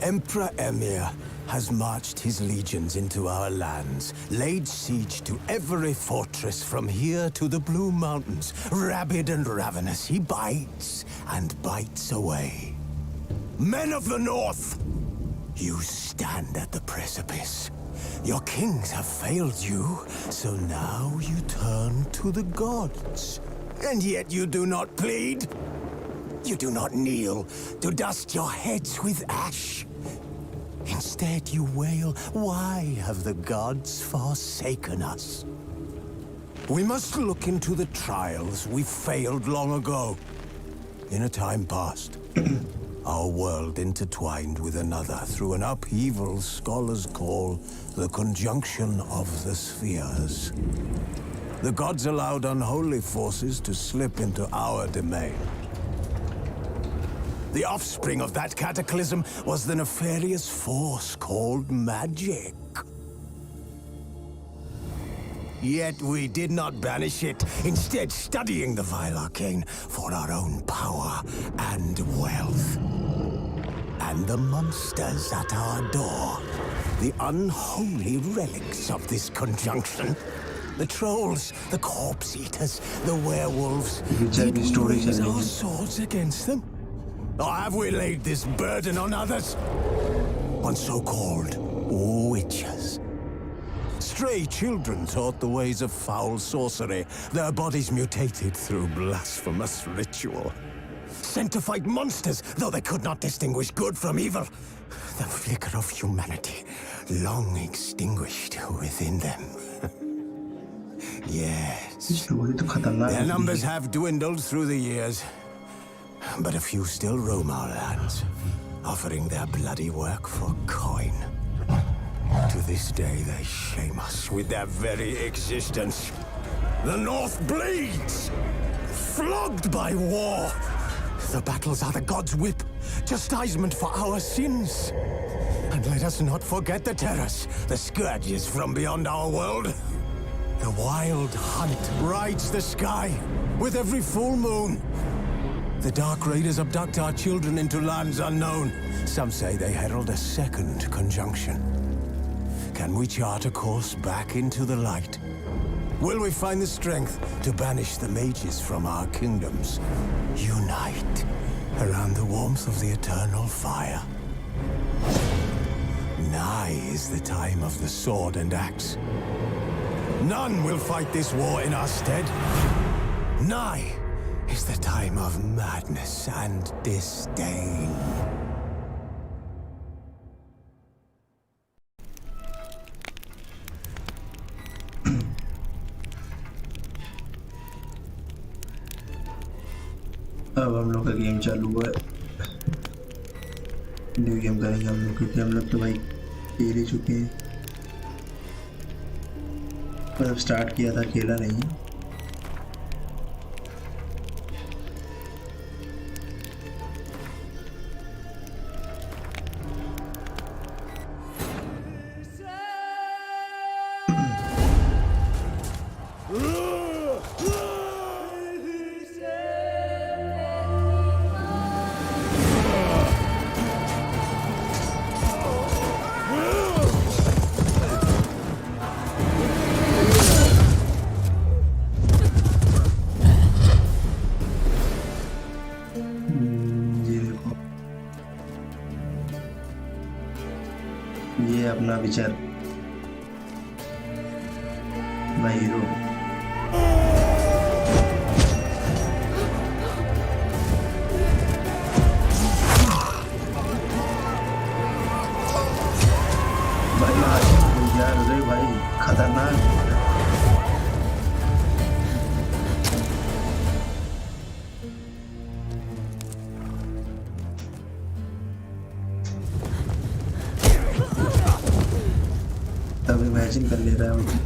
Emperor Emir has marched his legions into our lands, laid siege to every fortress from here to the Blue Mountains. Rabid and ravenous, he bites and bites away. Men of the North, you stand at the precipice. Your kings have failed you, so now you turn to the gods. And yet you do not plead. You do not kneel to dust your heads with ash. Instead you wail, why have the gods forsaken us? We must look into the trials we failed long ago. In a time past, our world intertwined with another through an upheaval scholars call the conjunction of the spheres. The gods allowed unholy forces to slip into our domain. The offspring of that cataclysm was the nefarious force called magic. Yet we did not banish it, instead studying the vile arcane for our own power and wealth. And the monsters at our door, the unholy relics of this conjunction. The trolls, the corpse eaters, the werewolves. Did we raise our swords against them? Or have we laid this burden on others? On so-called witches. Stray children taught the ways of foul sorcery, their bodies mutated through blasphemous ritual. Sent to fight monsters, though they could not distinguish good from evil. The flicker of humanity, long extinguished within them. Yes. Their numbers have dwindled through the years. But a few still roam our lands, offering their bloody work for coin. To this day, they shame us with their very existence. The North bleeds, flogged by war. The battles are the gods' whip, chastisement for our sins. And let us not forget the terrors, the scourges from beyond our world. The wild hunt rides the sky with every full moon. The Dark Raiders abduct our children into lands unknown. Some say they herald a second conjunction. Can we chart a course back into the light? Will we find the strength to banish the mages from our kingdoms? Unite around the warmth of the eternal fire. Nigh is the time of the sword and axe. None will fight this war in our stead. Nigh is the time of madness and disdain. अब हम लोग का game चालू हुआ है। New game करेंगे हम लोग, क्योंकि हम लोग तो भाई खेल ही चुके हैं। पर अब स्टार्ट किया था, खेला नहीं। ये अपना विचार भाई हीरो। भाई यार रे भाई खतरनाक। तब इमेजिन कर ले रहा है।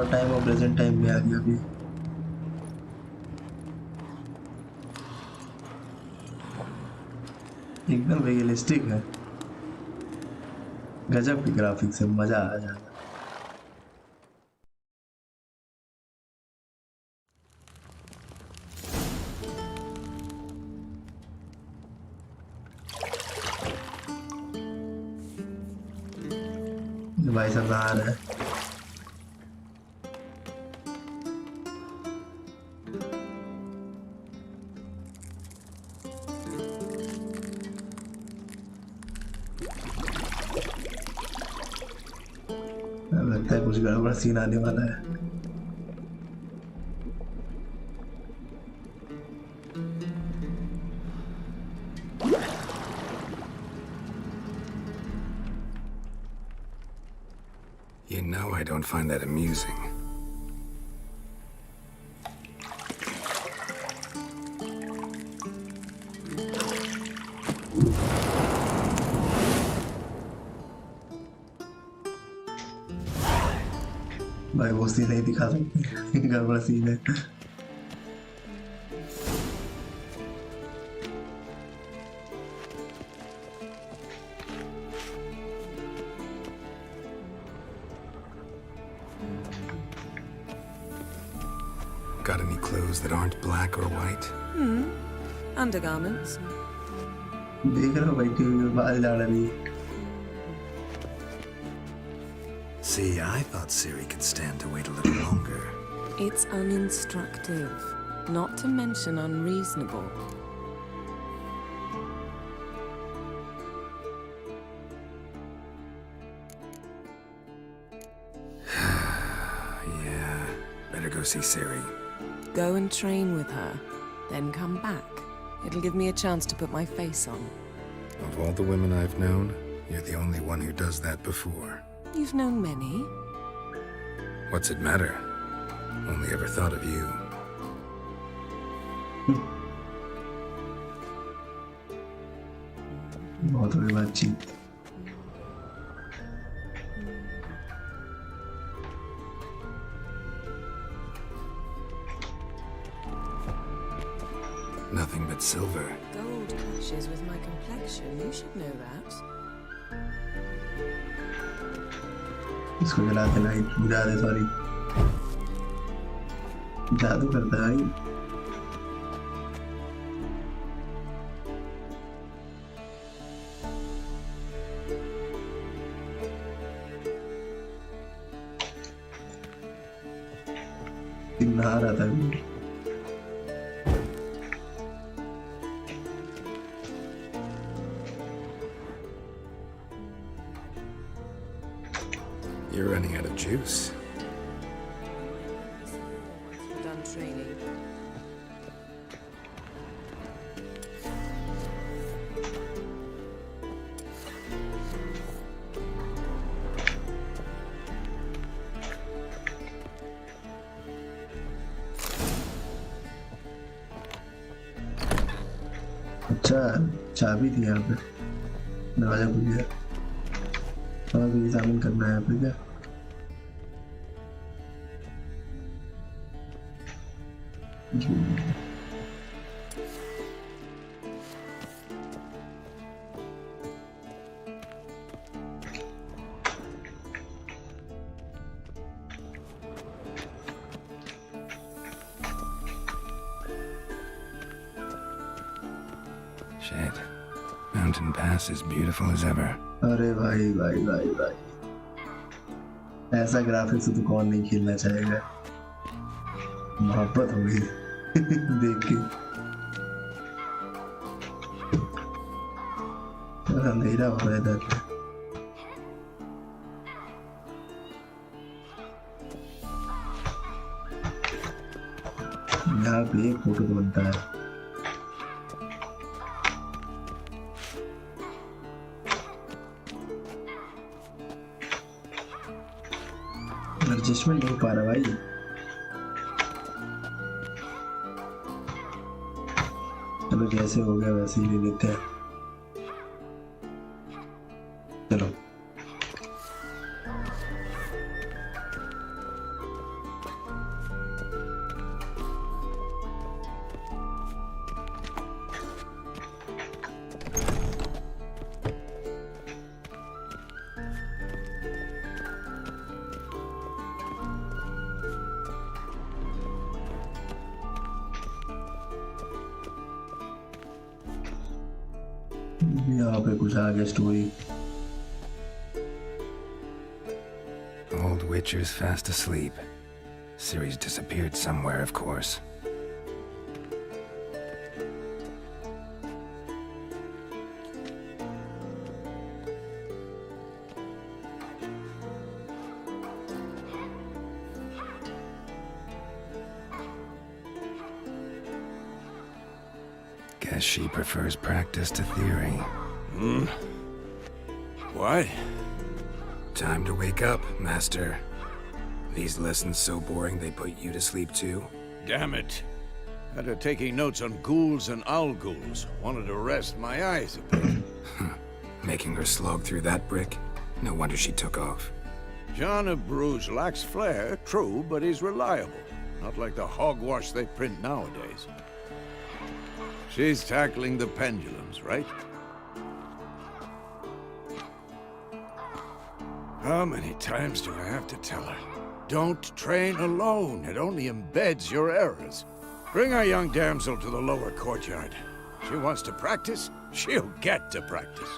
और टाइम और प्रेजेंट टाइम में आ गया अभी। एकदम रियलिस्टिक है, गजब की ग्राफिक्स है, मजा आ जाएगा। भाई साहब आ रहा है। लगता है कुछ गड़बड़ सीन आने वाला है। You know I don't find that amusing. भाई वो सीन नहीं दिखा सकते, गड़बड़ सीन है। Got any clothes that aren't black or white? Undergarments. देख रहा हूँ बैठी हुई बाल झाड़ रही है। See, I thought Siri could stand to wait a little longer. It's uninstructive, not to mention unreasonable. Yeah, better go see Siri. Go and train with her, then come back. It'll give me a chance to put my face on. Of all the women I've known, you're the only one who does that before. You've known many. What's it matter? Only ever thought of you. बहुत बड़ी बातचीत। Nothing but silver. Gold clashes with my complexion. You should know that. इसको जला दे light, बुझा दे, sorry. जादू करता है भाई। नहा रहा था अभी। You're running out of juice. Done training. अच्छा, चाबी थी यहाँ पे, दरवाजा खुल गया। और भी सामान करना है यहाँ पे क्या? Shit. Mountain Pass is beautiful as ever. अरे भाई भाई भाई भाई, ऐसा ग्राफिक्स तो कौन नहीं खेलना चाहेगा। मोहब्बत हो गई देख के। अंधेरा हो रहा है इधर। यहाँ पे एक फोटो तो बनता है। एडजस्टमेंट नहीं पा रहा भाई। चलो जैसे हो गया वैसे ही ले लेते हैं। चलो यहाँ पे कुछ आ गया story. Old Witcher's fast asleep. Ciri's disappeared somewhere, of course. Guess she prefers practice to theory. What? Time to wake up, Master. These lessons so boring they put you to sleep too? Damn it. After taking notes on ghouls and owl ghouls, wanted to rest my eyes a bit. Making her slog through that brick? No wonder she took off. John of Bruges lacks flair, true, but he's reliable. Not like the hogwash they print nowadays. She's tackling the pendulums, right? How many times do I have to tell her? Don't train alone. It only embeds your errors. Bring our young damsel to the lower courtyard. She wants to practice, she'll get to practice.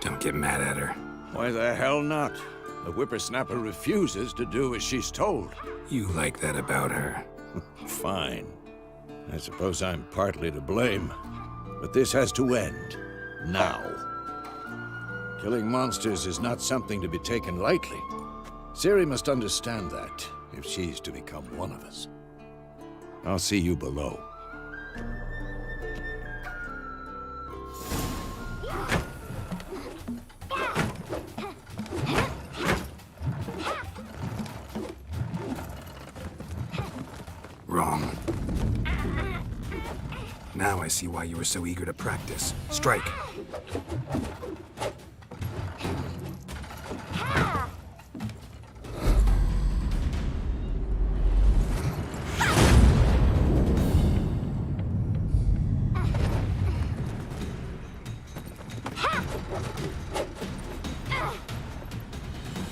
Don't get mad at her. Why the hell not? The whippersnapper refuses to do as she's told. You like that about her. Fine. I suppose I'm partly to blame. But this has to end. Now. Killing monsters is not something to be taken lightly. Ciri must understand that, if she's to become one of us. I'll see you below. Wrong. Now I see why you were so eager to practice. Strike.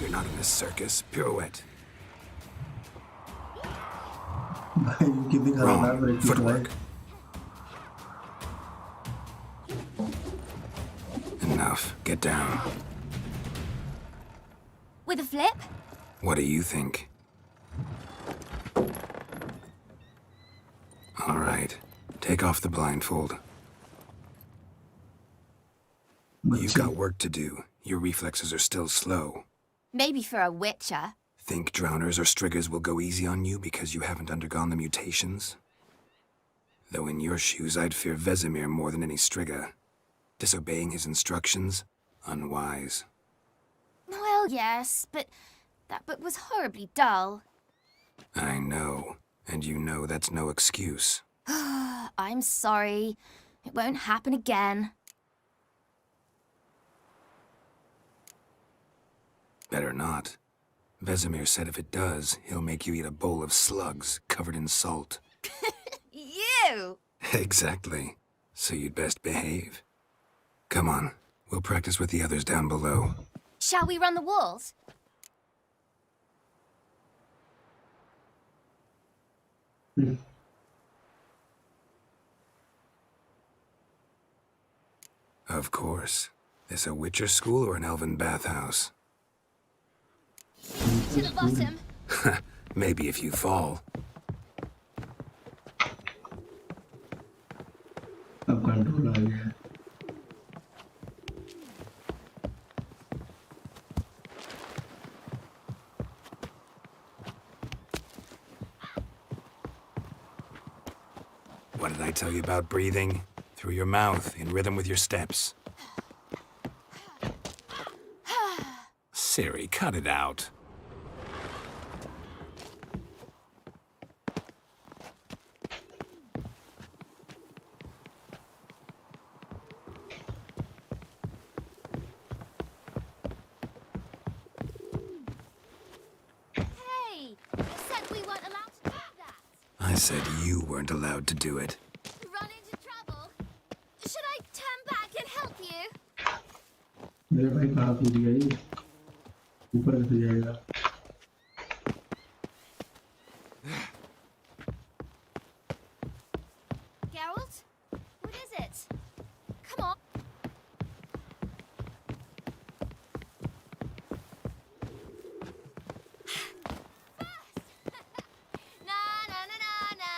You're not in this circus. Pirouette. भाई कितनी खतरनाक Wrong. लड़की है. Footwork. Enough. Get down. With a flip? What do you think? All right. Take off the blindfold. You've got work to do. Your reflexes are still slow. Maybe for a witcher. Think drowners or striggers will go easy on you because you haven't undergone the mutations? Though in your shoes, I'd fear Vesemir more than any strigger. Disobeying his instructions? Unwise. Well, yes, but that book was horribly dull. I know. And you know that's no excuse. I'm sorry. It won't happen again. Better not. Vesemir said if it does, he'll make you eat a bowl of slugs covered in salt. You! Exactly. So you'd best behave. Come on. We'll practice with the others down below. Shall we run the walls? Of course. This a Witcher school or an elven bathhouse? To the bottom. Maybe if you fall. अब control आ गया. What did I tell you about breathing? Through your mouth, in rhythm with your steps. Ciri, cut it out. I said you weren't allowed to do it. Run into trouble? Should I turn back and help you? मेरे भाई कहाँ कूद गया ये? ऊपर कैसे जाएगा? Geralt? What is it? Come on. Na na na na na.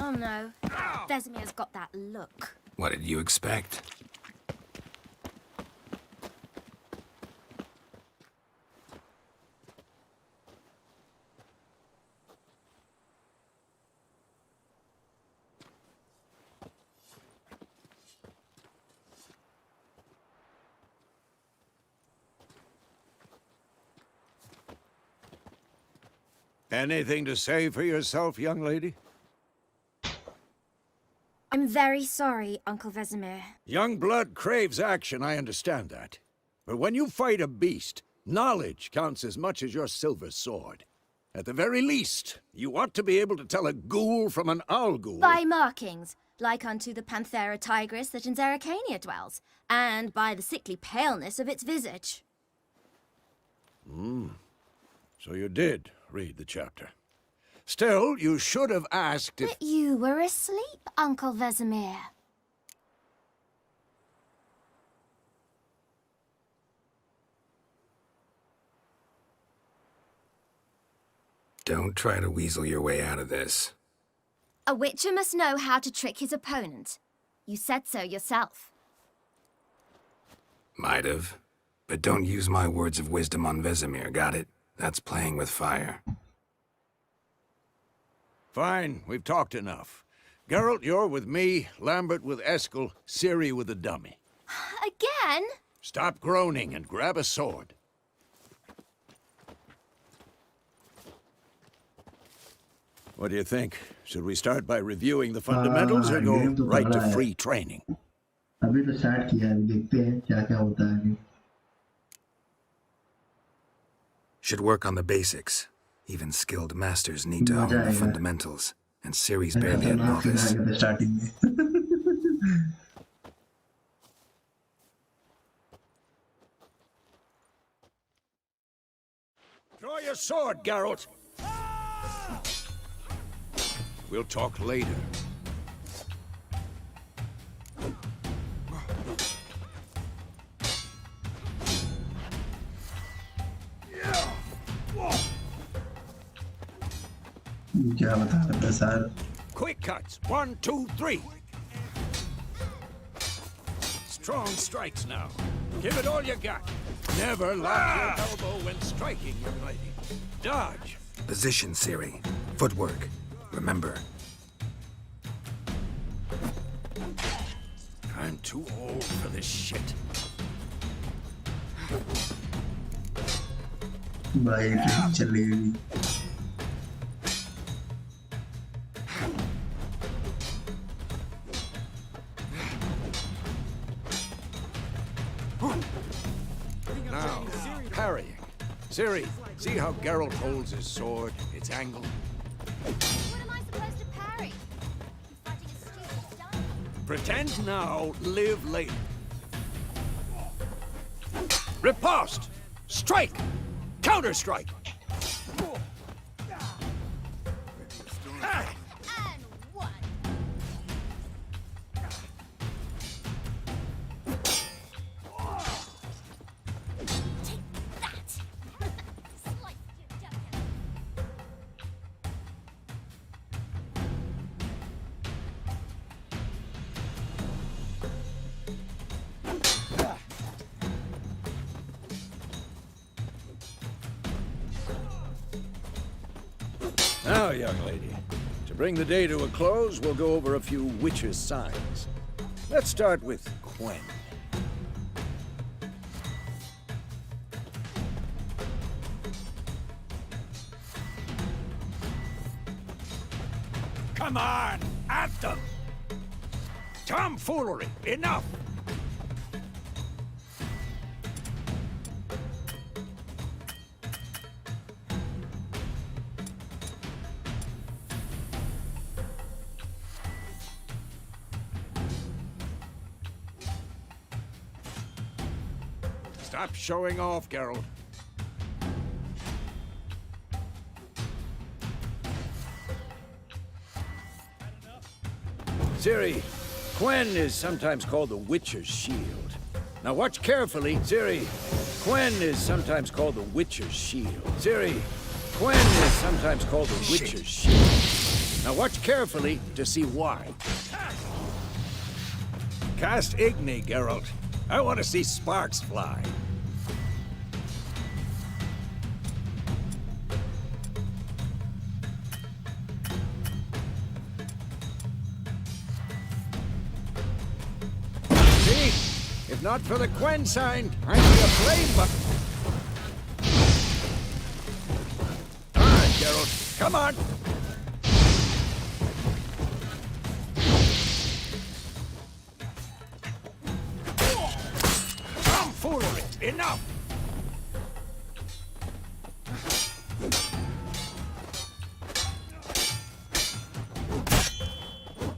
Oh no. Vesemir's got that look. What did you expect? Anything to say for yourself, young lady? I'm very sorry, Uncle Vesemir. Young blood craves action, I understand that. But when you fight a beast, knowledge counts as much as your silver sword. At the very least, you ought to be able to tell a ghoul from an owl ghoul. By markings, like unto the Panthera tigris that in Zerrikania dwells, and by the sickly paleness of its visage. So you did read the chapter. Still, you should have asked if... But you were asleep, Uncle Vesemir. Don't try to weasel your way out of this. A witcher must know how to trick his opponent. You said so yourself. Might have. But don't use my words of wisdom on Vesemir, got it? That's playing with fire. Fine, we've talked enough. Geralt, you're with me, Lambert with Eskel, Ciri with the dummy. Again? Stop groaning and grab a sword. What do you think? Should we start by reviewing the fundamentals or go game तो right कर to रहा है। free training? अभी तो start किया है, देखते हैं क्या क्या होता है अभी। Should work on the basics. Even skilled masters need to hone मजा the आएगा। fundamentals. And Ciri's ऐसा barely a नाम novice. सिखा के स्टार्टिंग में। Draw your sword, Geralt. We'll talk later. क्या बता रहा था sir? Quick cuts. 1, 2, 3. Strong strikes now. Give it all you got. Never lock your elbow when striking, young lady. Dodge. Position, Ciri. Footwork. Remember. I'm too old for this shit. भाई train चलेगी। Now, parrying. Ciri, see how Geralt holds his sword, its angle? What am I supposed to parry? You fighting a stupid dummy. Pretend now, live later. Riposte! Strike! Counter-strike! And one. Take that! Slice you dummy. Now, young lady, to bring the day to a close, we'll go over a few witches' signs. Let's start with Quen. Come on, at them! Tomfoolery, enough! Stop showing off, Geralt. Ciri, Quen is sometimes called the Witcher's Shield. Now watch carefully, Ciri. Quen is sometimes called the Witcher's Shield. Ciri, Quen is sometimes called the Witcher's Shield. Now watch carefully to see why. Cast Igni, Geralt. I want to see sparks fly. See? If not for the Quen sign, I'd be a flame bucket. All right, Geralt, come on. Tomfoolery, enough.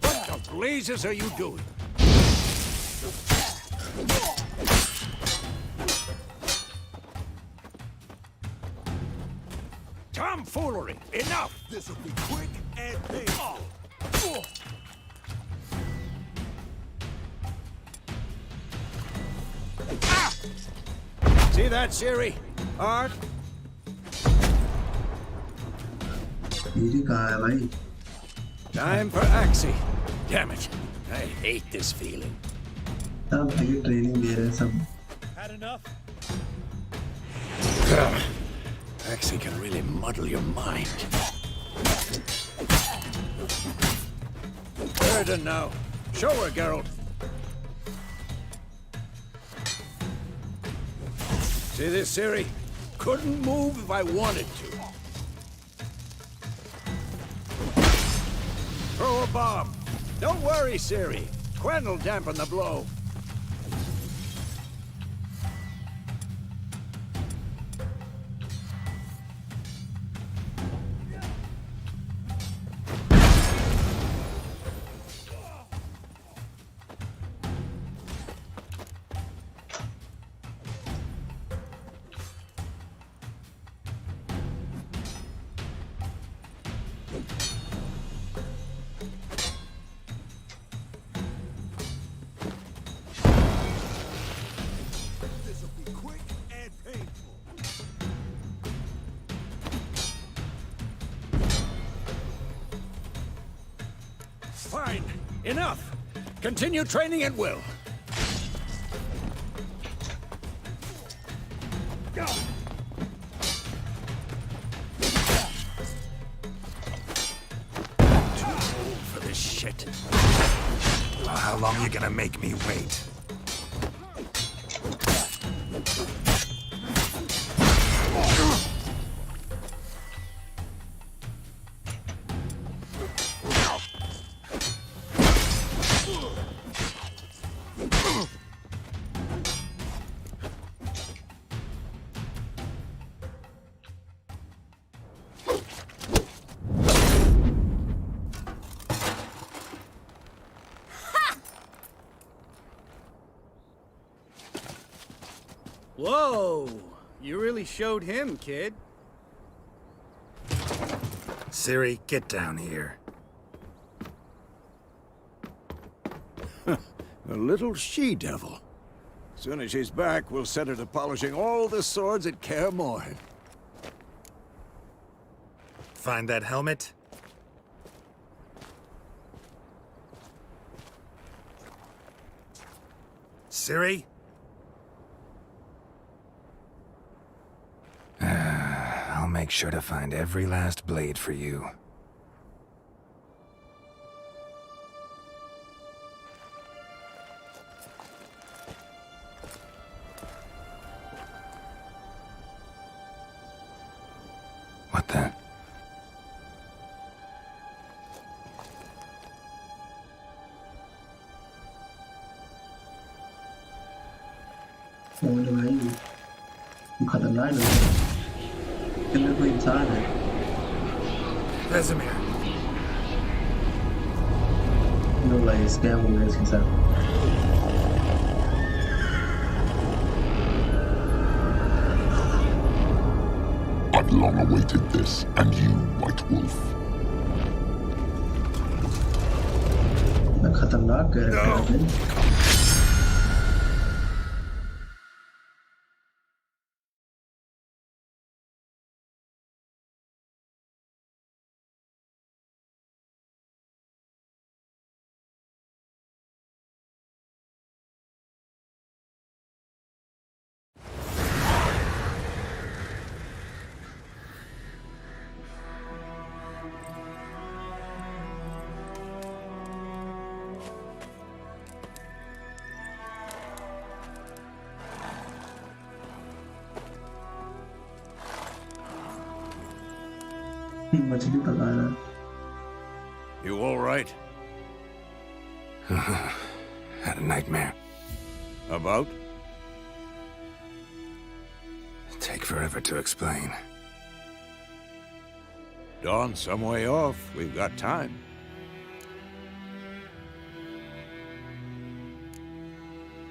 What the blazes are you doing? Tomfoolery! Enough! This'll be quick and painful. Ah! See that, Ciri? Art? नीचे कहाँ है भाई? Time for Axie. Damn it. I hate this feeling. सब भाई training दे रहे हैं सब. Had enough? Axie can really muddle your mind. Burden now. Show her, Geralt. See this, Ciri? Couldn't move if I wanted to. Throw a bomb. Don't worry, Ciri. Quen will dampen the blow. Fine. Enough. Continue training at will. Too old for this shit. Well, how long you gonna make me wait? Whoa! You really showed him, kid. Ciri, get down here. A little she-devil. Soon as she's back, we'll set her to polishing all the swords at Kaer Morhen. Find that helmet? Ciri? I'll make sure to find every last blade for you. What the? Phone भाई खतरनाक है. Killer कोई इंसान है. Vesemir. No भाई scam हो गया इसके साथ. long awaited this, and you, White Wolf. खतरनाक कैरेक्टर है। मछली पका रहा है। You all right? Had a nightmare. About? Take forever to explain. Dawn's some way off. We've got time.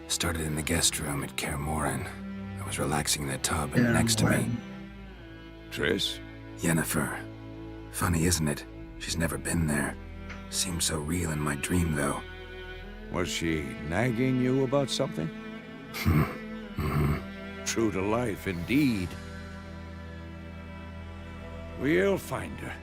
Started in the guest room at Kaer Morhen. I was relaxing in the tub, and next to me, Triss? Yennefer. Funny, isn't it? She's never been there. Seemed so real in my dream, though. Was she nagging you about something? True to life, indeed. We'll find her.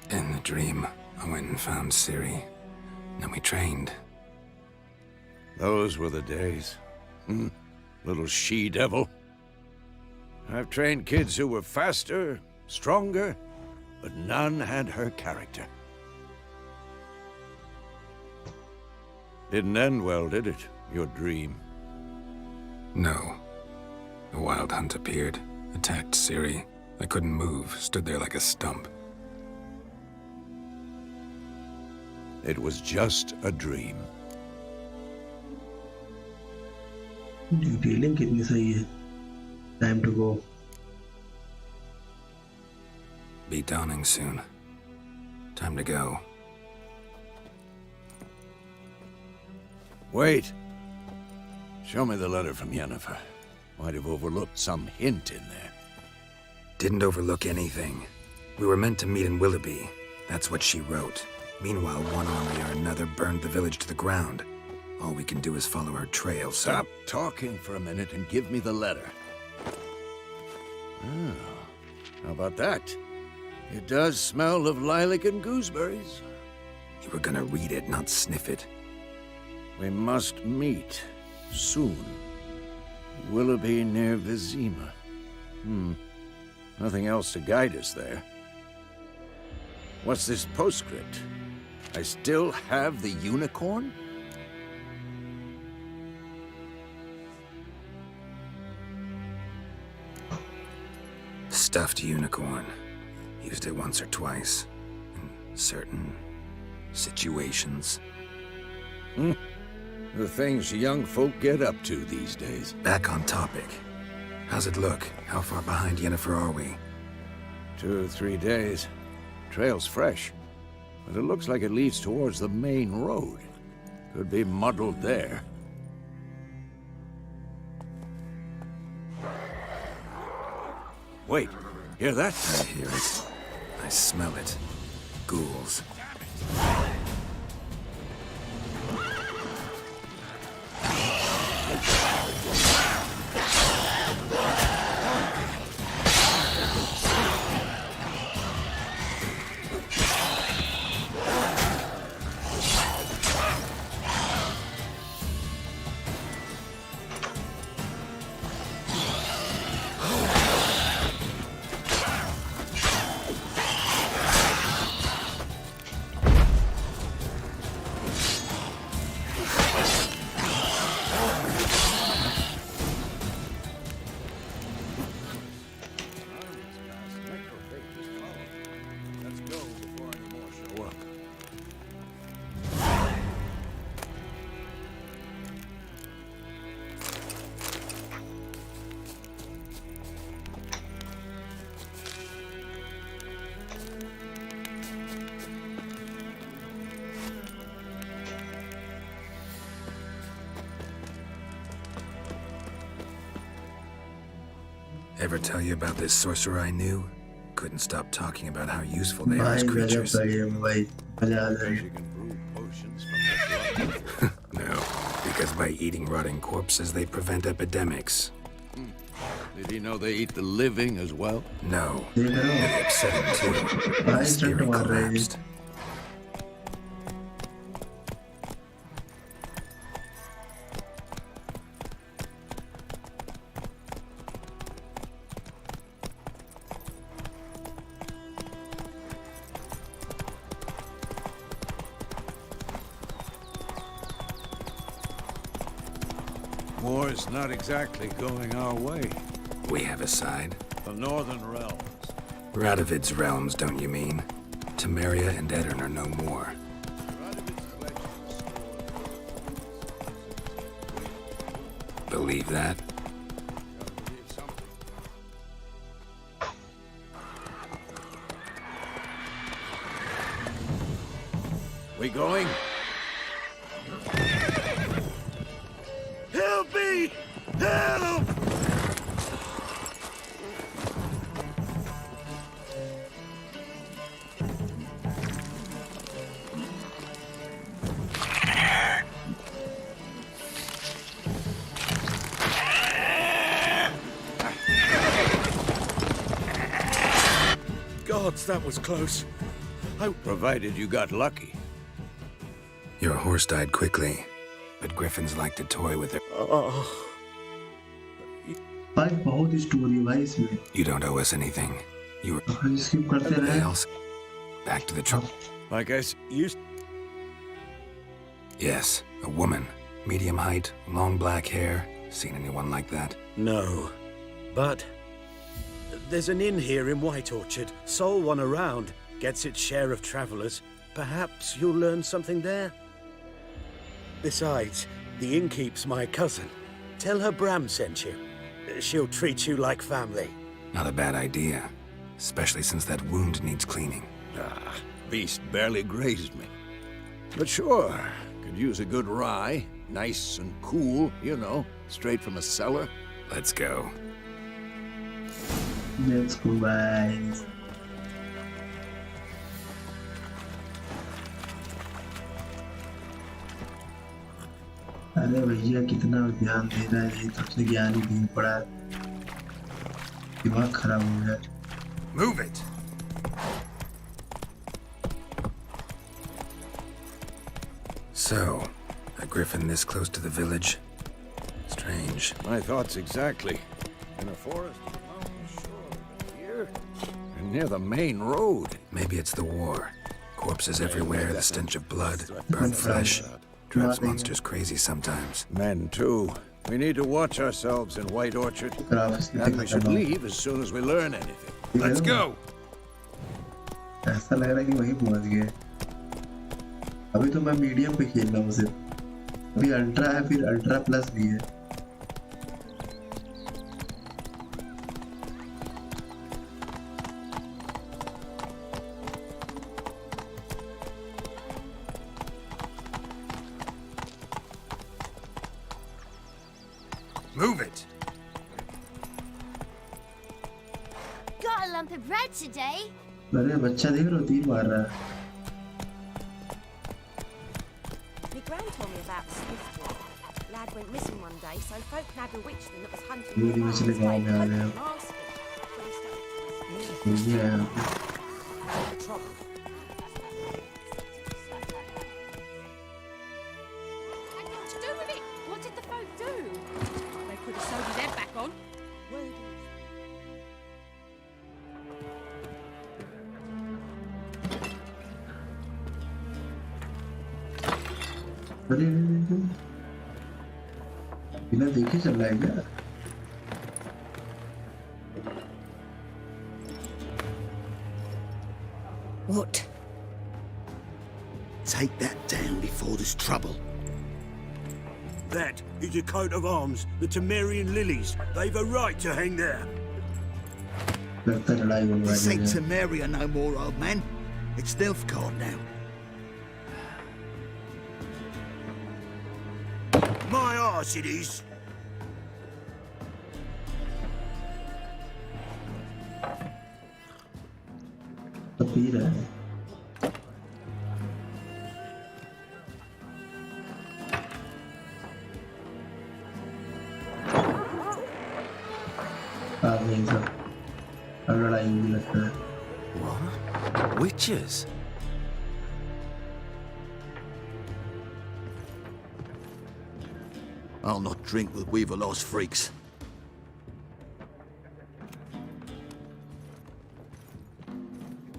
In the dream, I went and found Ciri. Then we trained. Those were the days. Little she-devil. I've trained kids who were faster, stronger, but none had her character. Didn't end well, did it? Your dream? No. A wild hunt appeared, attacked Ciri. I couldn't move, stood there like a stump. It was just a dream. Detailing कितनी सही है। Time to go. Be dawning soon. Time to go. Wait. Show me the letter from Yennefer. Might have overlooked some hint in there. Didn't overlook anything. We were meant to meet in Willoughby. That's what she wrote. Meanwhile, one army or another burned the village to the ground. All we can do is follow her trail, so... Stop talking for a minute and give me the letter. Oh, how about that? It does smell of lilac and gooseberries. You were gonna read it, not sniff it. We must meet soon. Willoughby near Vizima. Nothing else to guide us there. What's this postscript? I still have the unicorn? Stuffed unicorn. Used it once or twice. In certain situations. The things young folk get up to these days. Back on topic. How's it look? How far behind Yennefer are we? 2 or 3 days. Trail's fresh, but it looks like it leads towards the main road. Could be muddled there. Wait, hear that? I hear it. I smell it. Ghouls. Ever tell you about this sorcerer I knew? Couldn't stop talking about how useful they are as भाई गजब creatures. का ये भाई मजा आ She जाएगा can brew potions from their blood. No, because by eating rotting corpses, they prevent epidemics. Did he know they eat the living as well? No, देख रहे they upset him too. भाई His stunt theory मार रहे हैं collapsed. War's not exactly going our way. We have a side. The Northern Realms. Radovid's realms, don't you mean? Temeria and Edirn are no more. Believe that? We going? Help me! Help! Gods, that was close. Provided you got lucky. Your horse died quickly, but griffins like to toy with their... भाई बहुत story भाई इसमें You don't owe us anything. You were भाई skip करते रहे else. Back to the trouble. Like I used. Yes, a woman. Medium height, long black hair. Seen anyone like that? No. But there's an inn here in White Orchard. Sole one around. Gets its share of travelers. Perhaps you'll learn something there. Besides, the innkeep's my cousin. Tell her Bram sent you. She'll treat you like family. Not a bad idea. Especially since that wound needs cleaning. Beast barely grazed me. But sure, could use a good rye. Nice and cool, you know, straight from a cellar. Let's go. Let's go guys अरे भैया कितना ज्ञान दे रहा है ये तब से ज्ञान ही नहीं पड़ा दिमाग खराब हो गया Move it! So, a griffin this close to the village? Strange. My thoughts exactly. In a forest of the mountains, sure. Here, and near the main road. Maybe it's the war. Corpses everywhere, the stench of blood, burnt flesh. Drives monsters crazy sometimes. Men, too. We need to watch ourselves in White Orchard. And we should leave as soon as we learn anything. Let's go! ऐसा लग रहा है कि वही पहुंच गए अभी तो मैं मीडियम पे खेल रहा हूँ सिर्फ अभी अल्ट्रा है फिर अल्ट्रा प्लस भी है Move it! Got a lump of bread today. अरे बच्चा देख रहे हो तीर मार रहा है My gran told me about Swiftwood. Lad went missing one day, so folk nabbed a witchman that was hunting मेरी the मछली गाँव में आ गया ये है What to do with it? What did the folk do? They could have sewed his head back on. अरे बिना देखे चल रहा है क्या What? Take that down before there's trouble. That is a coat of arms, the Temerian lilies. They've a right to hang there. लगता है लड़ाई होने This वाली ain't है Temeria no more, old man. It's Nilfgaard now. My arse it is. P रहा है आ गए सब अब लड़ाई भी लगता है What? Witches? I'll not drink with Weaverlost freaks.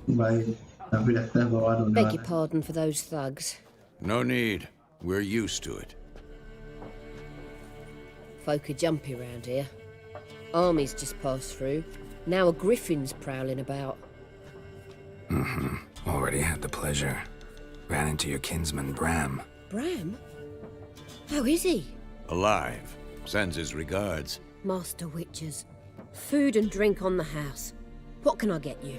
भाई अभी लगता है बवाल होने Beg वाला your pardon for those thugs. No need. We're used to it. Folk are jumpy round here. Armies just passed through. Now a griffin's prowling about. Already had the pleasure. Ran into your kinsman, Bram. Bram? How is he? Alive. Sends his regards. Master Witches. Food and drink on the house. What can I get you?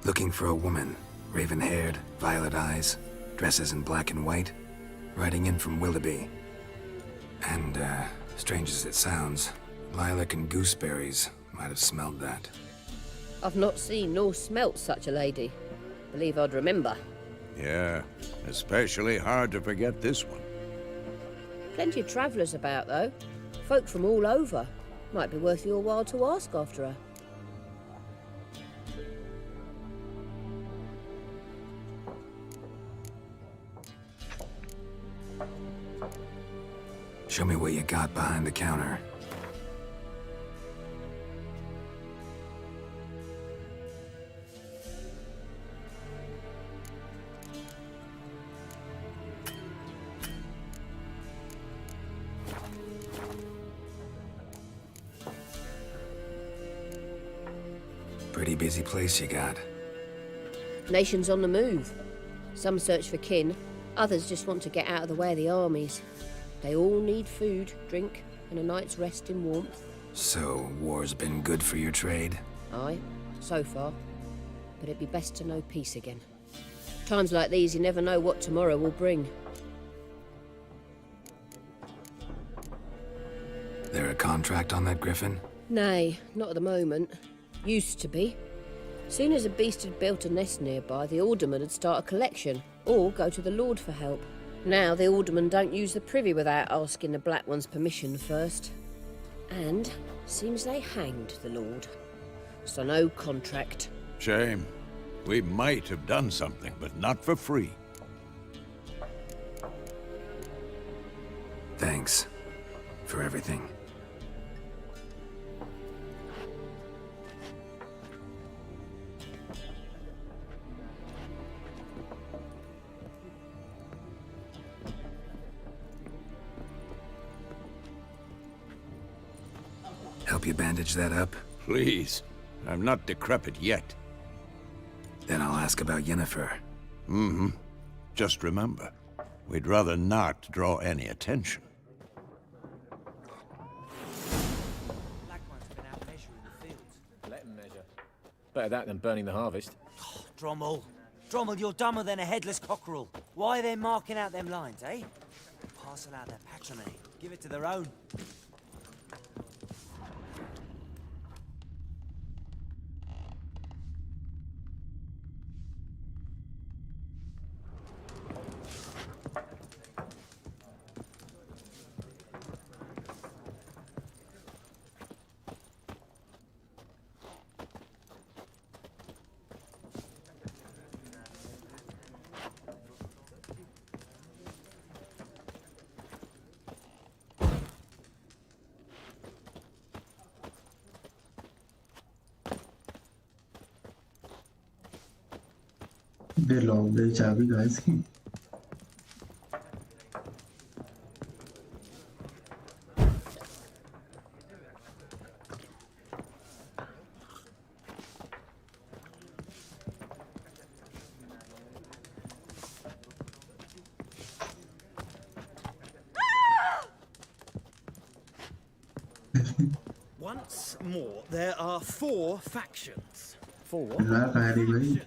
Looking for a woman. Raven-haired, violet eyes, dresses in black and white. Riding in from Willoughby. And, strange as it sounds, lilac and gooseberries might have smelled that. I've not seen nor smelt such a lady. Believe I'd remember. Yeah, especially hard to forget this one. Plenty of travellers about, though. Folk from all over. Might be worth your while to ask after her. Show me what you got behind the counter. Pretty busy place you got. Nations on the move. Some search for kin, others just want to get out of the way of the armies. They all need food, drink, and a night's rest in warmth. So, war's been good for your trade? Aye, so far. But it'd be best to know peace again. Times like these, you never know what tomorrow will bring. There a contract on that griffin? Nay, not at the moment. Used to be. Soon as a beast had built a nest nearby, the alderman would start a collection, or go to the Lord for help. Now the aldermen don't use the privy without asking the Black One's permission first. And seems they hanged the Lord. So no contract. Shame. We might have done something, but not for free. Thanks for everything. Help you bandage that up? Please. I'm not decrepit yet. Then I'll ask about Yennefer. Mm-hmm. Just remember, we'd rather not draw any attention. Black One's been out measuring the fields. Let him measure. Better that than burning the harvest. Oh, Drommel. Drommel, you're dumber than a headless cockerel. Why are they marking out them lines, eh? Parcel out their patrimony. Give it to their own. बे लॉन्ग गई चाबी कहाँ इसकी Once more, there are 4 factions. 4 ला कहाँ रही भाई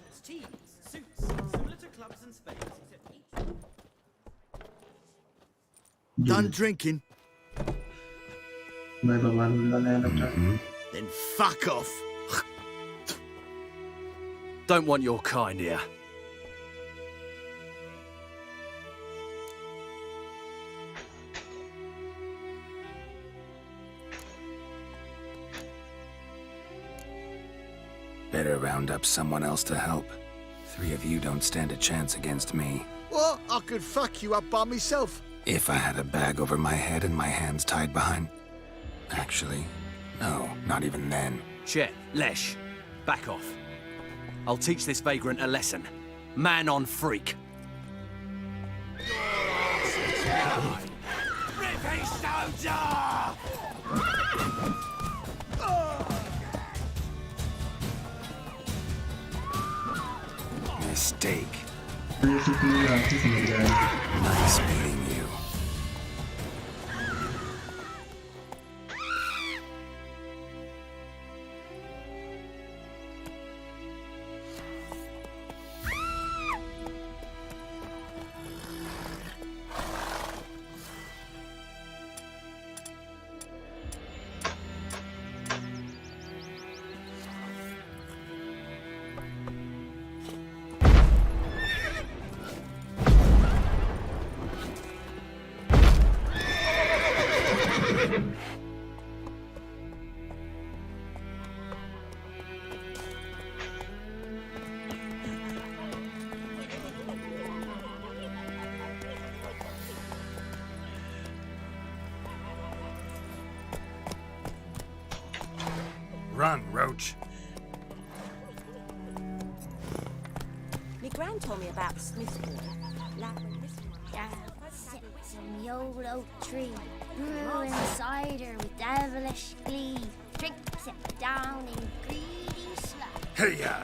Done drinking. मैं भगवान को लगाने लगा Then fuck off. Don't want your kind here. Better round up someone else to help. 3 of you don't stand a chance against me. What? I could fuck you up by myself. If I had a bag over my head and my hands tied behind... Actually, no, not even then. Chet, Lesh, back off. I'll teach this vagrant a lesson. Man on freak. Rippy soldier! Mistake. basically आपसे समझ जाएगा Nice meeting you. Run, Roach. My gran told me about the Smith's boy. Sits in the old oak tree, brewing cider with devilish glee. Drinks it down in greedy slush. Hey-ya!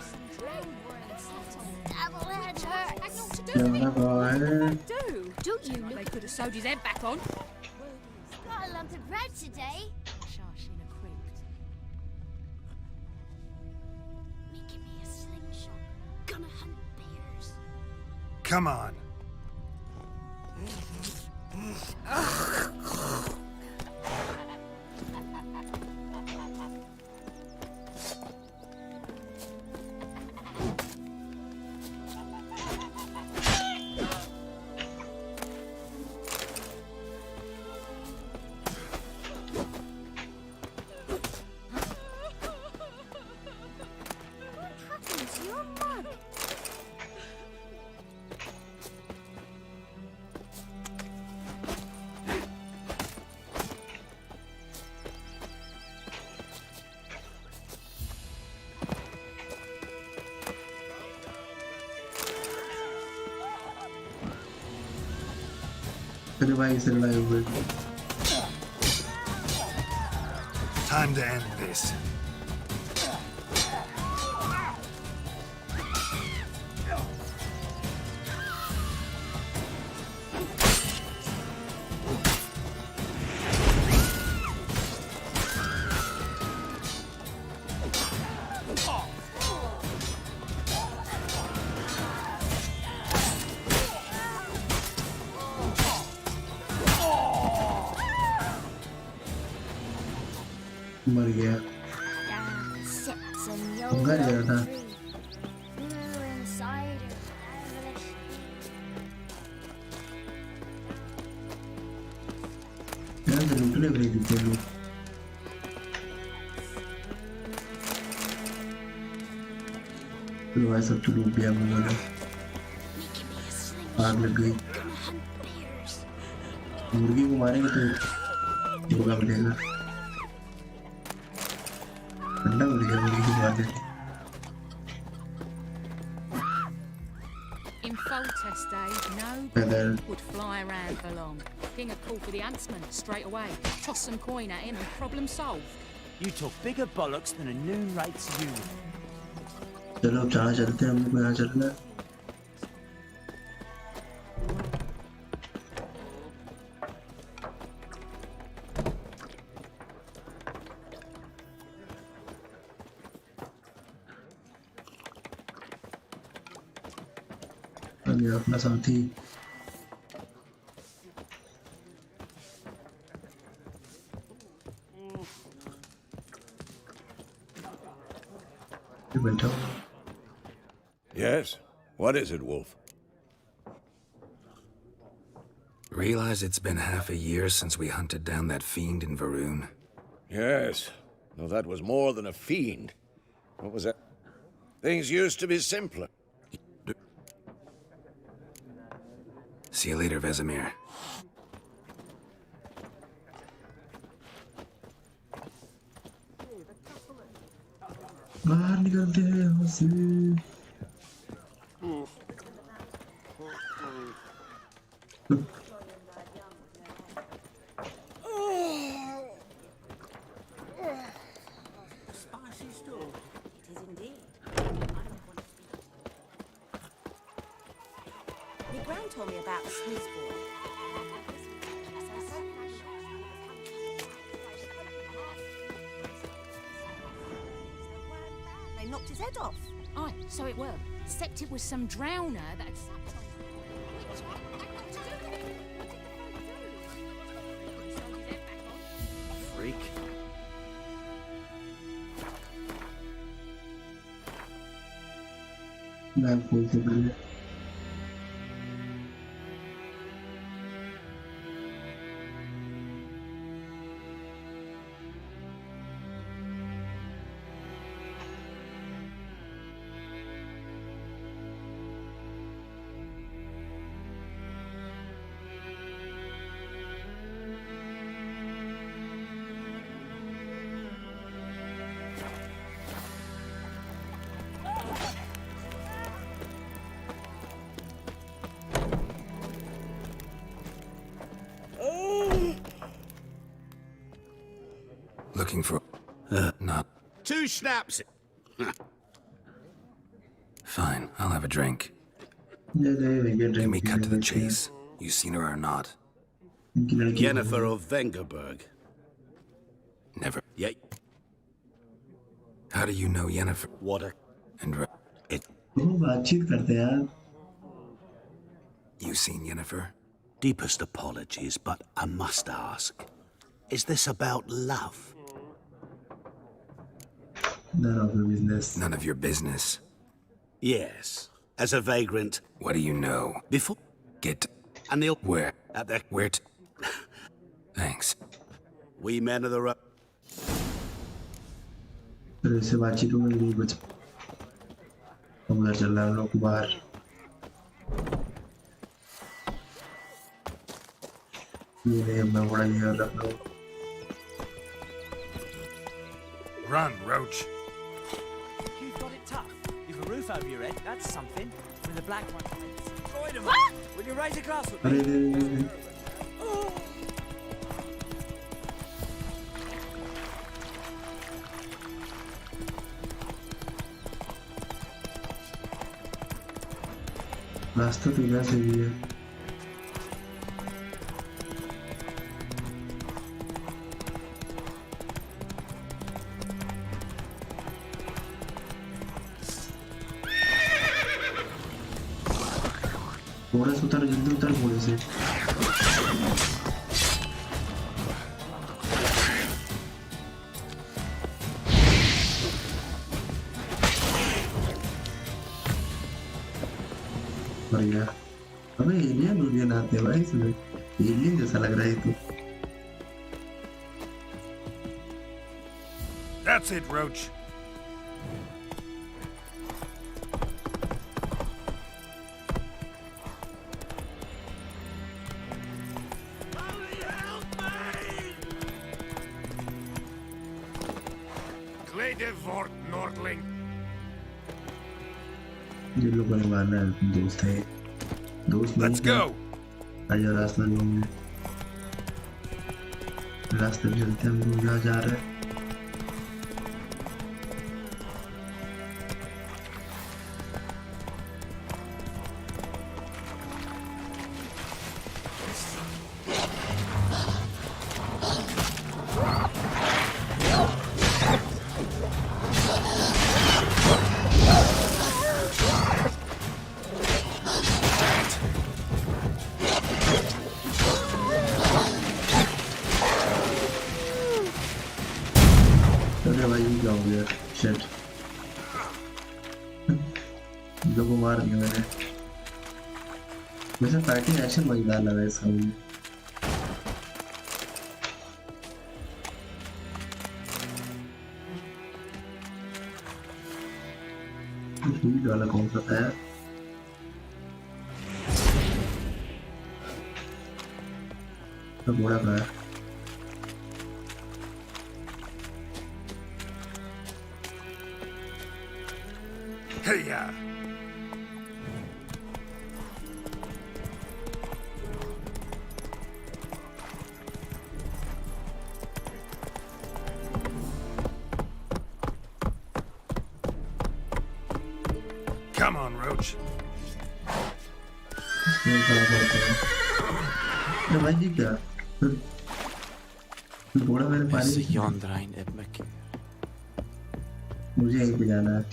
Devil head hurt. Had naught to do क्या with होना it. हुआ है Do? Don't you? They could have sewed his head back on. Got a lump of bread today. Shush in a crypt. Making me a slingshot. Gonna hunt bears. Come on. What happened to your mug? तेरे भाई से लड़ाई हुई Time to end this. मर गया Sits in the I'm old glad oak you're not. tree, brewing cider with devilish यार तो लूटने भी नहीं देते लोग तो भाई सब तो लूट लिया मैंने आग लग गई मुर्गी को मारेंगे तो मुर्गा मिलेगा अंडा मिलेगा मुर्गी को मार देंगे In Foltest days, no Feather. would fly around for long. King would call for the huntsman straight away, toss some coin at him, and problem solved. You talk bigger bollocks than a noon rate's union. चलो अब जहाँ चलते हैं हम लोग को यहाँ चलना है और ये अपना साथी बैठो Yes? What is it, Wolf? Realize it's been half a year since we hunted down that fiend in Varun? Yes. Though that was more than a fiend. What was that? Things used to be simpler. See you later, Vesemir. बाहर निकलते हैं यहाँ से Spicy store. It is indeed. Your gran told me about the Swiss boy. They knocked his head off. Aye, so it were. Except it was some drowner that had sucked on. Freak. मैं बोलते पहले Looking for... not... 2 snaps. Fine, I'll have a drink. ये Can we cut to the chase? You seen her or not? Yennefer of Vengerberg. Never. Yeah. How do you know Yennefer? What a... And वो बातचीत करते हैं यार you seen Yennefer? Deepest apologies, but I must ask. Is this about love? none of your business None of your business. Yes. As a vagrant. What do you know? Before... Get... And they'll... Where? At the... Where t... Thanks. We men of the road. फिर इससे बातचीत होगी नहीं कुछ हम उधर चल रहे हैं हम लोग बाहर ये नहीं मैं बड़ा ये रख लो Run, Roach. You've got it tough. You've a roof over your head, that's something. With a black one. Destroyed him. Will you raise a glass with अरे me? रास्ता तो यहाँ से भी है थोड़ा सा उतर जल्दी उतर थोड़े से बढ़िया अबे एलियन आते हैं भाई इसमें एलियन जैसा लग रहा है तो That's it, Roach. Gledevort, Nordling. जिन लोगों ने मारना है दोस्त है दोस्त Let's go. आजा रास्ता ढूंढ रास्ते पे चलते हैं हम लोग जहाँ जा रहे हैं अरे भाई क्या हो गया शिट लोगों को मार दिया मैंने। वैसे फाइटिंग एक्शन मजेदार लगा इसका मुझे। ये वाला कौन सा था? तो घोड़ा का है। Hey-ya! Come on, Roach. तो भाई जी क्या? घोड़ा मेरे पानी। मुझे यहीं पे जाना है।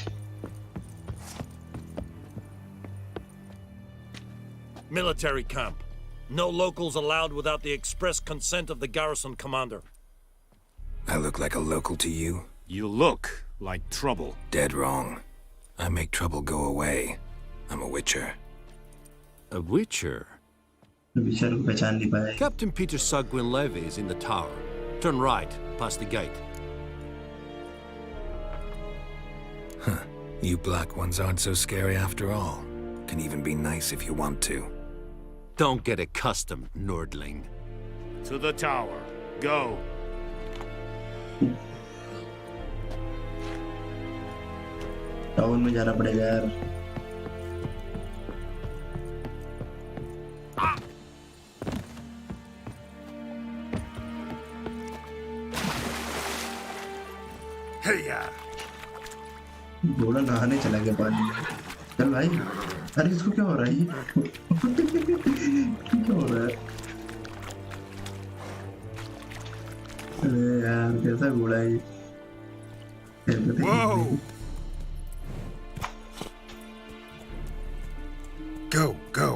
Military camp. No locals allowed without the express consent of the garrison commander. I look like a local to you? You look like trouble. Dead wrong. I make trouble go away. I'm a witcher. A witcher? Captain Peter Sugwin Levy is in the tower. Turn right, past the gate. Huh. You black ones aren't so scary after all. Can even be nice if you want to. Don't get accustomed, Nordling. To the tower. Go. Town में जाना पड़ेगा यार। Hey-ya! घोड़ा नहाने चला गया पानी में। चल भाई, अरे इसको क्या हो रहा है? क्या हो रहा है? अरे यार कैसा घोड़ा है? Whoa! Go, go.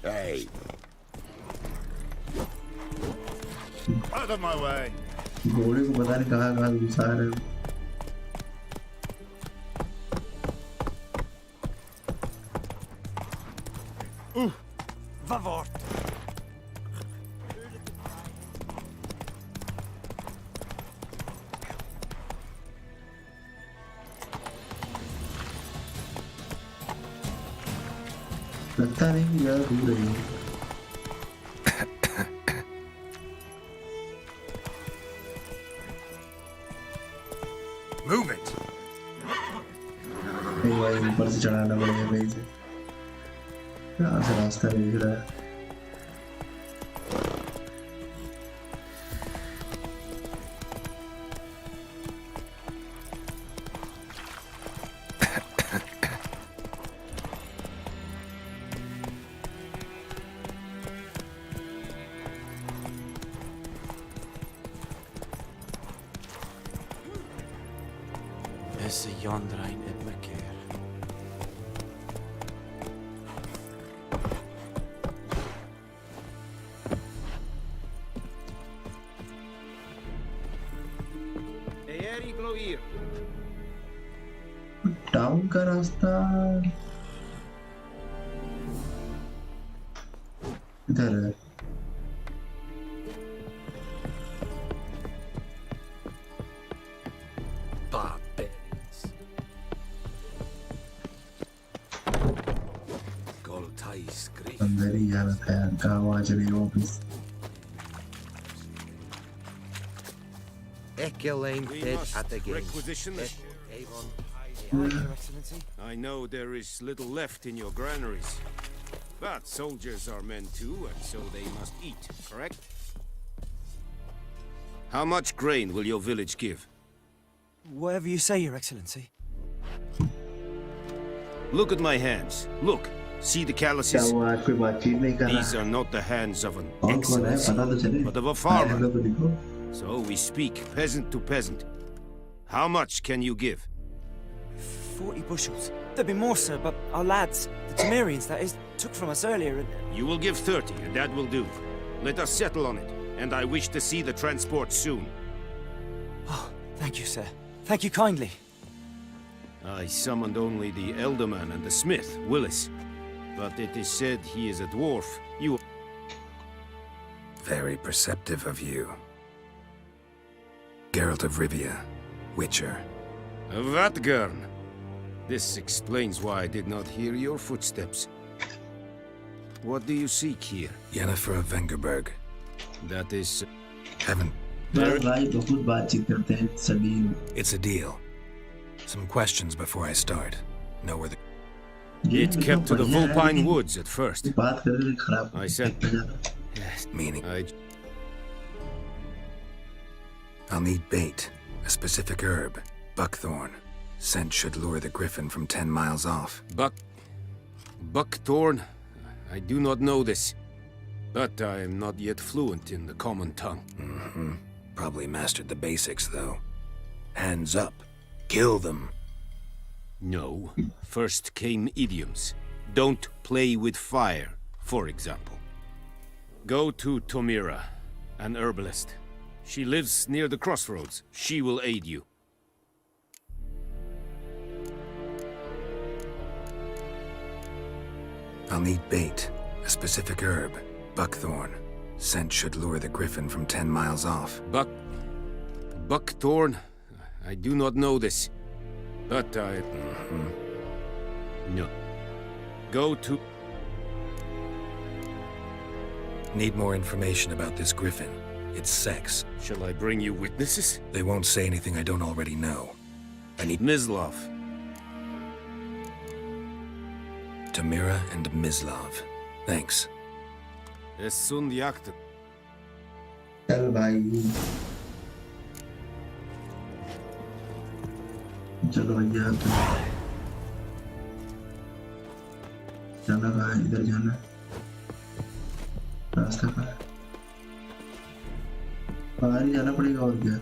Hey. Out of my way. घोड़े को पता नहीं कहाँ घुसा रहे हो। Vavort. लगता नहीं कि ज़्यादा दूर है। Move it. भाई ऊपर से चढ़ाना पड़ेगा भाई से। यहाँ से रास्ता नहीं दिख रहा है। Esse Jondrain et Meker. Town का रास्ता इधर है। अंदर ही जाना था यार, कहाँ वहाँ चले गए वापिस। I know there is little left in your granaries, but soldiers are men too, and so they must eat, correct? How much grain will your village give? Whatever you say, Your Excellency. Look at my hands. Look. See the calluses? These are not the hands of an excellency, but of a farmer. So we speak peasant to peasant. How much can you give? 40 bushels. There'd be more, sir, but our lads, the Temerians, that is, took from us earlier and... You will give 30, and that will do. Let us settle on it. and I wish to see the transport soon. Oh, thank you, sir. Thank you kindly. I summoned only the Elderman and the smith, Willis. But it is said he is a dwarf. You... Very perceptive of you. Geralt of Rivia, Witcher. Vatgern! This explains why I did not hear your footsteps. What do you seek here? Yennefer of Vengerberg. That is... Haven't... भाई बहुत बातचीत करते हैं सभी. It's a deal. Some questions before I start. Know where the... It kept to the Vulpine Woods at first. I sent... Yes, meaning... I'll need bait. A specific herb. Buckthorn. Scent should lure the griffin from 10 miles off. Buckthorn? I do not know this. But I am not yet fluent in the common tongue. Mm-hmm. Probably mastered the basics, though. Hands up. Kill them. No. First came idioms. Don't play with fire, for example. Go to Tomira, an herbalist. She lives near the crossroads. She will aid you. I'll need bait. A specific herb. Buckthorn. Scent should lure the griffin from 10 miles off. Buckthorn? I do not know this. But I... No. Go to... Need more information about this griffin. Its sex. Shall I bring you witnesses? They won't say anything I don't already know. I need... Mislav. Tomira and Mislav. Thanks. Essun yaktı. चल भाई. चलो भैया तो जाना कहाँ है? इधर जाना. रास्ता कहाँ है? बाहर ही जाना पड़ेगा और क्या?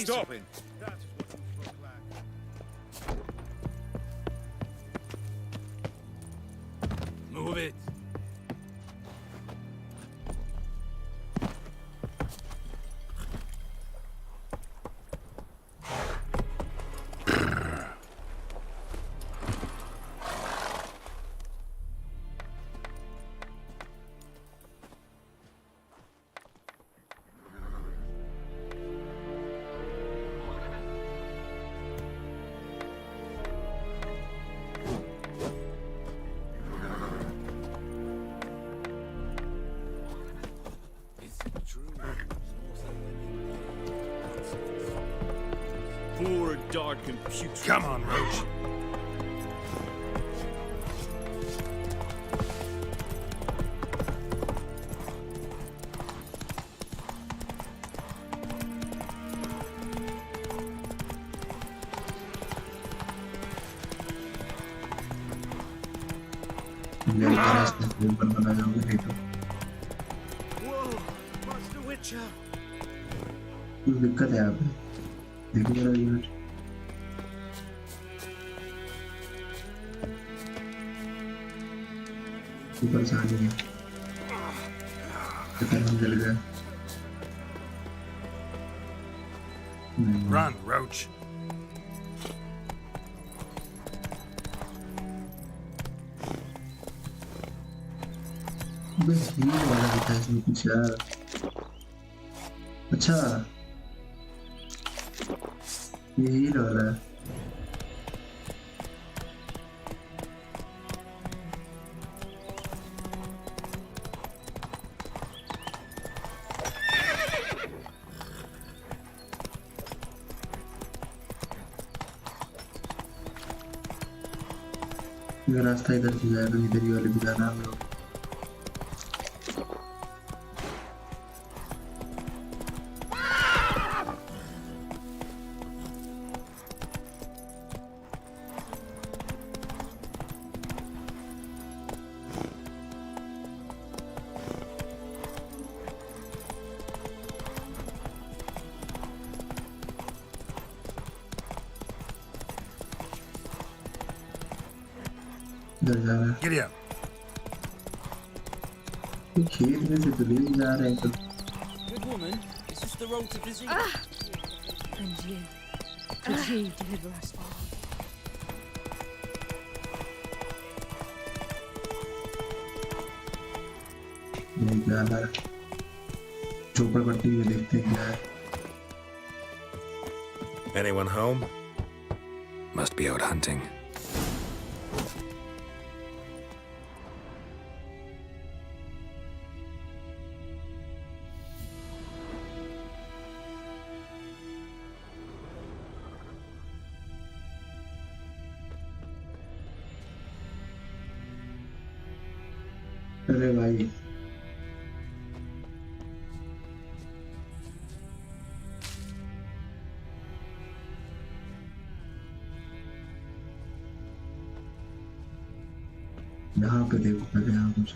Stop it! Move it! Poor dark computer. Come on, Roach. Whoa, Master Witcher. कुछ दिक्कत है यहाँ पे. देखो जरा यूनिट. ऊपर से आने हैं. पता नहीं जल गया. Run, Roach. बस ये वाला दिखा इसमें कुछ यार. अच्छा यही वाला है. ये रास्ता इधर से जाएगा. इधर ही वाले भी जाना है हम लोग. इधर जा रहा है। Giddy up. ये खेत में से तो ले जा रहे हैं तो Good woman, is this the road to Vizzy? And you. Could he deliver us far? नहीं जाना है। झोपड़पट्टी में देखते हैं क्या है। Anyone home? Must be out hunting. अरे भाई यहाँ पे देखो पहले यहाँ कुछ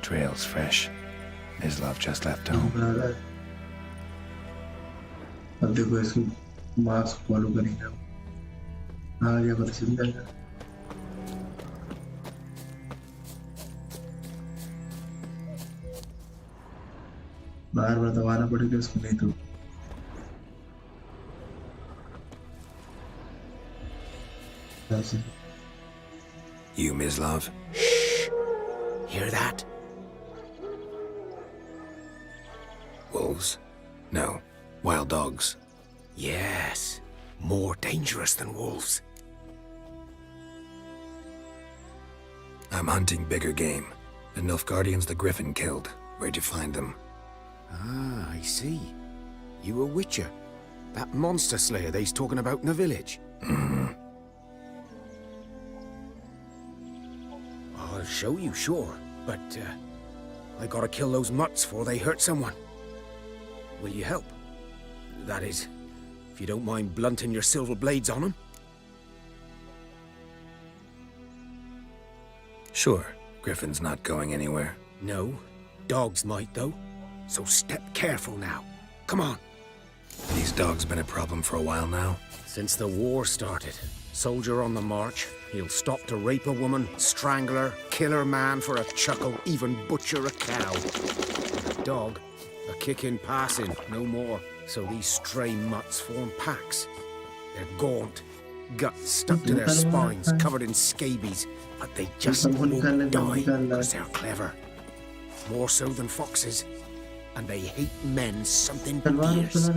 Trail's fresh. Mislav just left home. अब देखो इसको मास्क फॉलो करेंगे आ गया पता चल जाएगा बार बार दबाना पड़ेगा इसको नहीं तो You, Mislav? Hear that? Wolves? No. Wild dogs. Yes. More dangerous than wolves. I'm hunting bigger game. The Nilfgaardians the Griffin killed. Where'd you find them? Ah, I see. You a witcher. That monster slayer they's talking about in the village. Mm-hmm. I'll show you, sure. But, I gotta kill those mutts before they hurt someone. Will you help? That is, if you don't mind blunting your silver blades on them. Sure. Griffin's not going anywhere. No. Dogs might, though. So step careful now. Come on. These dogs been a problem for a while now? Since the war started. Soldier on the march. He'll stop to rape a woman, strangle her, kill her man for a chuckle, even butcher a cow. A dog, a kick in passing, no more. So these stray mutts form packs. They're gaunt, guts stuck to their spines, covered in scabies, but they just won't die because they're clever. More so than foxes. And they hate men something fierce.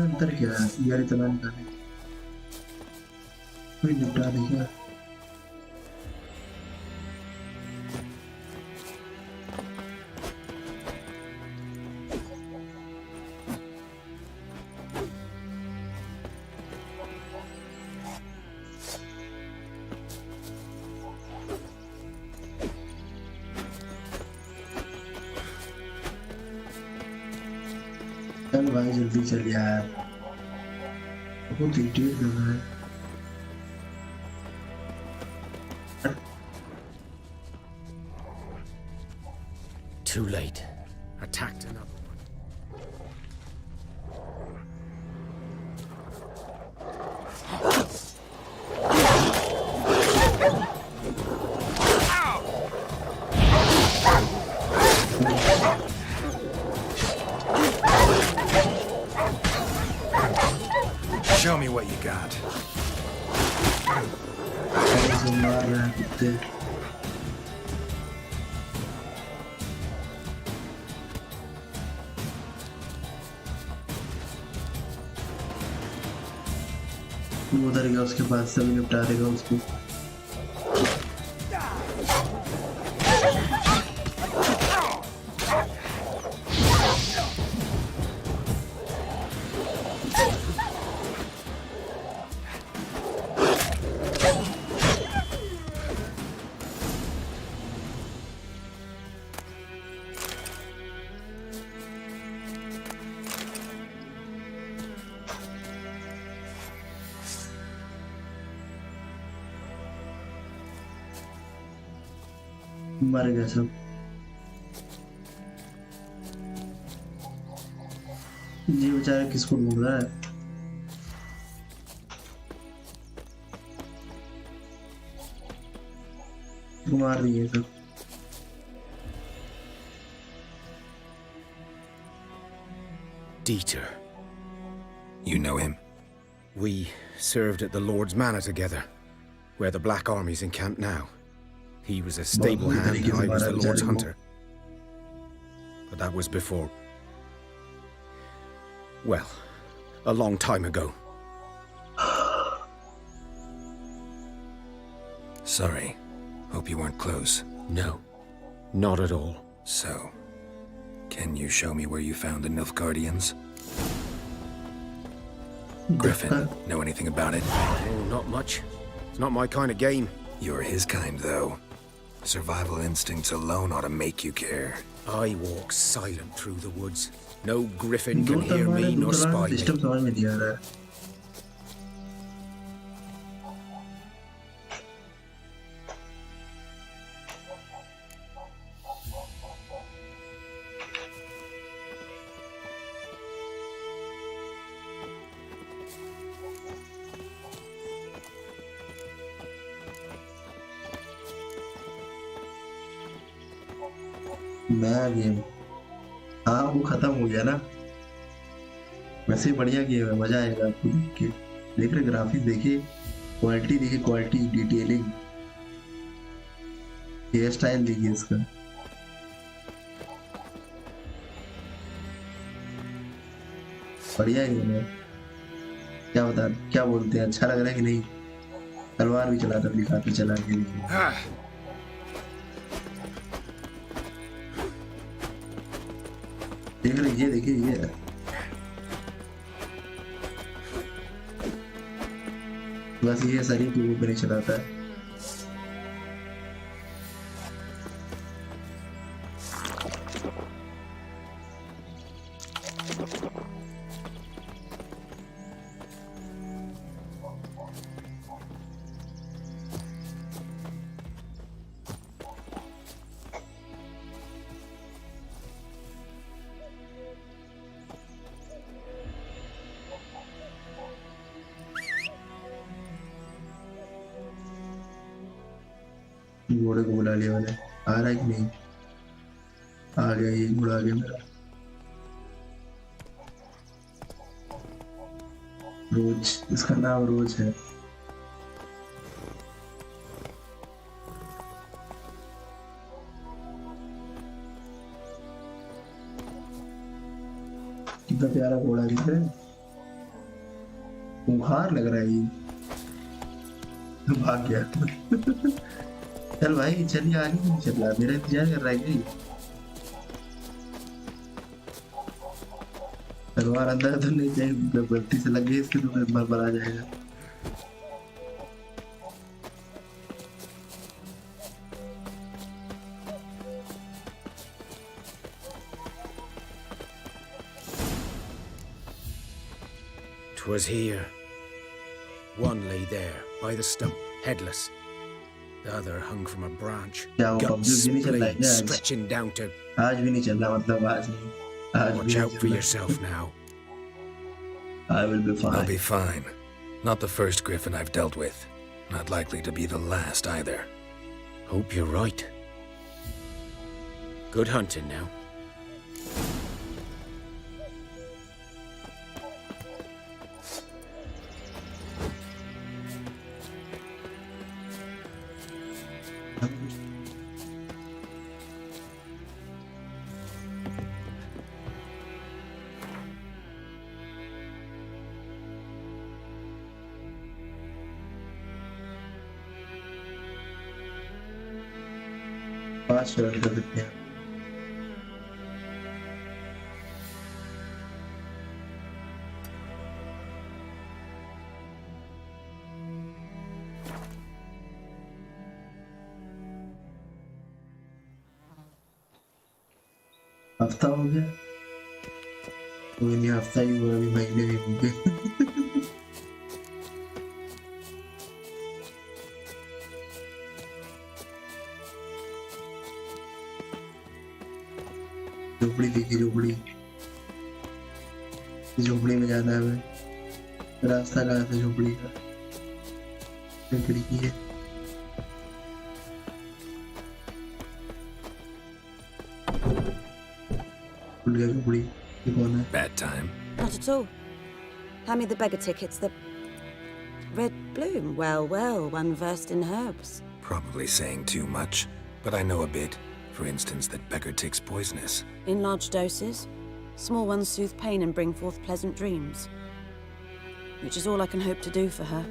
चल भाई जल्दी चल यार बहुत irritate कर रहा है Too late. Attacked another one. Show me what you got. उधर गया उसके पास से भी निपटा देगा उसको मर गया सब ये बेचारा किसको ढूंढ रहा है किसको मार रही है सब? Dieter. You know him? We served at the Lord's Manor together, where the Black Army's encamped now. He was a stable hand and I was the Lord's hunter. But that was before... well, a long time ago. Sorry. Hope you weren't close. No, not at all. So, can you show me where you found the Nilfgaardians? Griffin, know anything about it? Oh, not much. It's not my kind of game. You're his kind, though. Survival instincts alone ought to make you care. I walk silent through the woods. No Griffin can hear me nor spy me. नया game, हाँ वो खत्म हो गया ना। वैसे बढ़िया game है, मजा आएगा आपको देख के। देख रहे ग्राफिक्स देखिए, क्वालिटी देखिए, क्वालिटी, डिटेलिंग, हेयर स्टाइल देखिए इसका। बढ़िया गेम है। क्या बोलते हैं, अच्छा लग रहा है कि नहीं? तलवार भी चलाता दिखाते चला के देखिए। देख रहे ये देखिए ये बस ये शरीर के ऊपर नहीं चलाता है। घोड़े को बुला लिया मैंने, आ रहा है कि नहीं? आ गया, ये घोड़ा आ गया मेरा। रोज, इसका नाम रोज है। कितना प्यारा घोड़ा दिख रहा है, बुखार लग रहा है ये। भाग गया। चल भाई चलिए, आगे नहीं चल रहा, मेरा इंतजार कर रहा है कि तलवार अंदर तो नहीं जाएगी, गलती से लग गई इसके तो मर आ जाएगा।'Twas here. One lay there by the stump, headless. The other hung from a branch, guts splayed, stretching down to... आज भी नहीं चल रहा, मतलब आज नहीं। Watch out for yourself now. I will be fine. I'll be fine. Not the first Griffin I've dealt with. Not likely to be the last either. Hope you're right. Good hunting now. पांच run कर देते हैं। हफ्ता हो गया, कोई नहीं, हफ्ता ही हुआ, अभी महीने भी हो गए। झोपड़ी देखी, झोपड़ी में जाना है हमें। रास्ता कहाँ था झोपड़ी का? खिड़की है। Bad time. Not at all. Hand me the beggar tickets. The red bloom. Well, well, one versed in herbs. Probably saying too much, but I know a bit. For instance, that beggar tick's poisonous. In large doses. Small ones soothe pain and bring forth pleasant dreams. Which is all I can hope to do for her.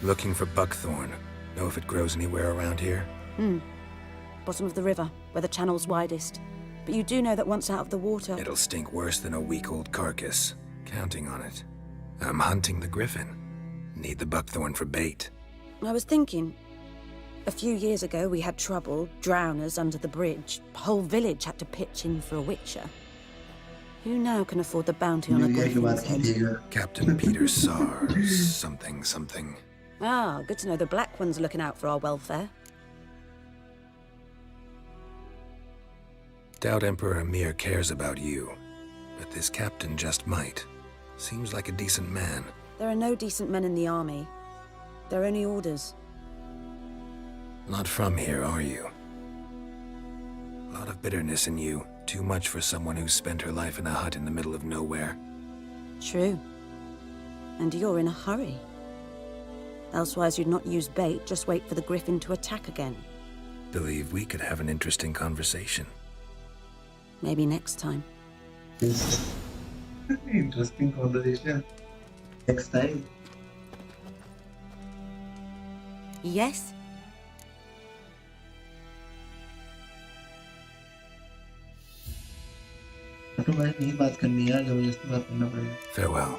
Looking for buckthorn. Know if it grows anywhere around here? Bottom of the river, where the channel's widest. But you do know that once out of the water... It'll stink worse than a week-old carcass. Counting on it. I'm hunting the griffin. Need the buckthorn for bait. I was thinking... A few years ago, we had trouble, drowners under the bridge. The whole village had to pitch in for a witcher. Who now can afford the bounty on a griffin's head? Captain Peter Sars, something. Ah, good to know the Black One's looking out for our welfare. Doubt Emperor Emir cares about you, but this captain just might. Seems like a decent man. There are no decent men in the army. They're only orders. Not from here, are you? A lot of bitterness in you. Too much for someone who's spent her life in a hut in the middle of nowhere. True. And you're in a hurry. Elsewise you'd not use bait, just wait for the griffin to attack again. Believe we could have an interesting conversation. Maybe next time. Yes. Interesting conversation. Next time. Yes? तो भाई नहीं बात करनी है जबरदस्ती बात करना पड़ेगा Farewell.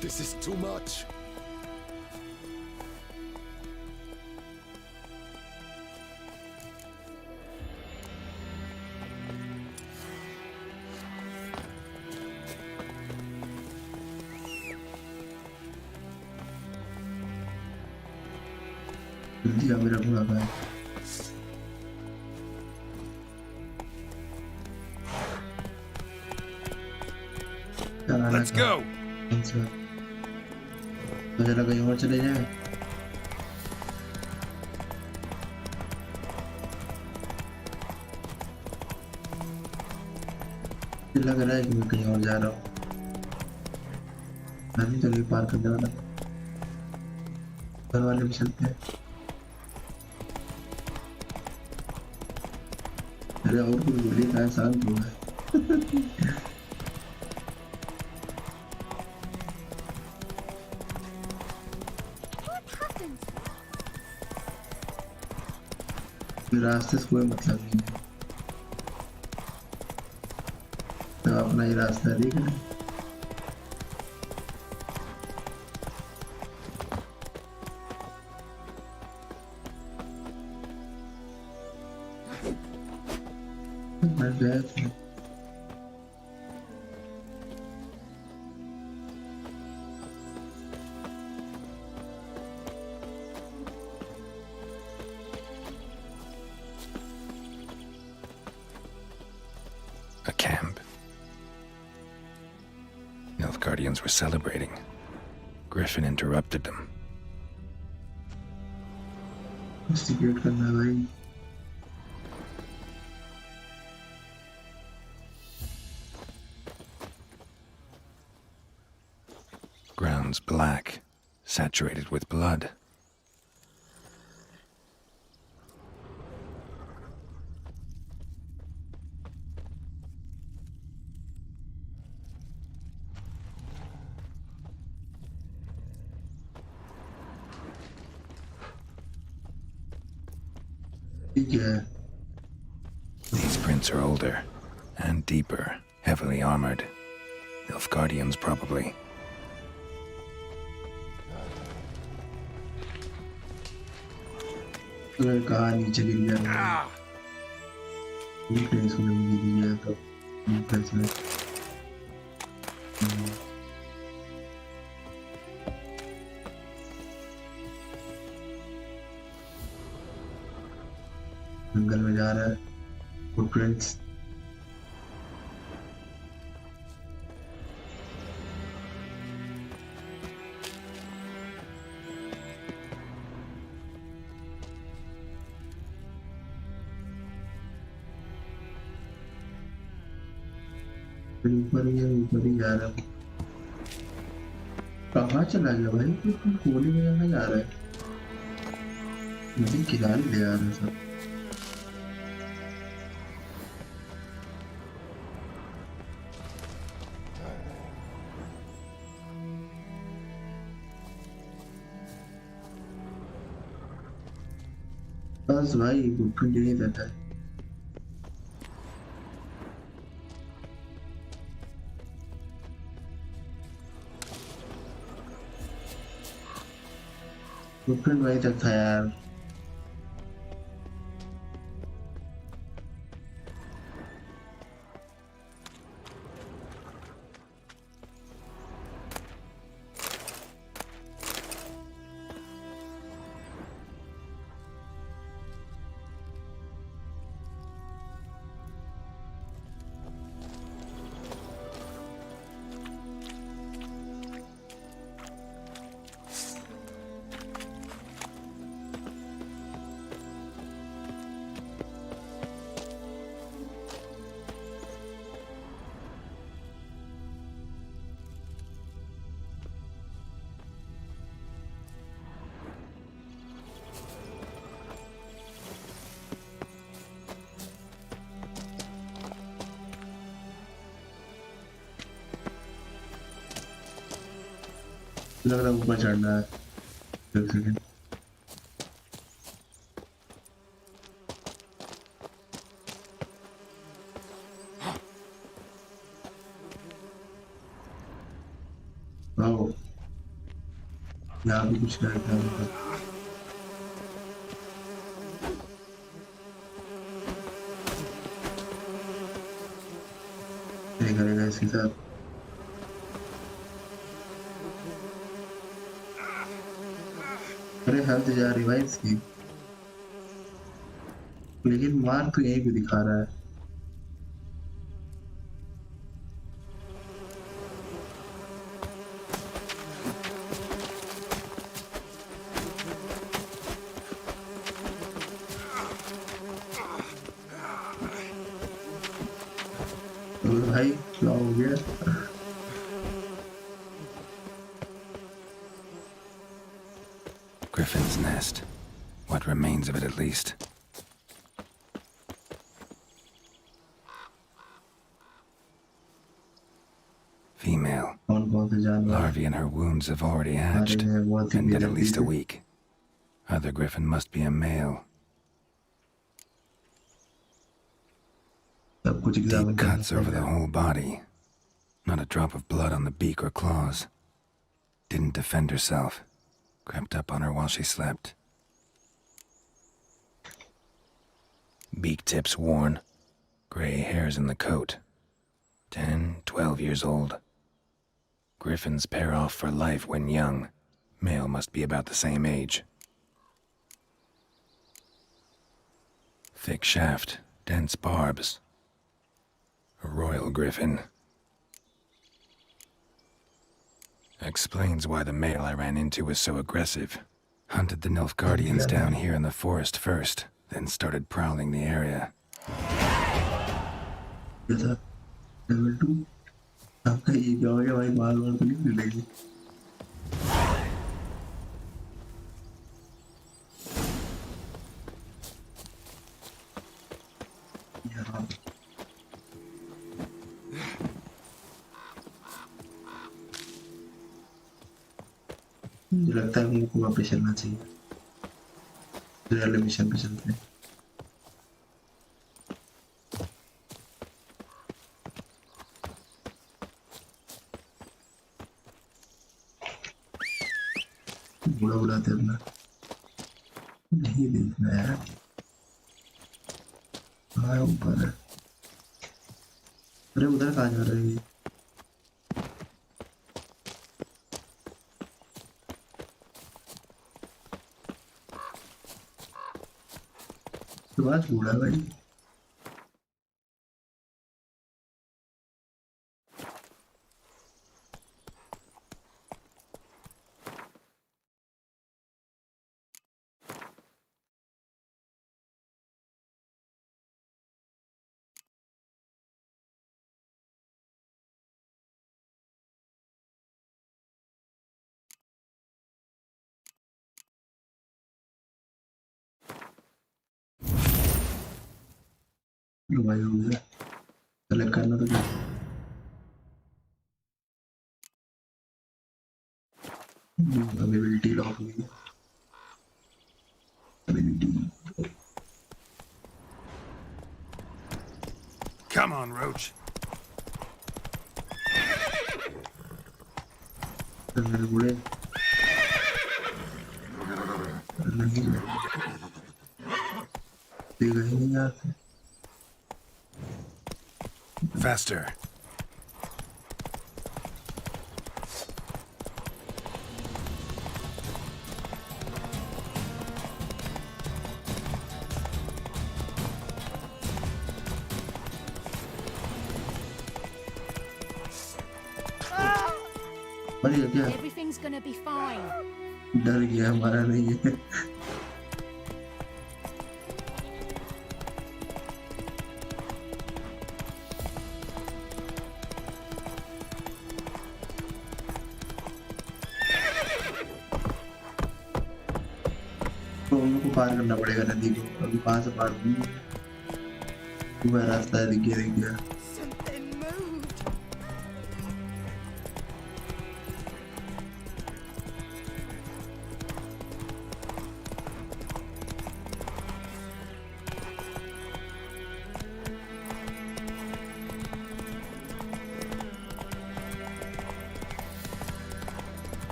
This is too much. दिया मेरा बुरा भाई Let's go. मुझे लगा कहीं और चले जाए लग रहा है कि मैं कहीं और जा रहा हूँ नदी तो नहीं पार करने वाला घर वाले भी चलते हैं अरे और कोई गोली का एहसास क्यों है रास्ते से कोई मतलब नहीं है तो अपना ही रास्ता देख रहे हैं A camp. Nilfgaardians were celebrating. Griffin interrupted them. Investigate करना भाई Ground's black, saturated with blood. Yeah. These prints are older and deeper, heavily armored. Nilfgaardians, probably. अगर कहाँ नीचे गिर गया नीचे सुनने में गिर गया तो नीचे से जंगल में जा रहा है फुटप्रिंट्स ऊपर ही जा रहा है कहाँ चला गया भाई कोई कोने में कहाँ जा रहा है नदी किनारे ले आ रहा है सब बस भाई बुकिंग यही रहता है बुकिंग वही तक था यार लग रहा है ऊपर चढ़ना है एक सेकंड आओ यहाँ भी कुछ करना है क्या करेगा इसके साथ अरे हेल्थ जा रही भाई इसकी लेकिन मार तो यहीं पे दिखा रहा है तो भाई क्या हो गया Griffin's nest. What remains of it, at least. Female. Larvae in her wounds have already hatched, and dead at least a week. Other griffin must be a male. Deep cuts over the whole body. Not a drop of blood on the beak or claws. Didn't defend herself. Crept up on her while she slept. Beak tips worn. Gray hairs in the coat. 10, 12 years old. Griffins pair off for life when young. Male must be about the same age. Thick shaft, dense barbs. A royal griffin. Explains why the male I ran into was so aggressive. Hunted the Nilfgaardians down here in the forest first, then started prowling the area. Level 2 आपका ये क्या हो गया भाई बाल बाल तो नहीं मिलेगी यहाँ मुझे लगता है हमको वापस चलना चाहिए मिशन पे चलते हैं बुरा बुलाते अपना नहीं देखना यार हाँ ऊपर है अरे उधर कहाँ जा रहे हैं तो बात छोड़ा भाई। भाई हो गया, सेलेक्ट करना तो क्या। अवेलेबिलिटी लॉक हुई है। अवेलेबिलिटी। Come on, Roach. बुढ़े नहीं देगा ही नहीं यार। Faster. अरे क्या Everything's gonna be fine. डर गया, हमारा नहीं है। तो उनको पार करना पड़ेगा नदी को। अभी कहाँ से पार करूँ? वह रास्ता है, दिख गया।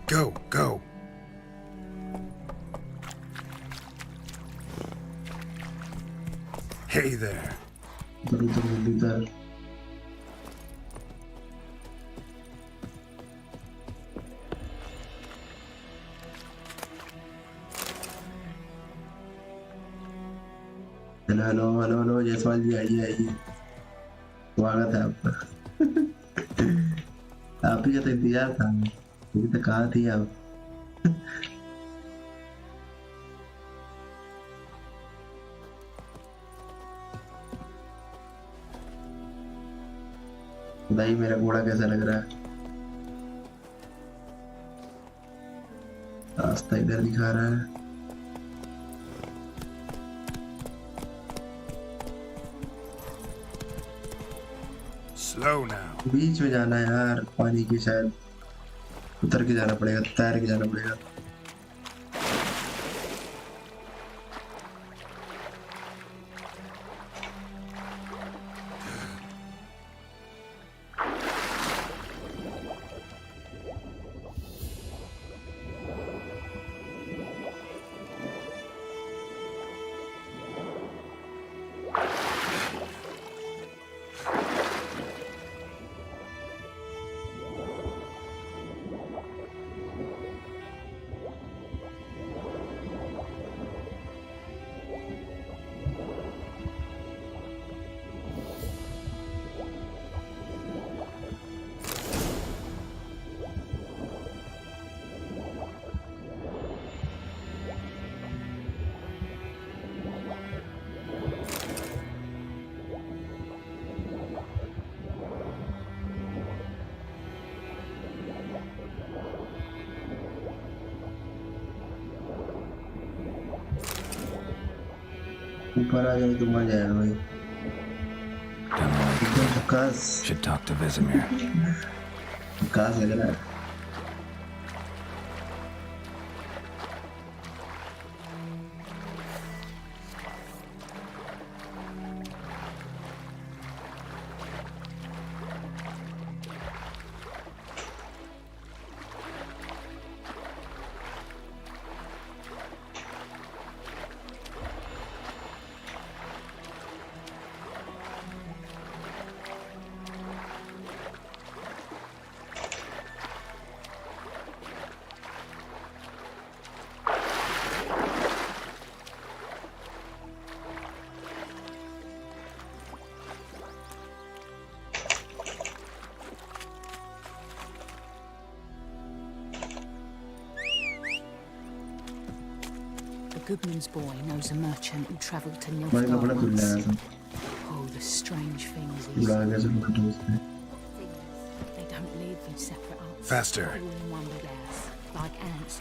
Go, go. Hey there. उधर हेलो हेलो हेलो जयसवाल जी, आइए आइए, स्वागत है आपका। आप ही का तो इंतजार था, अभी तक कहाँ थी आप? भाई मेरा घोड़ा कैसा लग रहा है? रास्ता इधर दिखा रहा है। Slow now. बीच में जाना है यार, पानी की शायद उतर के जाना पड़ेगा, तैर के जाना पड़ेगा। ऊपर आ जाए तो मजा आएगा भाई। Should talk to Vesemir. विकास लग रहा है। Goodman's boy knows a merchant who travelled to भाई कपड़ा Nilfgaard खुल once. रहा था Oh, the strange things he बुला said. के सब कटो उसने They don't live in separate huts. Faster. All in one big house, like ants.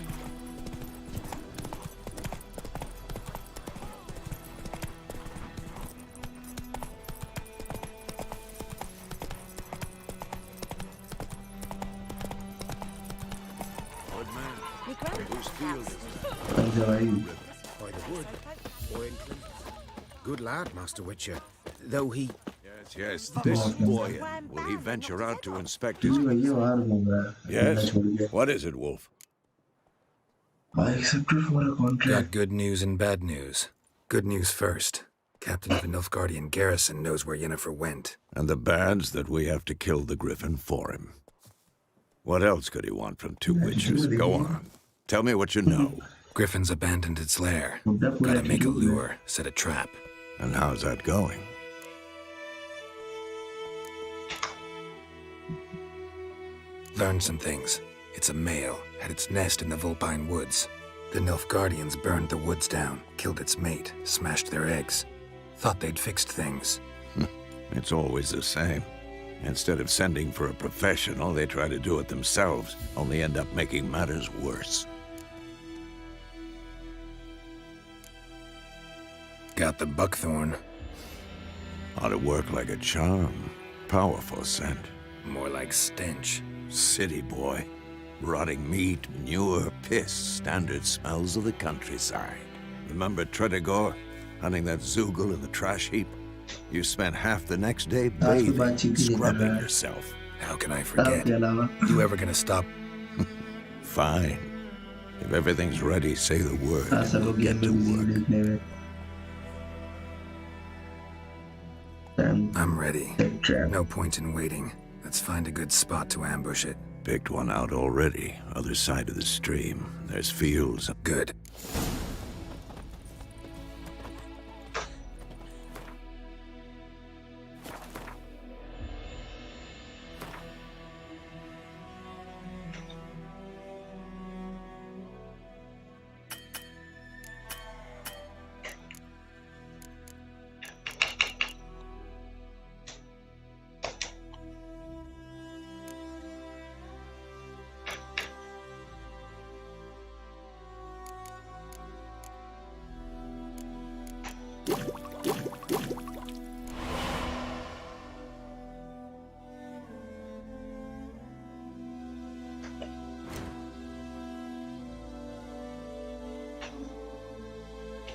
Whose field is अच्छा भाई By the wood. Boyington. Good lad, Master Witcher. Though he... Yes, this boy. Will he venture out to inspect his... तू भैया बाहर घूम रहा है Yes? छोड़ के What is it, Wolf? I accepted for a contract Got good news and bad news. Good news first. Captain of the Nilfgaardian garrison knows where Yennefer went. And the bad's that we have to kill the griffin for him. What else could he want from two witches? Go on. Tell me what you know. Griffin's abandoned its lair. Gotta make a lure, set a trap. And how's that going? Learned some things. It's a male, had its nest in the Vulpine Woods. The Nilfgaardians burned the woods down, killed its mate, smashed their eggs. Thought they'd fixed things. It's always the same. Instead of sending for a professional, they try to do it themselves, only end up making matters worse. Got the buckthorn. Ought to work like a charm. Powerful scent. More like stench. City boy. Rotting meat, manure, piss, standard smells of the countryside. Remember Tredegor? Hunting that Zoogle in the trash heap? You spent half the next day bathing, scrubbing yourself. How can I forget? You ever gonna stop? Fine. If everything's ready, say the word and we'll get to work. I'm ready. No point in waiting. Let's find a good spot to ambush it. Picked one out already. Other side of the stream. There's fields. Good.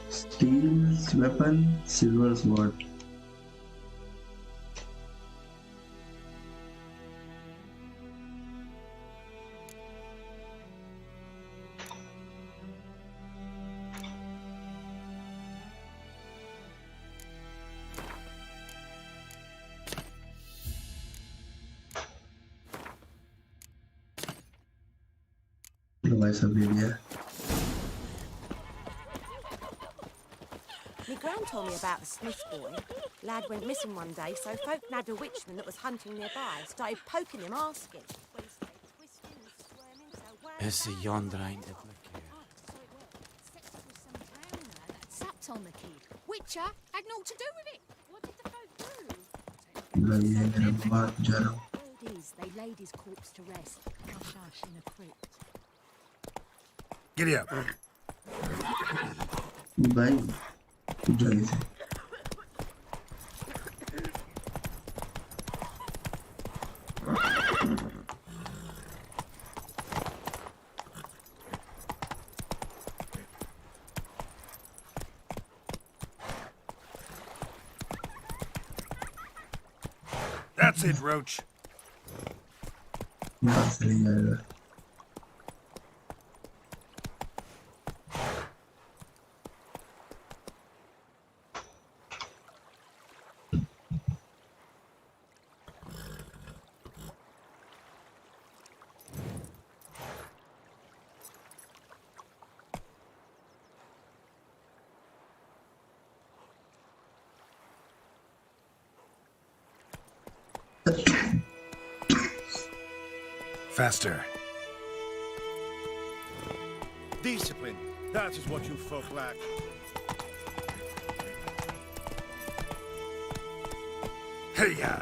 Steel's weapon, silver sword. लो भाई सब ले लिया My gran told me about the Smith's boy. Lad went missing one day, so folk nabbed a witchman that was hunting nearby. Started poking him, asking. Esse yonder ain't the blick Sapped on the key. Witcher had naught to do with it. What did the folk do? भाई ये मेरा बात जा रहा हूँ Word is they laid his corpse to rest. Hush hush in a crypt. Giddy up. भाई जल्दी से That's it, Roach. यहाँ से ले जाएगा Faster. Discipline. That is what you folk lack. Hey-ya!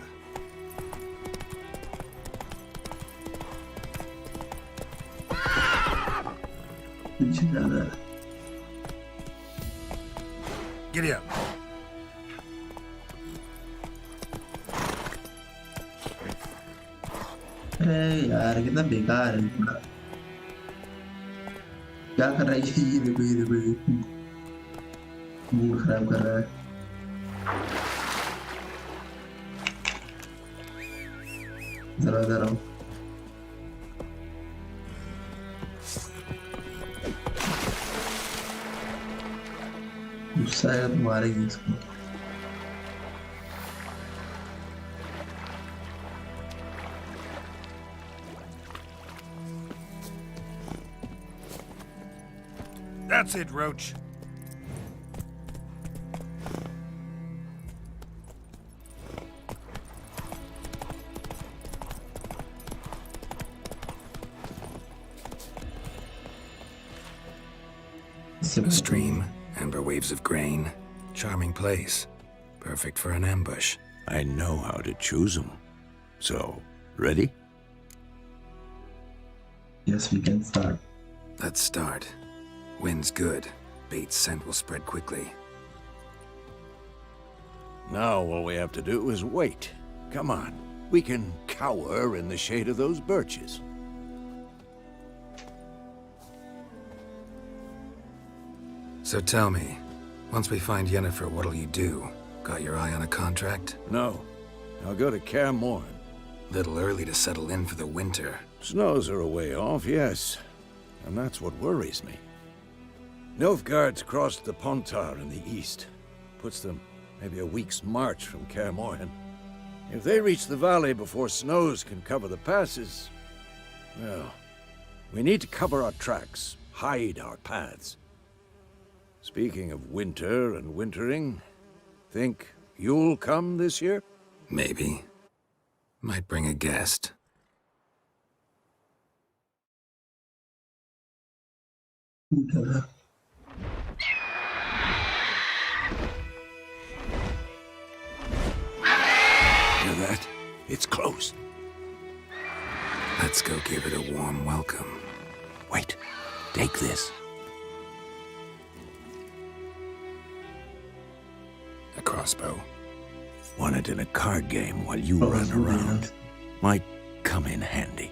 Giddy up. अरे यार कितना बेकार है पूरा क्या कर रहा है ये देखो मूड खराब कर रहा है जरा गुस्सा है तो मारेगी इसको That's it, Roach. A stream, amber waves of grain. Charming place. Perfect for an ambush. I know how to choose them. So, ready? Yes, we can start. Let's start. Wind's good. Bait's scent will spread quickly. Now all we have to do is wait. Come on. We can cower in the shade of those birches. So tell me, once we find Yennefer, what'll you do? Got your eye on a contract? No. I'll go to Kaer Morhen. Little early to settle in for the winter. Snows are a way off, yes. And that's what worries me. Nilfgaard's crossed the Pontar in the east. Puts them maybe a week's march from Kaer Morhen. If they reach the valley before snows can cover the passes, well, we need to cover our tracks, hide our paths. Speaking of winter and wintering, think you'll come this year? Maybe. Might bring a guest. Hear that? It's close. Let's go give it a warm welcome. Wait. Take this. A crossbow. Want it in a card game while you run around. Might come in handy.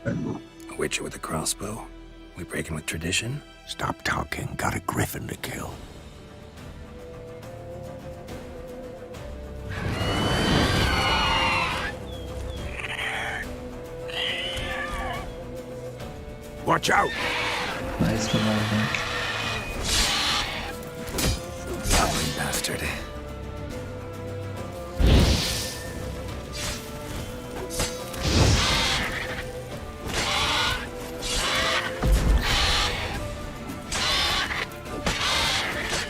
A witcher with a crossbow? We breaking with tradition? Stop talking. Got a griffin to kill. Watch out! Nice command. Lovely bastard.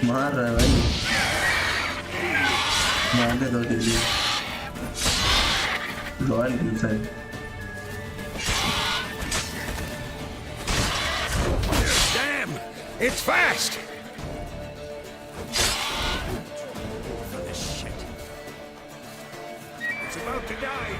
मार रहा है भाई मारने दो जल्दी royal defence Damn! It's fast! For this shit. It's about to die.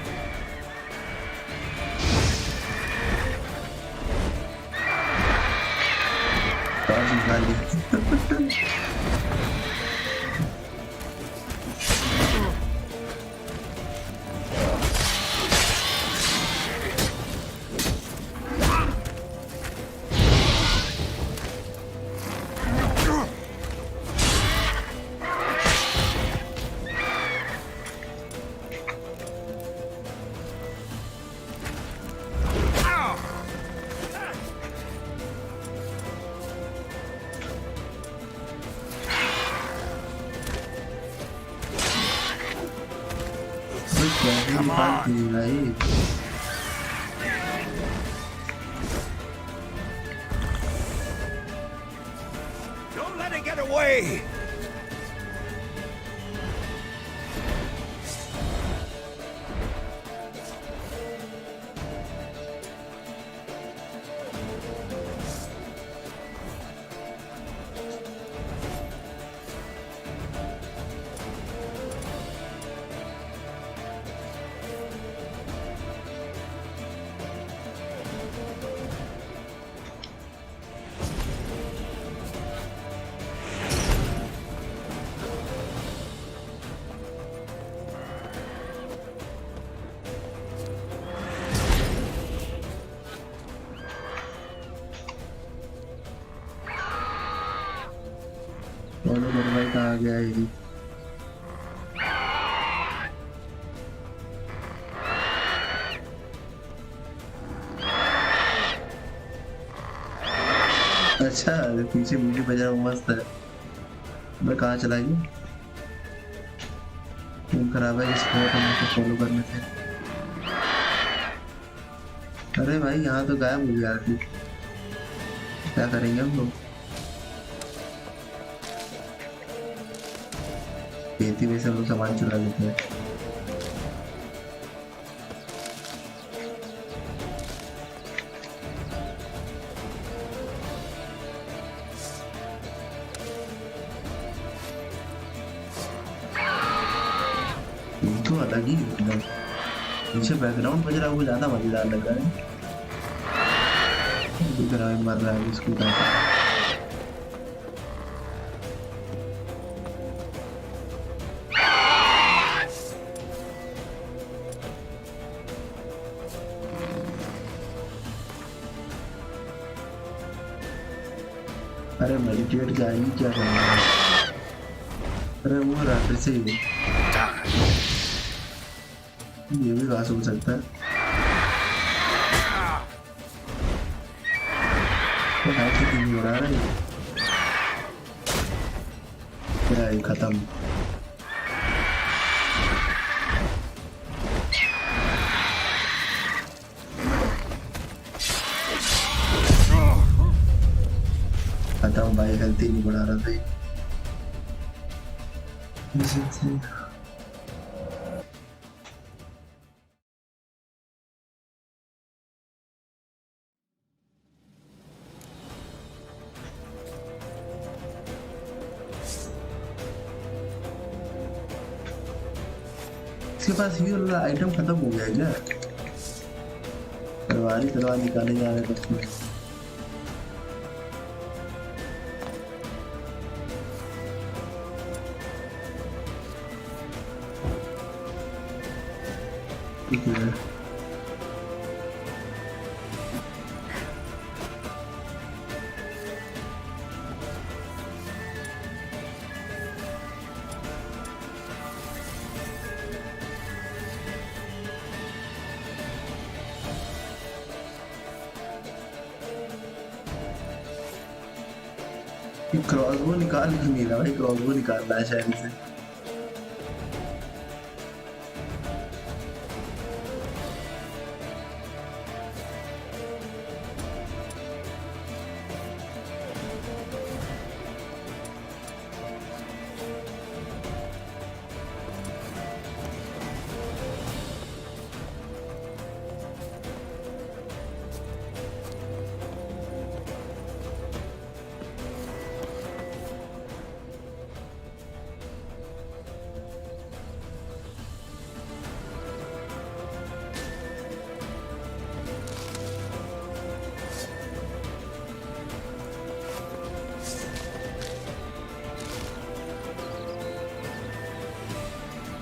Come on. Don't let it get away! गया ये। अच्छा पीछे म्यूजिक बज रहा मस्त है। मैं कहाँ चला गया? खून खराब है इस को फॉलो करने से। अरे भाई यहाँ तो गायब हो गया यार। क्या करेंगे हम लोग? खेती में से हम लोग सामान चुरा लेते हैं। तो अलग ही एकदम पीछे बैकग्राउंड बज रहा है, वो ज्यादा मजेदार लग रहा है। मर रहा है इसको अरे मेडिटेट जाएगी क्या करना है? अरे वो रात से ही ये भी घास हो सकता है। तो हाथ से क्यों उड़ा रहा है? क्या है खत्म? खत्म भाई, हेल्थ ही नहीं बढ़ा रहा था। इसके पास ये वाला आइटम खत्म हो गया है क्या? तलवार निकाले जा रहे हैं। ठीक है क्रॉसबो निकाल क्यों नहीं रहा भाई? क्रॉसबो निकालना है शायद से।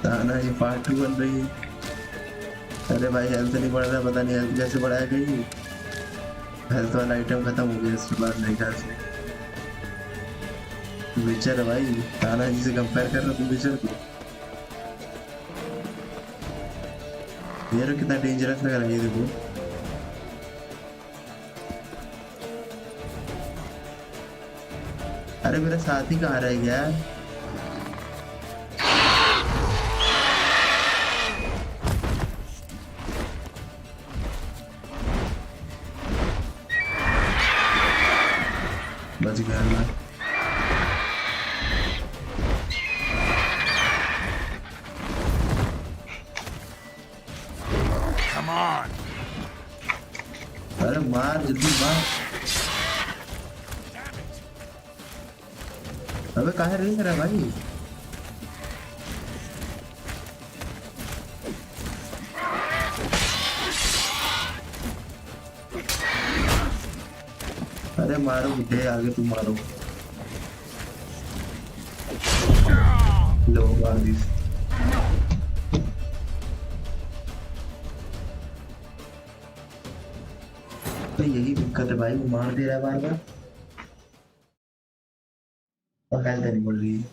ताना ये पार्ट 2 बन रही है। अरे भाई हेल्थ नहीं बढ़ रहा, पता नहीं हेल्थ कैसे बढ़ाया गई। हेल्थ वाला आइटम खत्म हो गया इसके बाद मेरे ख्याल से। विचर है भाई, ताना जी से कंपेयर कर रहा तुम विचर को। ये कितना डेंजरस लग रहा है ये देखो। अरे मेरा साथी कहाँ रह गया? बच गया मैं। Come on. अरे मार जल्दी मार। अबे कहाँ रेंग रहा है भाई? अरे मारो बुढ़े, आगे तुम मारो। लो आगे तो यही दिक्कत है भाई, वो मार दे रहा है बार बार और हेल्थ नहीं बढ़ रही है।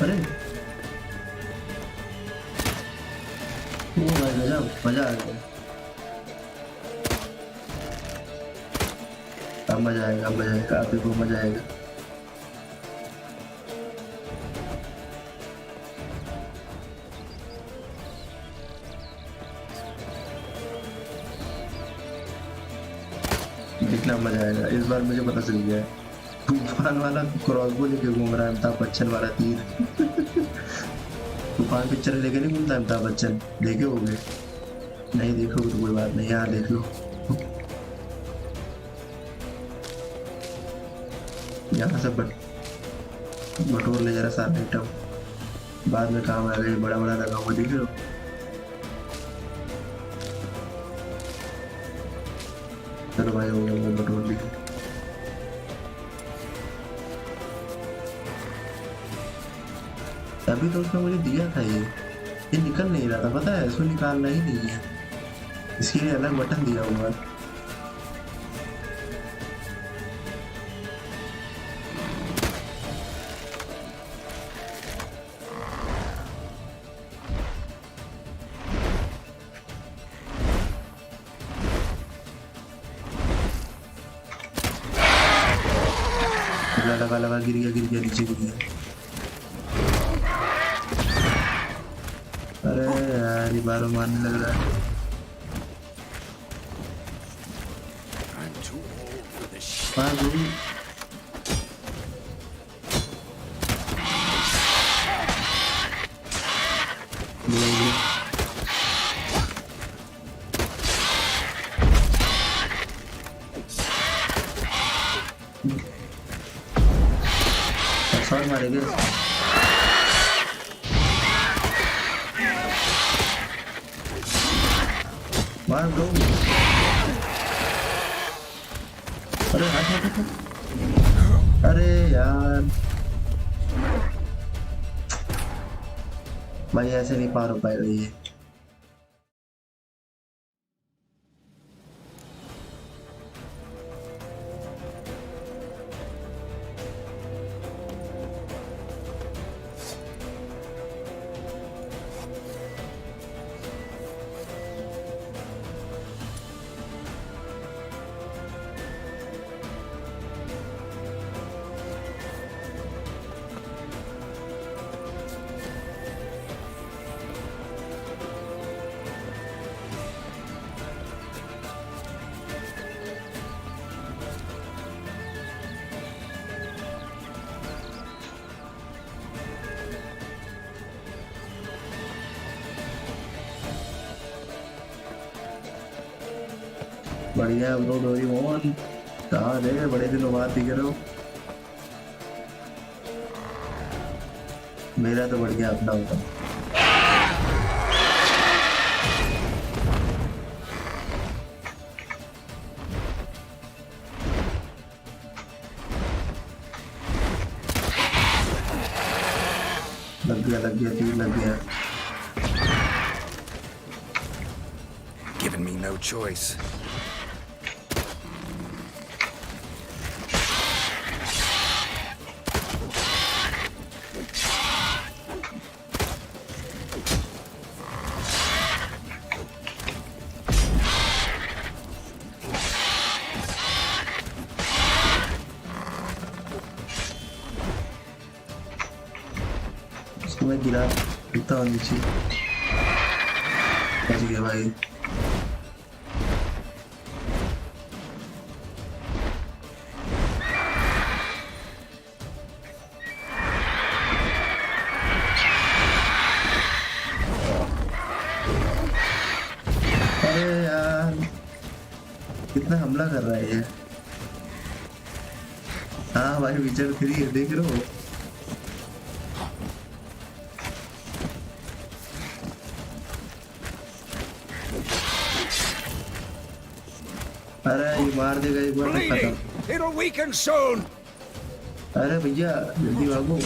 अरे ओ भाई गजब, मजा आ गया। अब मजा आएगा, मजा आएगा, आप देखो मजा आएगा। देखना मजा आएगा। इस बार मुझे पता चल गया है, तूफान वाला क्रॉसबो लेके घूम रहा है अमिताभ बच्चन वाला तीर। तूफान पिक्चर लेके नहीं घूमता अमिताभ बच्चन, देखे होगे? नहीं देखोगे तो कोई बात नहीं, यहाँ देख लो। यहाँ से बटोर ले जरा सारा आइटम, बाद में काम आ गए। बड़ा बड़ा लगा हुआ देख लो। चलो भाई हो गया, वो बटोर ली। अभी तो उसने मुझे दिया था ये निकल नहीं रहा था, पता है? इसको निकालना ही नहीं है, इसके लिए अलग बटन दिया हुआ है। लगा गिर गया नीचे गिर गया। अरे यार ये बार मारने लग रहा है। मारेंगे मार दो। अरे हट। अरे यार भाई ऐसे नहीं पार हो पाएगा ये। बढ़िया ब्रो डोरेमोन, कहाँ थे? बड़े दिनों बाद दिख रहे हो। मेरा तो बढ़िया अपना होता। लग गया तीर लग गया। Given me no choice. मैं गिरा इतना नीचे बच गया भाई। अरे यार कितना हमला कर रहा है ये। हाँ भाई विचर 3 देख रहे हो। अरे ये मार देगा एक बार तो खत्म। It'll weaken soon. अरे भैया जल्दी भागो,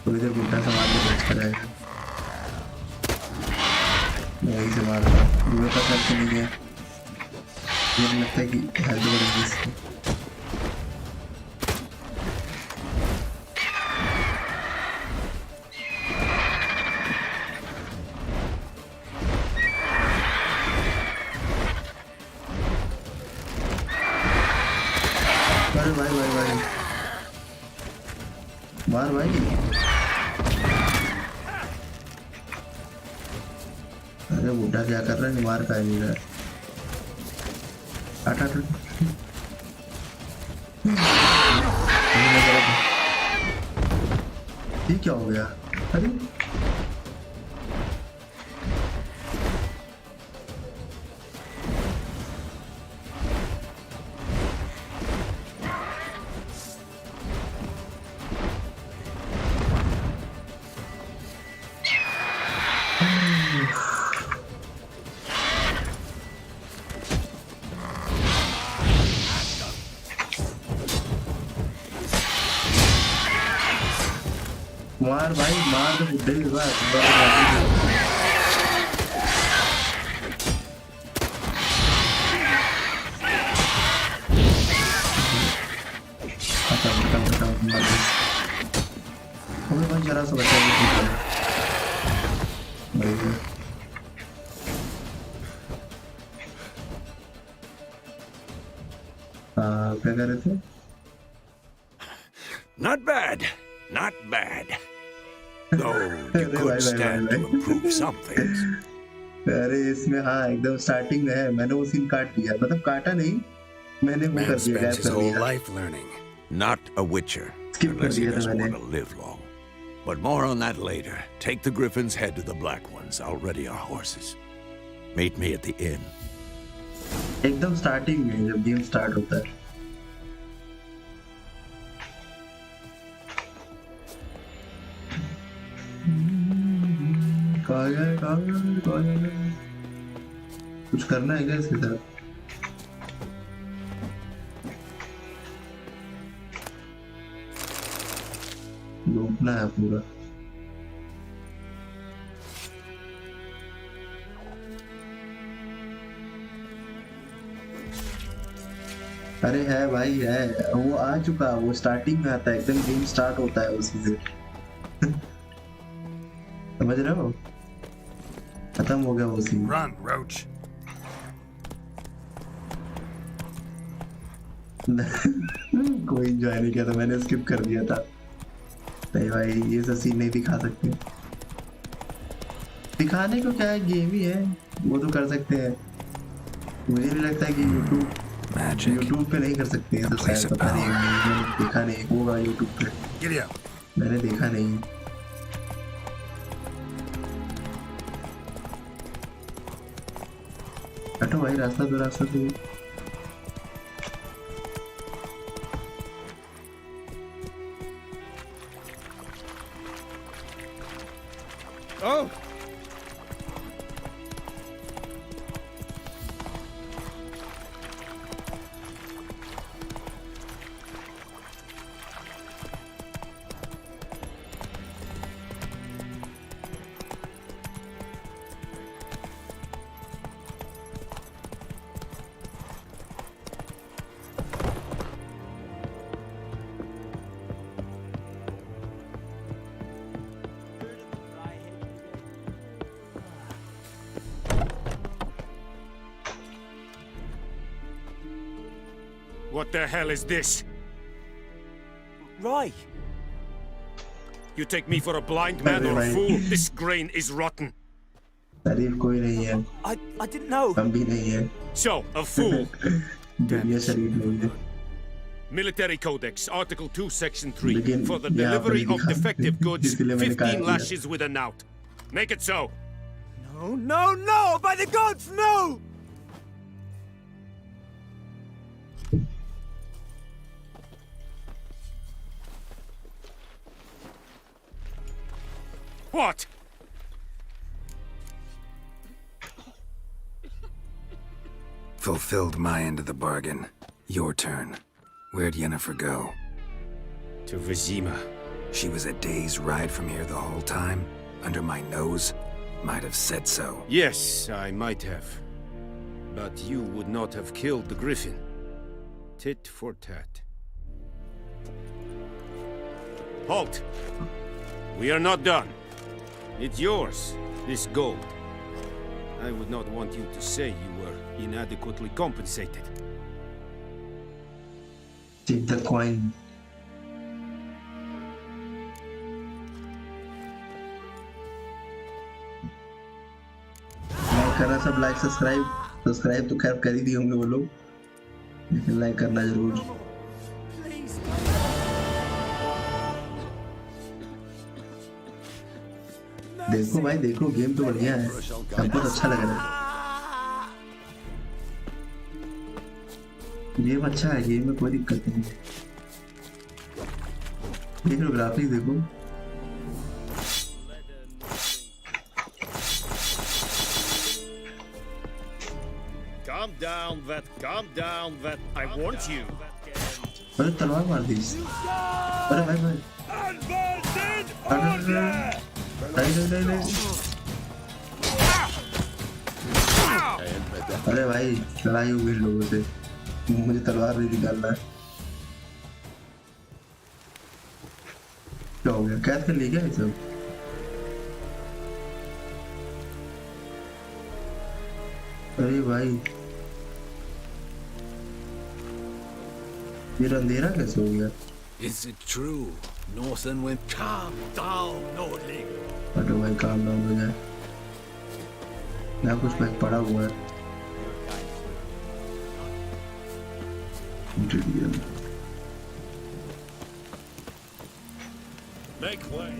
तो इधर गुड्डा से मारने को अच्छा रहेगा। मैं यहीं से मार रहा हूँ, दूर का खर्च नहीं है। मुझे लगता है कि हेल्थ बढ़ेगी इसकी। भाई मार भाई अरे बुड्ढा क्या कर रहा है मार का नहीं रहा हट ये क्या हो गया अरे मार भाई मार तो बुड्ढे भी बात हमें भाई जरा सा बचा क्या कर रहे थे Not bad. Not bad. Though you could stand to improve some things. अरे इसमें हाँ एकदम स्टार्टिंग में है मैंने वो सीन काट दिया मतलब काटा नहीं मैंने वो कर दिया spends his whole life learning. Not a witcher. Unless he doesn't want to live long. But more on that later. Take the Griffin's head to the Black Ones. I'll ready our horses. Meet me at the inn. एकदम starting में जब game start होता है कुछ करना है क्या इसके साथ लूटना है पूरा अरे है भाई है वो आ चुका वो स्टार्टिंग में आता है एकदम गेम स्टार्ट होता है उसी से समझ रहे हो खत्म हो गया वो सीन Run, Roach. कोई एंजॉय नहीं किया था मैंने स्किप कर दिया था नहीं भाई ये सब सीन नहीं दिखा सकते दिखाने को क्या है गेम ही है वो तो कर सकते हैं मुझे नहीं लगता कि YouTube पे नहीं कर सकते हैं तो शायद पता नहीं मैंने देखा नहीं होगा YouTube पे मैंने देखा नहीं हटो भाई रास्ता तो Oh! What the hell is this? Right. You take me for a blind man or a fool? This grain is rotten. तारीफ कोई नहीं है I didn't know. हम भी नहीं है So, a fool. दुनिया शरीफ नहीं है Military Codex, Article 2, Section 3. For the delivery of defective goods, 15 lashes with a knout. Make it so. No, no, no! By the gods, no! What? Fulfilled my end of the bargain. Your turn. Where'd Yennefer go? To Vizima. She was a day's ride from here the whole time? Under my nose? Might have said so. Yes, I might have. But you would not have killed the Griffin. Tit for tat. Halt! We are not done. It's yours, this gold. I would not want you to say you were inadequately compensated. Take the coin. Like करना सब, like subscribe तो खैर कर ही दिए होंगे वो लोग, लेकिन लाइक करना जरूर। देखो भाई देखो, गेम तो बढ़िया है, हमको तो अच्छा लग रहा है। गेम अच्छा है, गेम में कोई दिक्कत नहीं। देख लो ग्राफिक्स देखो। Calm down, vet. I want you. अरे तलवार मार दी। अरे भाई भाई। नहीं। अरे भाई लड़ाई हो गई लोगों से, मुझे तलवार नहीं निकालना है। क्या हो गया, कैद कर लिया क्या ये सब? अरे भाई ये अंधेरा कैसे हो गया? Is it true? Northern went. Calm down, Nordling. अरे भाई काम डाउन हो जाए, यहाँ कुछ बैग पड़ा हुआ है। Make way.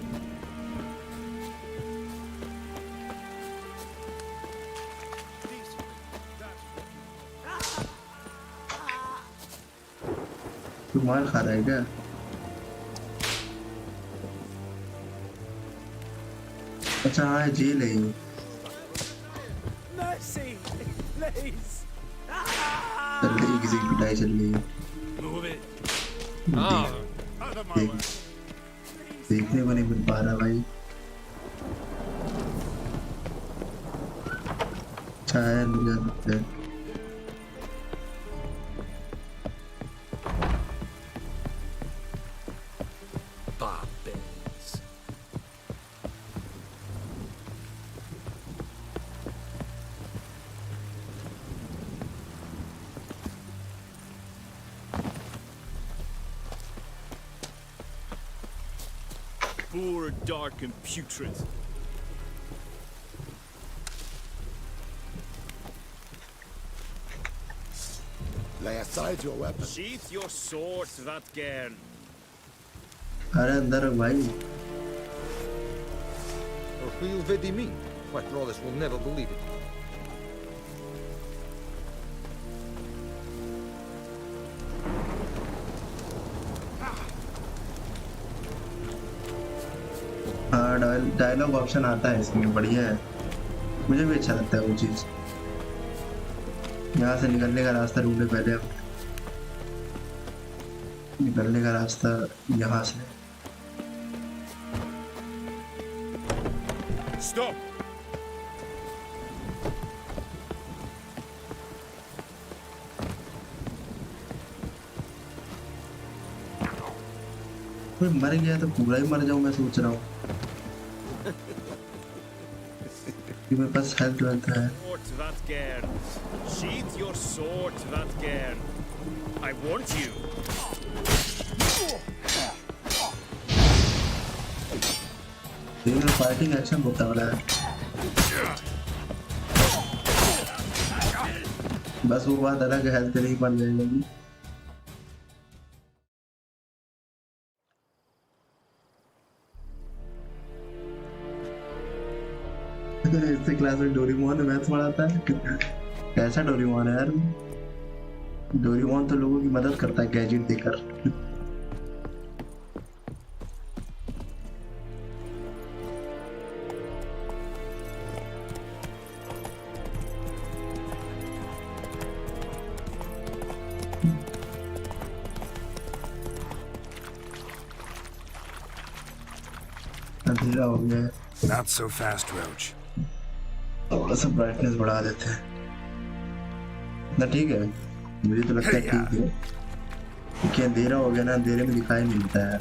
तू मार खा रहा है क्या? अच्छा हाँ जेल है ये। चल रही किसी की पिटाई चल रही है। देखने को नहीं मिल पा रहा भाई। अच्छा है मुझे Poor, dark, and putrid. Lay aside your weapon. Sheath your sword, Vatgern. अरे अंदर भाई। Real Vedimi. My brothers will never believe it. Dialogue option आता है इसमें, बढ़िया है, मुझे भी अच्छा लगता है वो चीज। यहाँ से निकलने का रास्ता ढूंढे पहले हम। निकलने का रास्ता यहाँ से। Stop. कोई मर गया तो पूरा ही मर जाऊं, मैं सोच रहा हूँ कि मेरे पास हेल्थ रहता है। Sheath your sword, Vatgern. I want you. ये फाइटिंग एक्शन होता वाला है। बस वो बात अलग है, हेल्थ नहीं बन जाएगी। इससे क्लास में डोरेमोन मैथ्स पढ़ाता है। कैसा डोरेमोन है यार? डोरेमोन तो लोगों की मदद करता है गैजेट देकर। अंधेरा हो गया है। Not so fast, Roach. थोड़ा सा ब्राइटनेस बढ़ा देते हैं ना, ठीक है? मुझे तो लगता है ठीक है, क्योंकि अंधेरा हो गया ना, अंधेरे में दिखाई नहीं देता है।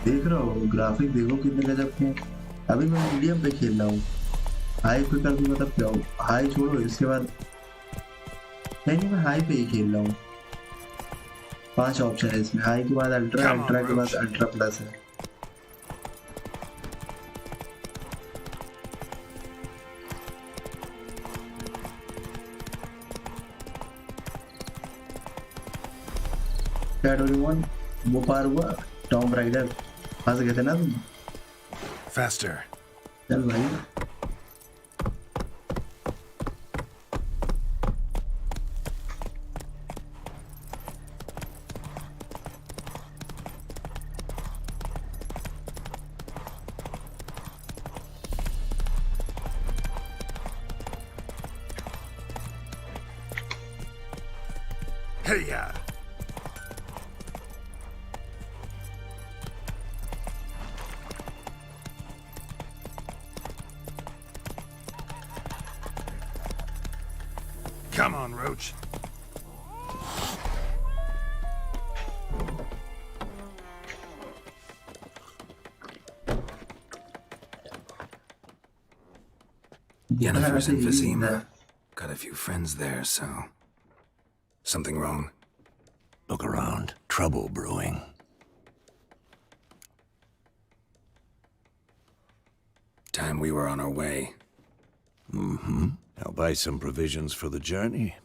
देख रहा हो ग्राफिक, देखो कितने गजब के। अभी मैं मीडियम पे खेल रहा हूँ, हाई पे कर दूंगा तब क्या हो? हाई छोड़ो, इसके बाद नहीं मैं हाई पे ही खेल रहा हूँ। 5 ऑप्शन है इसमें, हाई के बाद अल्ट्रा, अल्ट्रा के बाद अल्ट्रा प्लस है। क्या डोरेमोन वो पार हुआ? टॉम राइडर फंस गए थे ना तुम? Faster. चल भाई। Hey ya. Come on, Roach. Yennefer's in Vizima. Got a few friends there, so... Something wrong? Look around. Trouble brewing. Time we were on our way. Mm-hmm. I'll buy some provisions for the journey.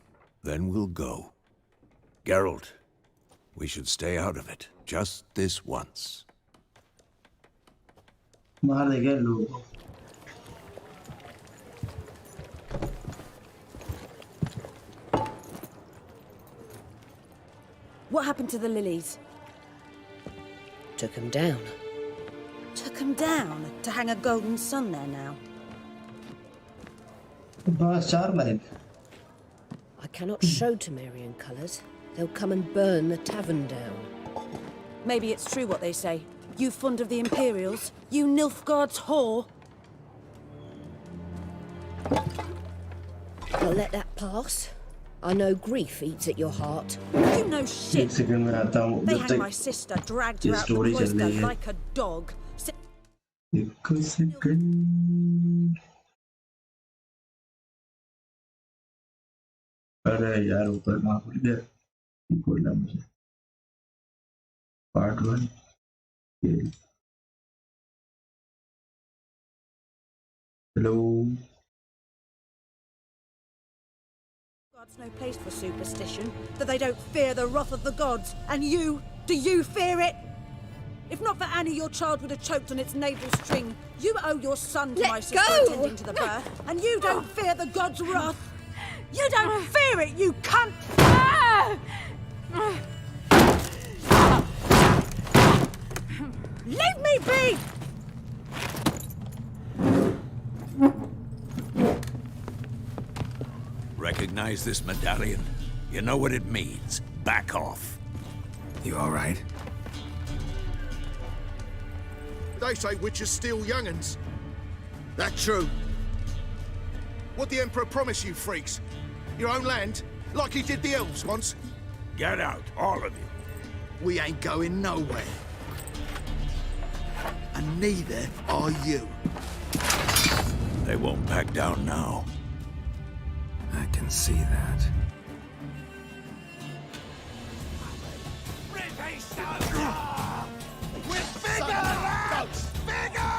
Then we'll go. Geralt, we should stay out of it. Just this once. मार देंगे लोग। What happened to the lilies? Took him down. Took them down to hang a golden sun there now. बस 4 line. I cannot show Temerian colours. They'll come and burn the tavern down. Maybe it's true what they say. You fond of the Imperials? You Nilfgaard's whore? I'll let that pass. I know grief eats at your heart. You know shit. एक second में आता हूँ। They hanged my sister, dragged her out the cloister like a dog. एक second. अरे यार ऊपर कहाँ भूल गया? बोलना मुझे। Part 1 Hello. God's no place for superstition, that they don't fear the wrath of the gods. And you, do you fear it? If not for Annie, your child would have choked on its navel string. You owe your son to my sister attending to the birth, and you don't fear the gods' wrath. You don't fear it, you cunt! Leave me be! Recognize this medallion? You know what it means. Back off. You all right? They say witches steal young'uns. That true? What the Emperor promise you, freaks? Your own land? Like he did the elves once? Get out, all of you. We ain't going nowhere. And neither are you. They won't back down now. I can see that. We're bigger, lads! Bigger!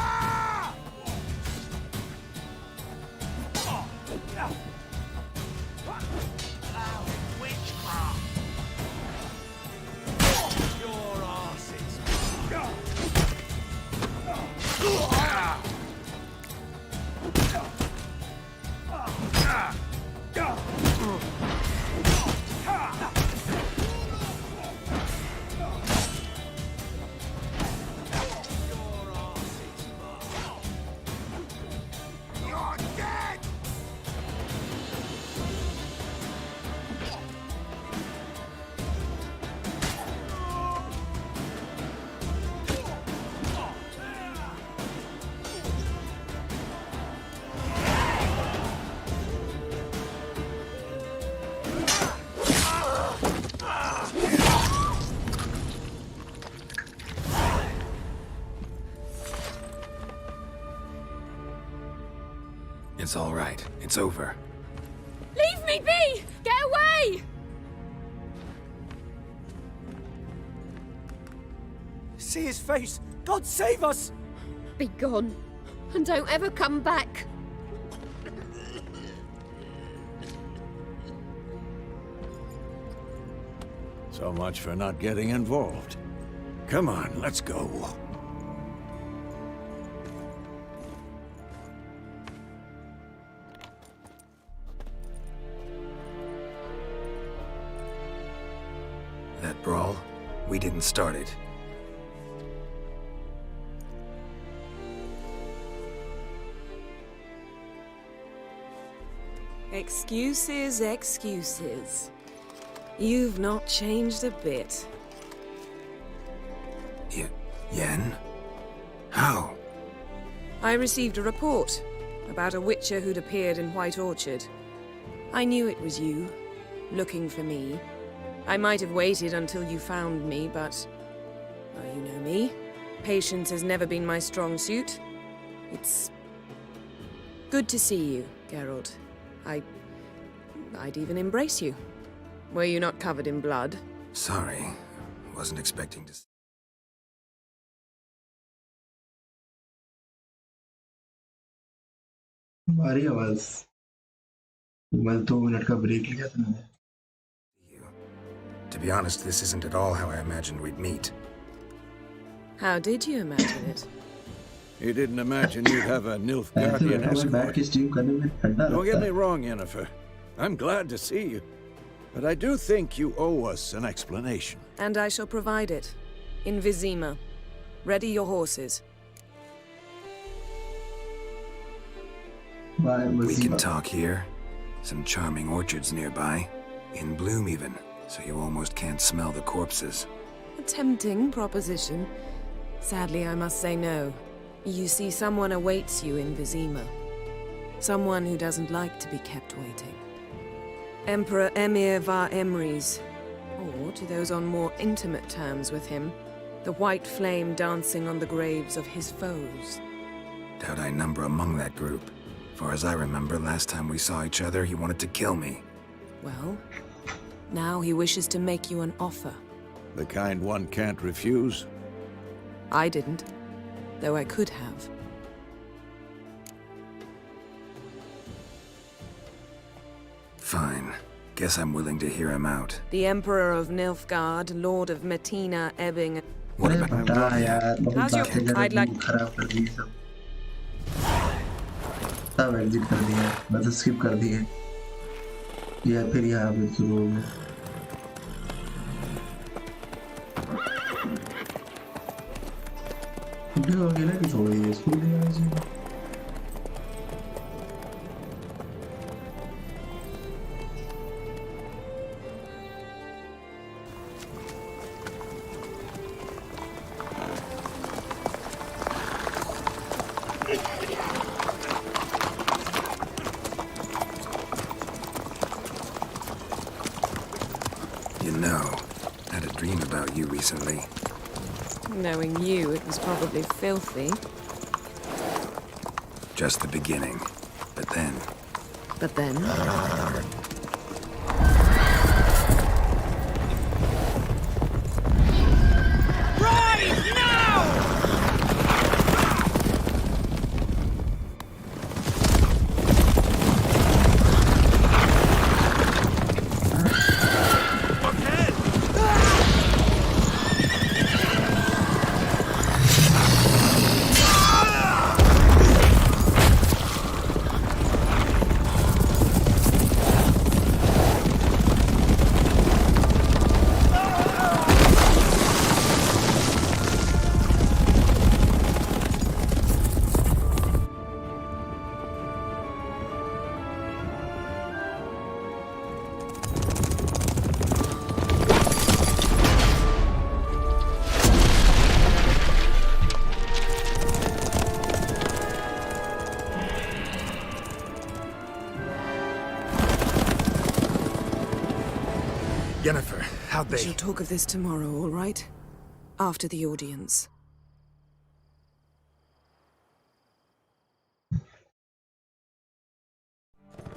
Witchcraft! Your asses! It's all right. It's over. Leave me be! Get away! See his face! God save us! Be gone, and don't ever come back. So much for not getting involved. Come on, let's go. That brawl, we didn't start it. Excuses, excuses. You've not changed a bit. Yen? How? I received a report about a witcher who'd appeared in White Orchard. I knew it was you, looking for me. I might have waited until you found me, but... well, you know me. Patience has never been my strong suit. It's... good to see you, Geralt. I'd even embrace you. Were you not covered in blood? Sorry. Wasn't expecting to... हमारी आवाज बस 2 minute का break लिया था मैंने. To be honest, this isn't at all how I imagined we'd meet. How did you imagine it? You didn't imagine you'd have a Nilfgaardian escort. Don't get me wrong, Yennefer. I'm glad to see you. But I do think you owe us an explanation. And I shall provide it. In Vizima. Ready your horses. We can talk here. Some charming orchards nearby. In bloom even, so you almost can't smell the corpses. A tempting proposition. Sadly, I must say no. You see, someone awaits you in Vizima. Someone who doesn't like to be kept waiting. Emperor Emir var Emrys. Or, to those on more intimate terms with him, the white flame dancing on the graves of his foes. Doubt I number among that group. Far as I remember, last time we saw each other, he wanted to kill me. Well, now he wishes to make you an offer. The kind one can't refuse? I didn't, though I could have. Fine. Guess I'm willing to hear him out. The Emperor of Nilfgaard, Lord of Metina, Ebbing... What about... How's your... I'd like... तब exit कर दिया, मतलब skip कर दिए, या फिर यहाँ पे शुरू हो गया. उठे हो गया ना कि छोड़ दिए स्कूल नहीं आना चाहिए. You know, I had a dream about you recently. Knowing you, it was probably filthy. Just the beginning. But then... But then? Rise now! Yennefer, how'd they... We shall talk of this tomorrow, all right? After the audience.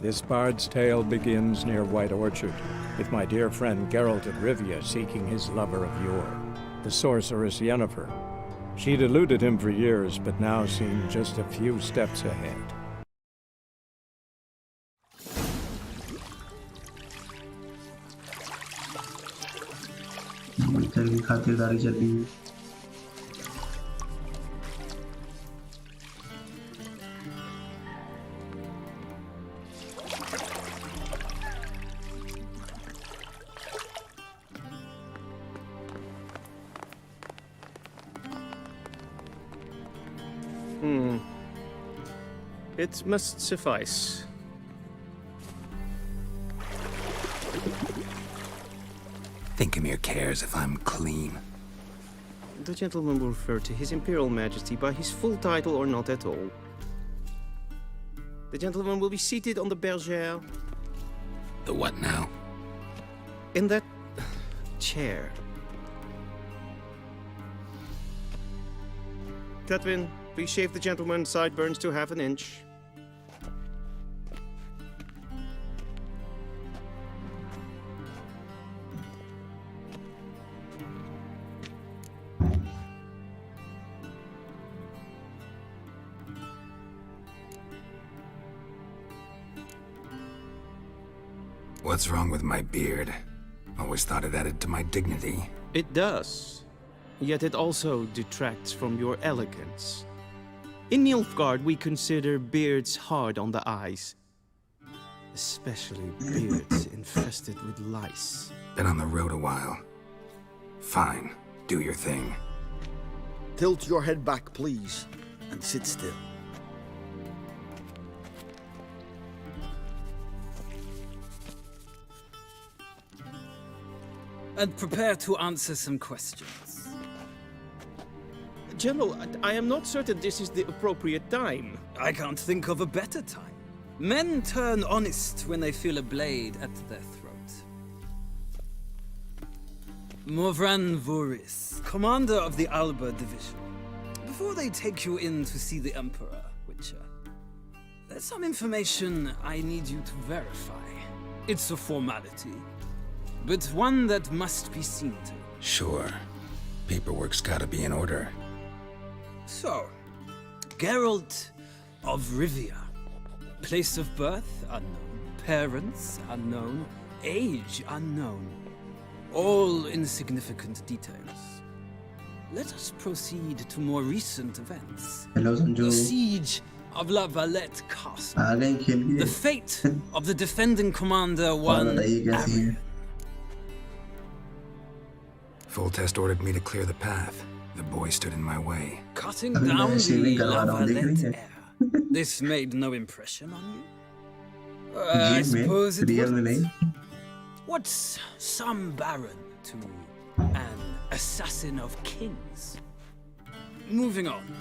This bard's tale begins near White Orchard, with my dear friend Geralt of Rivia seeking his lover of yore, the sorceress Yennefer. She'd eluded him for years, but now seemed just a few steps ahead. खातिरदारी चल रही है। It must suffice. Thinkamere cares if I'm clean. The gentleman will refer to His Imperial Majesty by his full title or not at all. The gentleman will be seated on the bergère. The what now? In that chair. Cletwin, please shave the gentleman's sideburns to half an inch. What's wrong with my beard? Always thought it added to my dignity. It does. Yet it also detracts from your elegance. In Nilfgaard, we consider beards hard on the eyes. Especially beards infested with lice. Been on the road a while. Fine. Do your thing. Tilt your head back, please, and sit still. And prepare to answer some questions. General, I am not certain this is the appropriate time. I can't think of a better time. Men turn honest when they feel a blade at their throat. Morvran Voorhis, commander of the Alba Division. Before they take you in to see the Emperor, Witcher, there's some information I need you to verify. It's a formality, but one that must be seen to. Sure. Paperwork's gotta be in order. So, Geralt of Rivia. Place of birth unknown. Parents unknown. Age unknown. All insignificant details. Let us proceed to more recent events. Hello, Sanju. The siege of La Valette Castle. The fate of the defending commander, one Arian. Foltest ordered me to clear the path. The boy stood in my way. Cutting down the La Valette heir. This made no impression on you? I suppose it wouldn't. What's some baron to an assassin of kings? Moving on.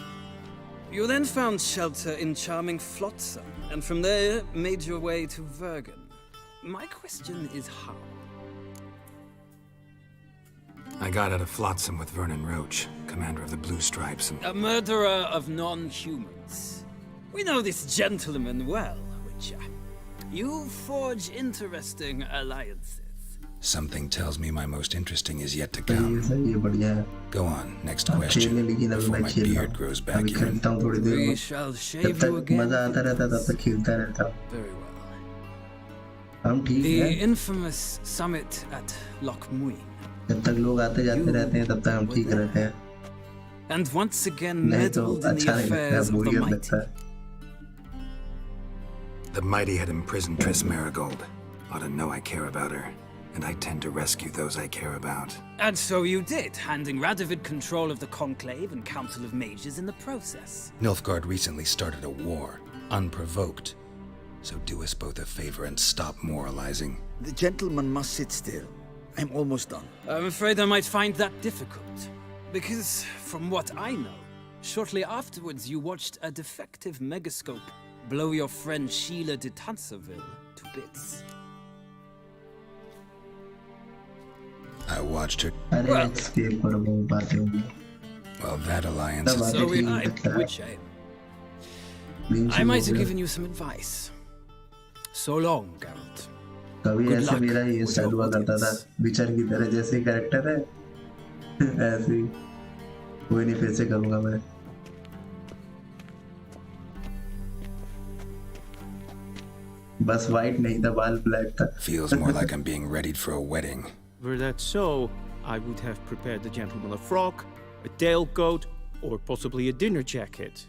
You then found shelter in charming Flotsam, and from there made your way to Vergen. My question is how? I got out of Flotsam with Vernon Roach, commander of the Blue Stripes, and... A murderer of non-humans. We know this gentleman well, Witcher. You forge interesting alliances. Something tells me my most interesting is yet to come. Go on, next question, before my beard grows back in. We shall shave you again. Very well. The infamous summit at Loch Muin. And once again meddled in the affairs of the mighty. The mighty had imprisoned Triss Marigold. Ought to know I care about her, and I tend to rescue those I care about. And so you did, handing Radovid control of the Conclave and Council of Mages in the process. Nilfgaard recently started a war, unprovoked. So do us both a favor and stop moralizing. The gentleman must sit still. I'm almost done. I'm afraid I might find that difficult. Because, from what I know, shortly afterwards you watched a defective megascope blow your friend Sheila de Tanserville to bits. I watched her. Well, that alliance is... So which shame. I might have given you some advice. So long, Geralt. कभी Good ऐसे luck मेरा ये with style your हुआ करता था, audience. विचर की तरह जैसे कैरेक्टर है ऐसे ही कोई नहीं, फिर से करूंगा मैं। बस वाइट नहीं था, बाल ब्लैक था। Feels more like I'm being readied for a wedding. Were that so, I would have prepared the gentleman a frock, a tailcoat, or possibly a dinner jacket.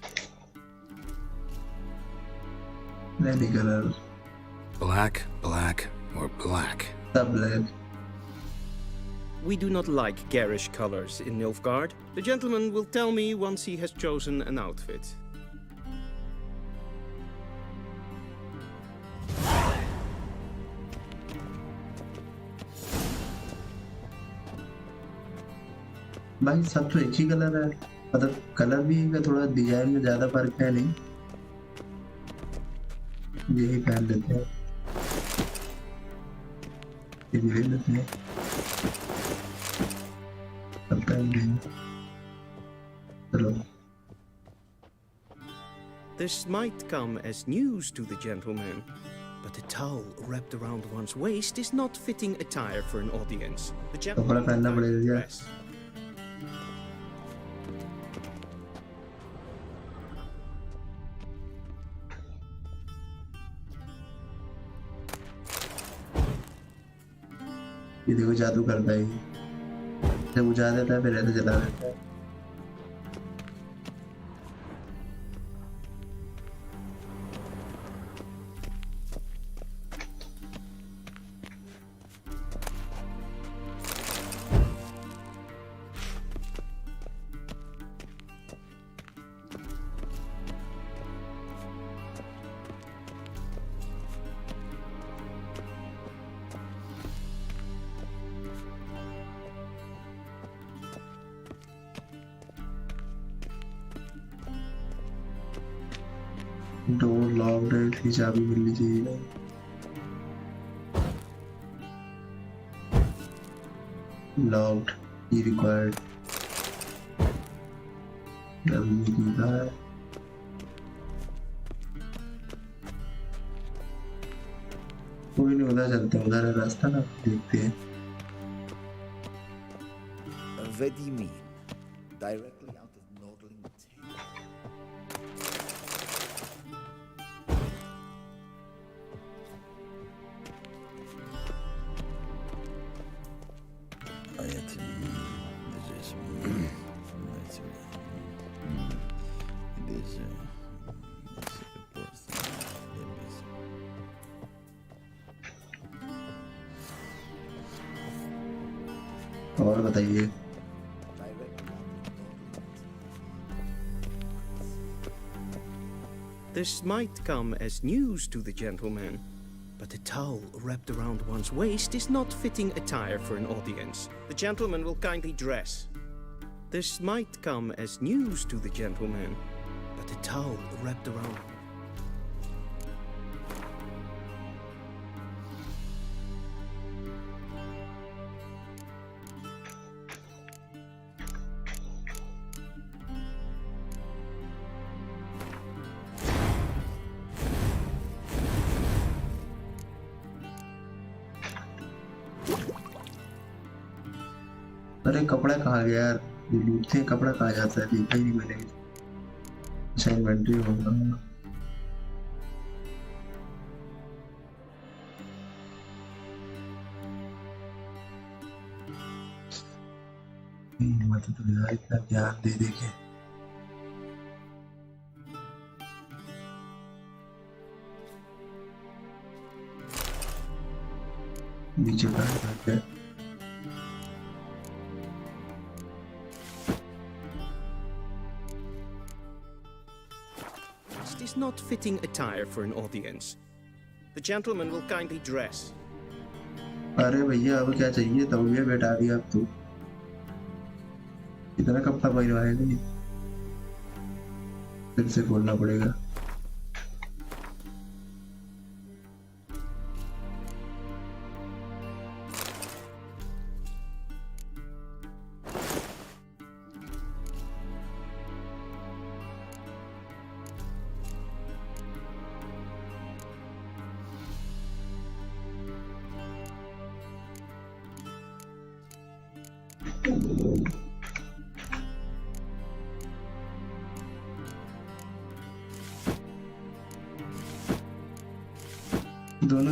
Any color. Black, black, or black. The black. We do not like garish colors in Nilfgaard. The gentleman will tell me once he has chosen an outfit. भाई सब तो एक ही colour है, मतलब colour भी है, थोड़ा design में ज्यादा फर्क है नहीं, यही पहन लेते हैं, ये भी ले लेते हैं, सब पहन लेंगे। चलो। This might come as news to the gentleman, but a towel wrapped around one's waist is not fitting attire for an audience. The कपड़ा पहनना पड़ेगा क्या? ये देखो जादू करता है, जब बुझा देता है फिर ऐसे जला देता है। डोर लॉक्ड है, इसकी चाबी मिलनी चाहिए। लॉक्ड, की रिक्वायर्ड। डब्ल्यू की का है। कोई नहीं, उधर चलते हैं, उधर है रास्ता ना, देखते हैं। Vedimin, directly out of Nordling Tale. और बताइए। This might come as news to the gentleman, but a towel wrapped around one's waist is not fitting attire for an audience. The gentleman will kindly dress. This might come as news to the gentleman, but a towel wrapped around. अरे कपड़ा कहाँ गया यार, लूटते हैं, कपड़ा कहाँ जाता है, देखा ही नहीं मैंने। अच्छा इन्वेंट्री होगा। मतलब तो यार इतना ध्यान दे दे के नीचे का Is not fitting attire for an audience. The gentleman will kindly dress. अरे भैया अब क्या चाहिए, तौलिया बैठा दिया अब तो, इतना कपड़ा पहनवाएगा नहीं, फिर से खोलना पड़ेगा। दोनों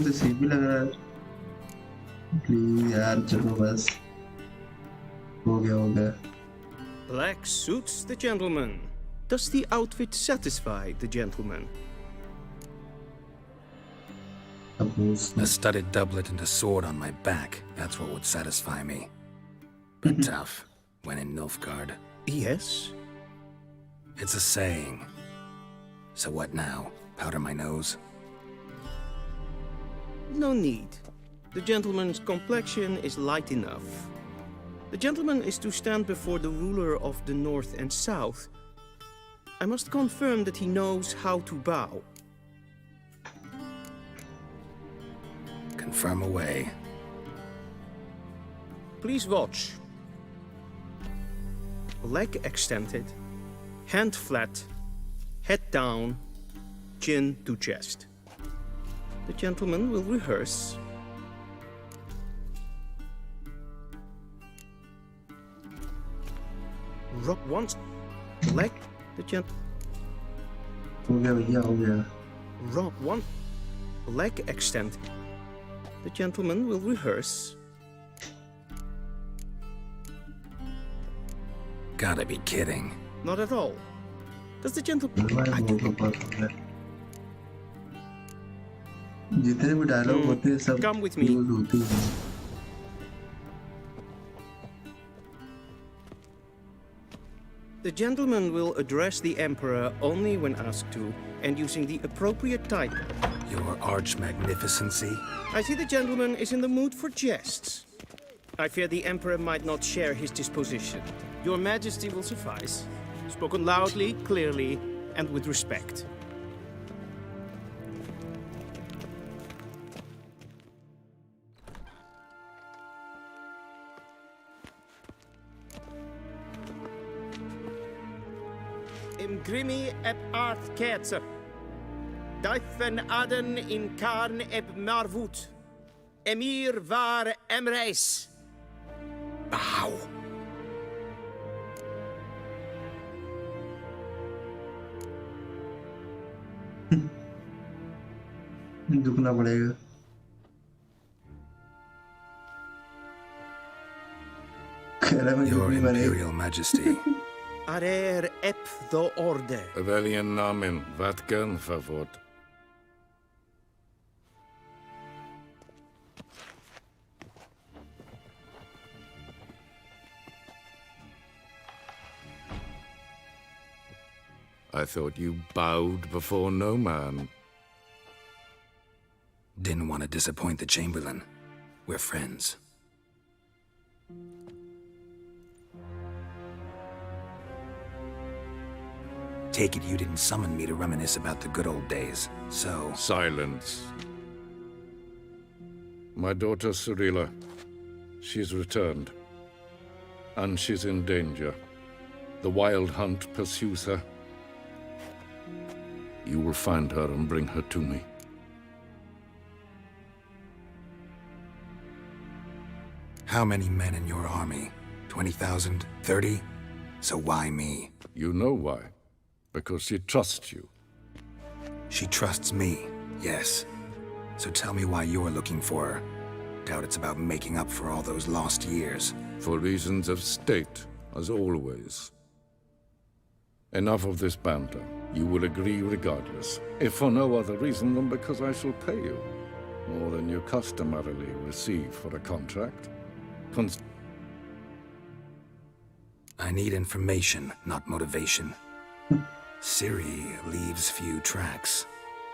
तो सीख भी लग रहा है। प्लीज यार चलो बस हो गया। Black suits the gentleman. Does the outfit satisfy the gentleman? A studded doublet and a sword on my back, that's what would satisfy me. But tough, when in Nilfgaard. Yes? It's a saying. So what now? Powder my nose? No need. The gentleman's complexion is light enough. The gentleman is to stand before the ruler of the North and South. I must confirm that he knows how to bow. Confirm away. Please watch. Leg extended, hand flat, head down, chin to chest. The gentleman will rehearse. Rock once, leg, the gentleman. Rock one, leg extend. The gentleman will rehearse. Gotta be kidding. Not at all. Does the gentleman... जितने भी dialogue होते हैं सब Come with me. Use होते हैं। The gentleman will address the Emperor only when asked to, and using the appropriate title. Your Arch Magnificency? I see the gentleman is in the mood for jests. I fear the Emperor might not share his disposition. Your Majesty will suffice. Spoken loudly, clearly, and with respect. Imgrimi eb art ketzer. Duifen aden in karn eb marvoet. Emir var emreis. Bow. झुकना पड़ेगा। Your Imperial Majesty. Arer ep the orde. Velian namen, vatgen favort. I thought you bowed before no man. Didn't want to disappoint the Chamberlain. We're friends. Take it you didn't summon me to reminisce about the good old days, so... Silence. My daughter Cirilla, she's returned. And she's in danger. The Wild Hunt pursues her. You will find her and bring her to me. How many men in your army? 20,000? 30? So why me? You know why. Because she trusts you. She trusts me, yes. So tell me why you're looking for her. Doubt it's about making up for all those lost years. For reasons of state, as always. Enough of this banter. You will agree regardless, if for no other reason than because I shall pay you. More than you customarily receive for a contract. I need information, not motivation. Ciri leaves few tracks.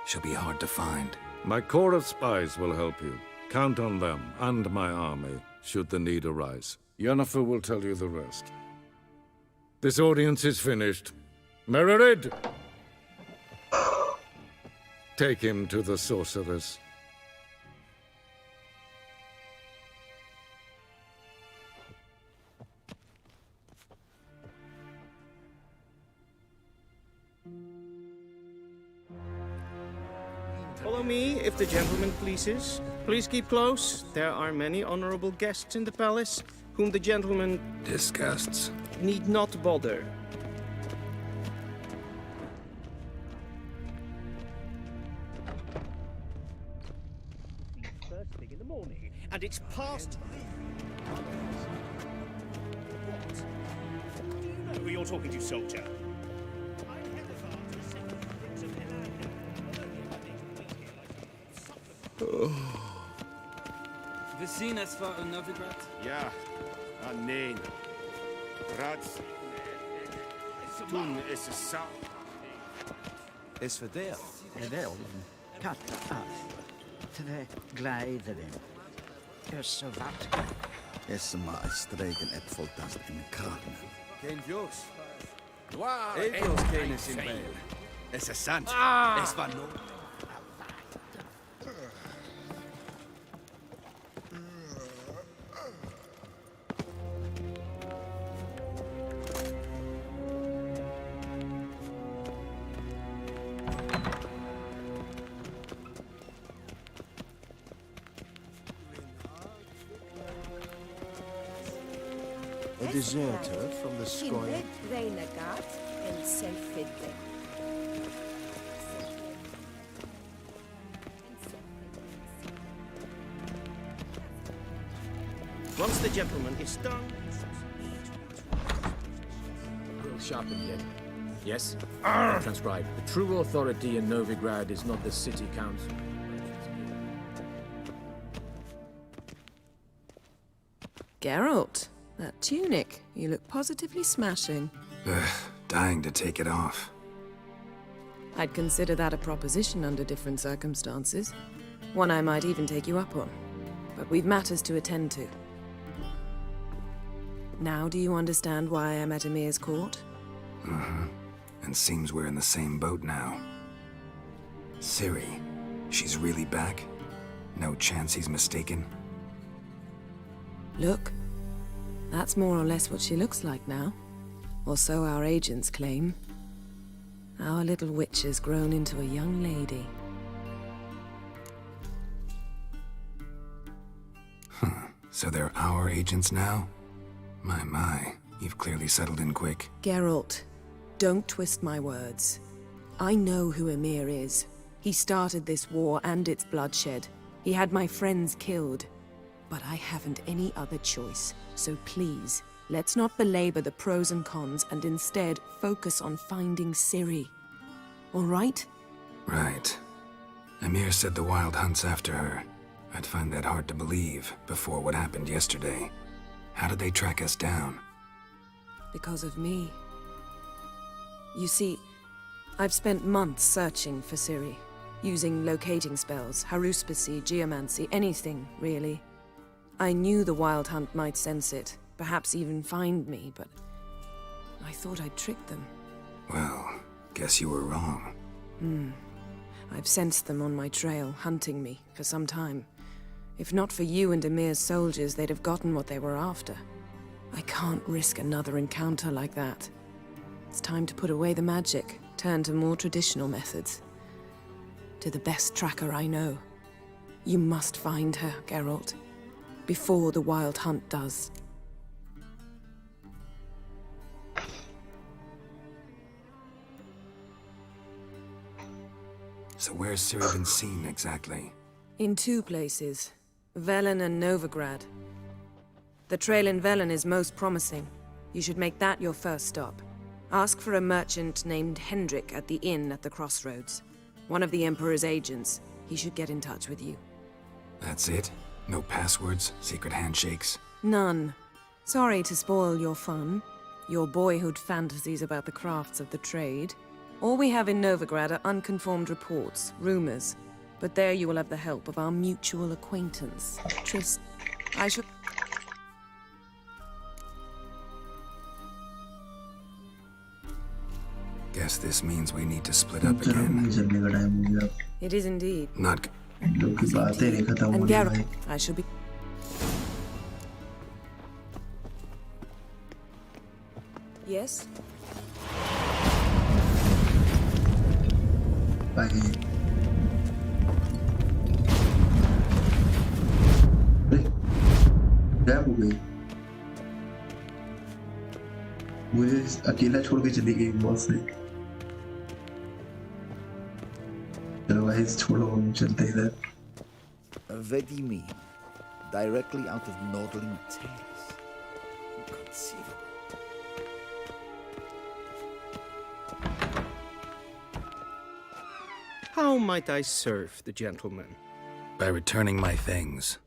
She'll be hard to find. My corps of spies will help you. Count on them, and my army, should the need arise. Yennefer will tell you the rest. This audience is finished. Mererid! Take him to the sorceress. Follow me, if the gentleman pleases. Please keep close. There are many honorable guests in the palace. whom the gentleman Disgusts. need not bother. First thing in the morning, and it's past. What? Do you know who you're talking to, soldier? We seen as far in Novigrad? Ja, nein. Rats. Toen is het zo. Is verdeel. Wel, kat af. Twee glijden. Is zo wat. Is maar streken het voltast in de kranen. Geen Jos. Wow, Evenals kennis in Beel. Es is zand. Es war no. A deserter from the Scoil. Renegat and self-fitting. Once the gentleman is done. Will sharpen yet. Yes? Transcribe. The true authority in Novigrad is not the city council. Geralt, that tunic. You look positively smashing. Ugh, dying to take it off. I'd consider that a proposition under different circumstances. One I might even take you up on. But we've matters to attend to. Now do you understand why I'm at Emir's court? Uh-huh. And seems we're in the same boat now. Ciri, she's really back? No chance he's mistaken? Look, that's more or less what she looks like now. Or so our agents claim. Our little witch has grown into a young lady. Huh. So they're our agents now? My, you've clearly settled in quick. Geralt, don't twist my words. I know who Emir is. He started this war and its bloodshed. He had my friends killed. But I haven't any other choice. So please, let's not belabor the pros and cons and instead focus on finding Ciri. All right? Right. Emir said the Wild Hunt's after her. I'd find that hard to believe before what happened yesterday. How did they track us down? Because of me. You see, I've spent months searching for Ciri, using locating spells, haruspicy, geomancy, anything, really. I knew the Wild Hunt might sense it, perhaps even find me, but I thought I'd tricked them. Well, guess you were wrong. I've sensed them on my trail, hunting me, for some time. If not for you and Emir's soldiers, they'd have gotten what they were after. I can't risk another encounter like that. It's time to put away the magic, turn to more traditional methods. To the best tracker I know. You must find her, Geralt. Before the Wild Hunt does. So where's Ciri been seen exactly? In two places. Velen and Novigrad. The trail in Velen is most promising. You should make that your first stop. Ask for a merchant named Hendrik at the inn at the crossroads. One of the Emperor's agents. He should get in touch with you. That's it? No passwords? Secret handshakes? None. Sorry to spoil your fun. Your boyhood fantasies about the crafts of the trade. All we have in Novigrad are unconfirmed reports, rumors. But there you will have the help of our mutual acquaintance, Trist. I should... Guess this means we need to split up again. It is indeed. Not... And Geralt, I shall be... Yes? मुझे अकेला छोड़ के चली गई boss ने। चलो guys छोड़ो, हम चलते हैं इधर। Vedimi, directly out of Nordling tales. Inconceivable. How might I serve the gentleman? By returning my things.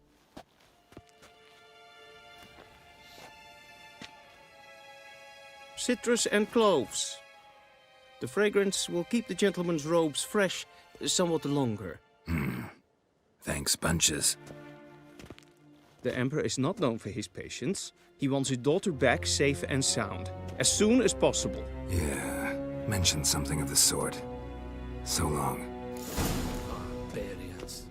Citrus and cloves. The fragrance will keep the gentleman's robes fresh somewhat longer. Thanks, bunches. The Emperor is not known for his patience. He wants his daughter back safe and sound, as soon as possible. Yeah, mentioned something of the sort. So long. Barbarians.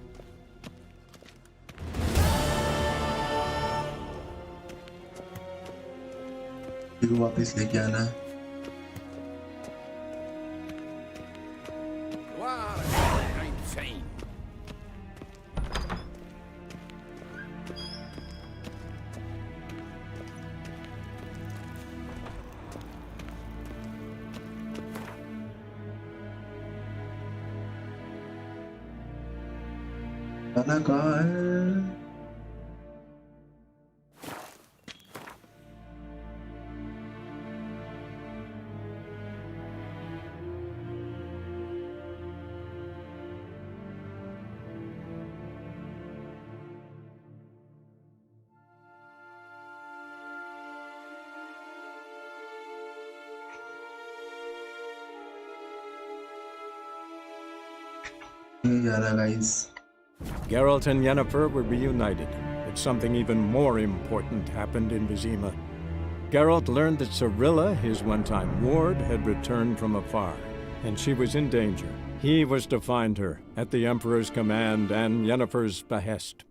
फिर वापस लेके आना है। खाना कहाँ है? नहीं जा रहा guys. Geralt and Yennefer were reunited, but something even more important happened in Vizima. Geralt learned that Cirilla, his one-time ward, had returned from afar, and she was in danger. He was to find her, at the Emperor's command and Yennefer's behest.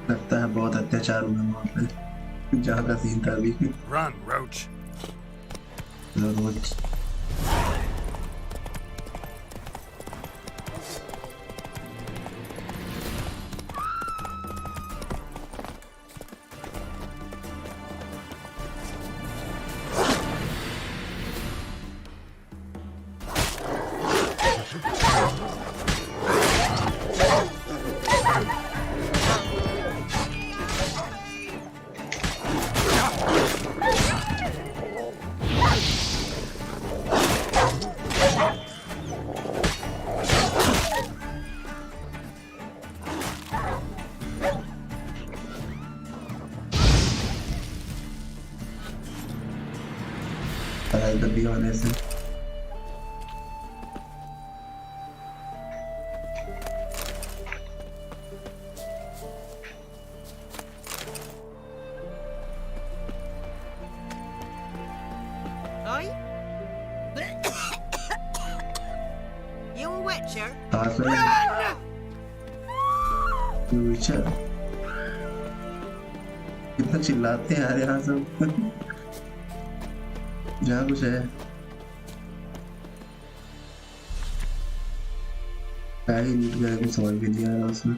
लगता है बहुत अत्याचार हुआ वहाँ पे, जहाँ का scene था अभी। Run, Roach. रोच पढ़ाई कर दी होने से। Oi? You a Witcher? Witcher? कितना चिल्लाते हैं यार यहाँ सब। जहाँ कुछ है क्या ही लूट गया, कुछ समझ भी नहीं आ रहा उसमें।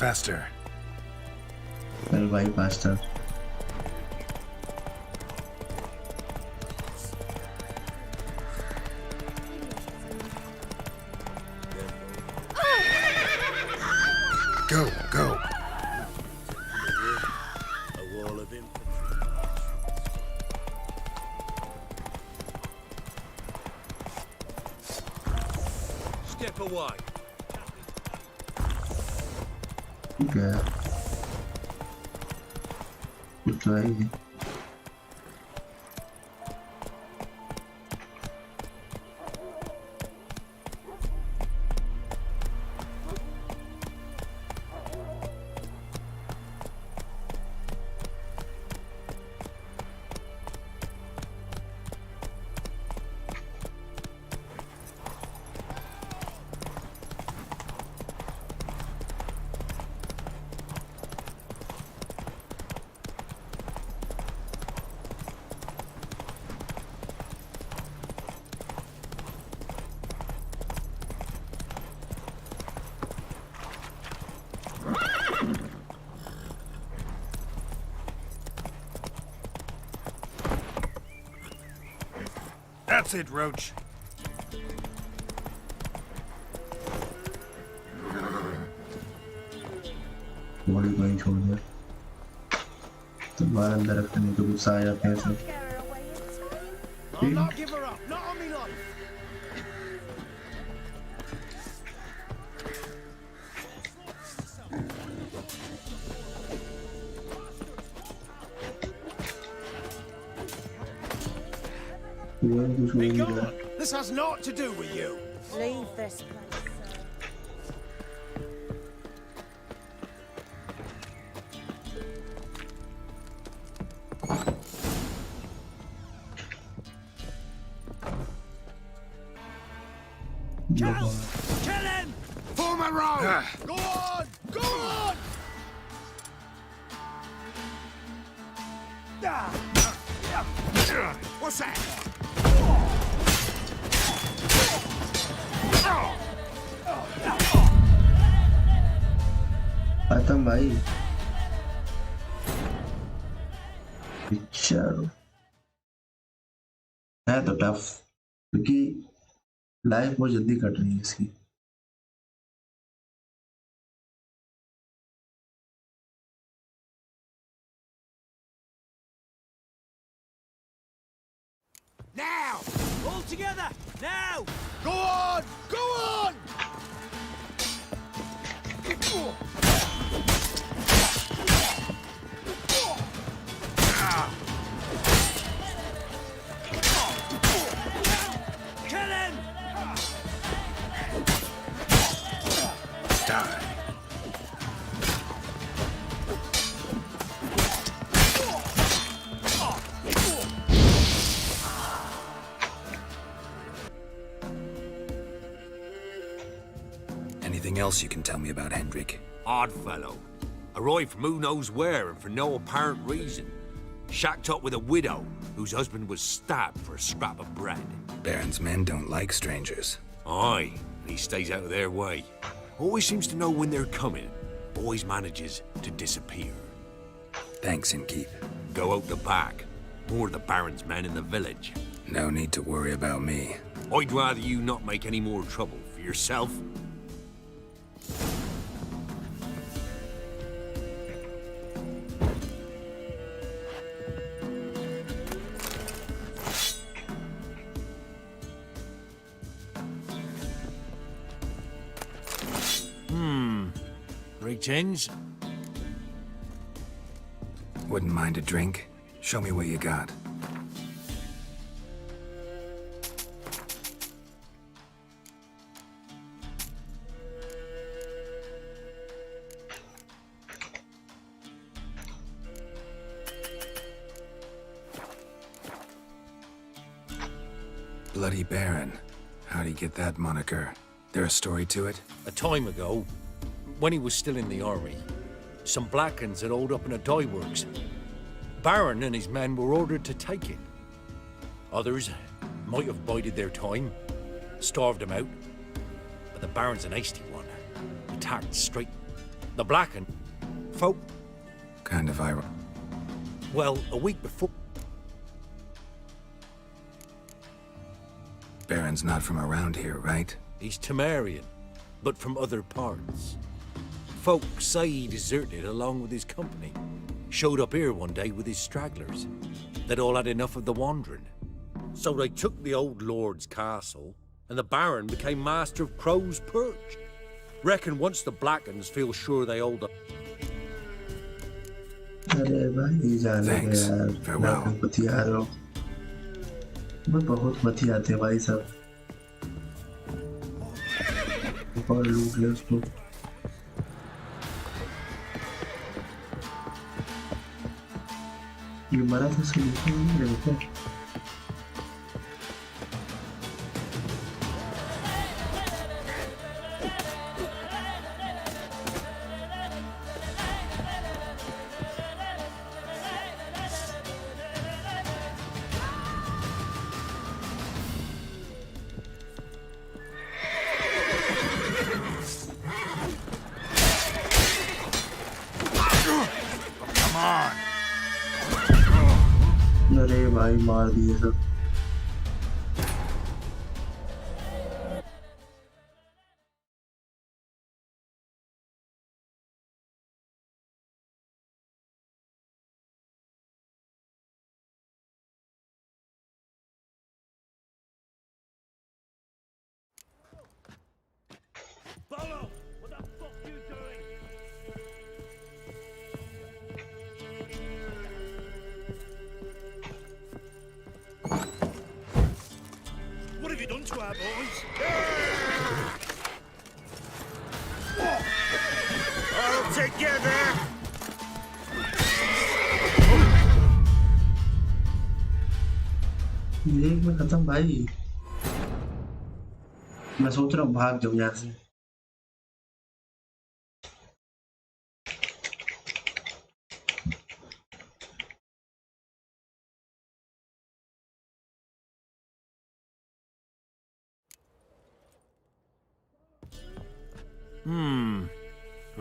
Faster. Well, why faster? Go, go. A wall of infantry. Step away. Okay. Good try. That's it, Roach. What are you going to hold here? तो बाहर अंदर रखने तो गुस्सा आ जाते हैं सब. I'll not give her up, not on me life. Be gone. This has naught to do with you. Leave this place. Kill him! Form a row! Go on! Go on! What's that? खत्म भाई. चलो. है तो tough क्योंकि life बहुत जल्दी cut रही है इसकी. Now! All together! Now! Go on! Go on! Kill him! Die. Anything else you can tell me about Hendrik? Odd fellow. Arrived from who knows where and for no apparent reason. Shacked up with a widow whose husband was stabbed for a scrap of bread. Baron's men don't like strangers. Aye, he stays out of their way. Always seems to know when they're coming. Always manages to disappear. Thanks, Innkeep. Go out the back. More of the Baron's men in the village. No need to worry about me. I'd rather you not make any more trouble for yourself. Greetings. Wouldn't mind a drink? Show me what you got. Bloody Baron. How'd he get that moniker? There a story to it? A time ago, when he was still in the army, some Blackens had holed up in a dye works. Baron and his men were ordered to take it. Others might have bided their time, starved him out. But the Baron's an hasty one. Attacked straight The Blacken. Folk. Kind of ironic. Well, a week before. Baron's not from around here, right? He's Temerian, but from other parts. Folk say he deserted along with his company. Showed up here one day with his stragglers. They'd all had enough of the wandering. So they took the old lord's castle, and the Baron became master of Crow's Perch. Reckon once the Blackens feel sure they hold the... Thanks. Farewell. बहुत मती आते हैं भाई सब और लूट ले उसको ये मरा था उसके नीचे नहीं लगता अरे भाई मार दिए सब What have you done to our boys? All together! Lake में खत्म भाई मैं सोच रहा हूँ भाग जाऊँ यहाँ से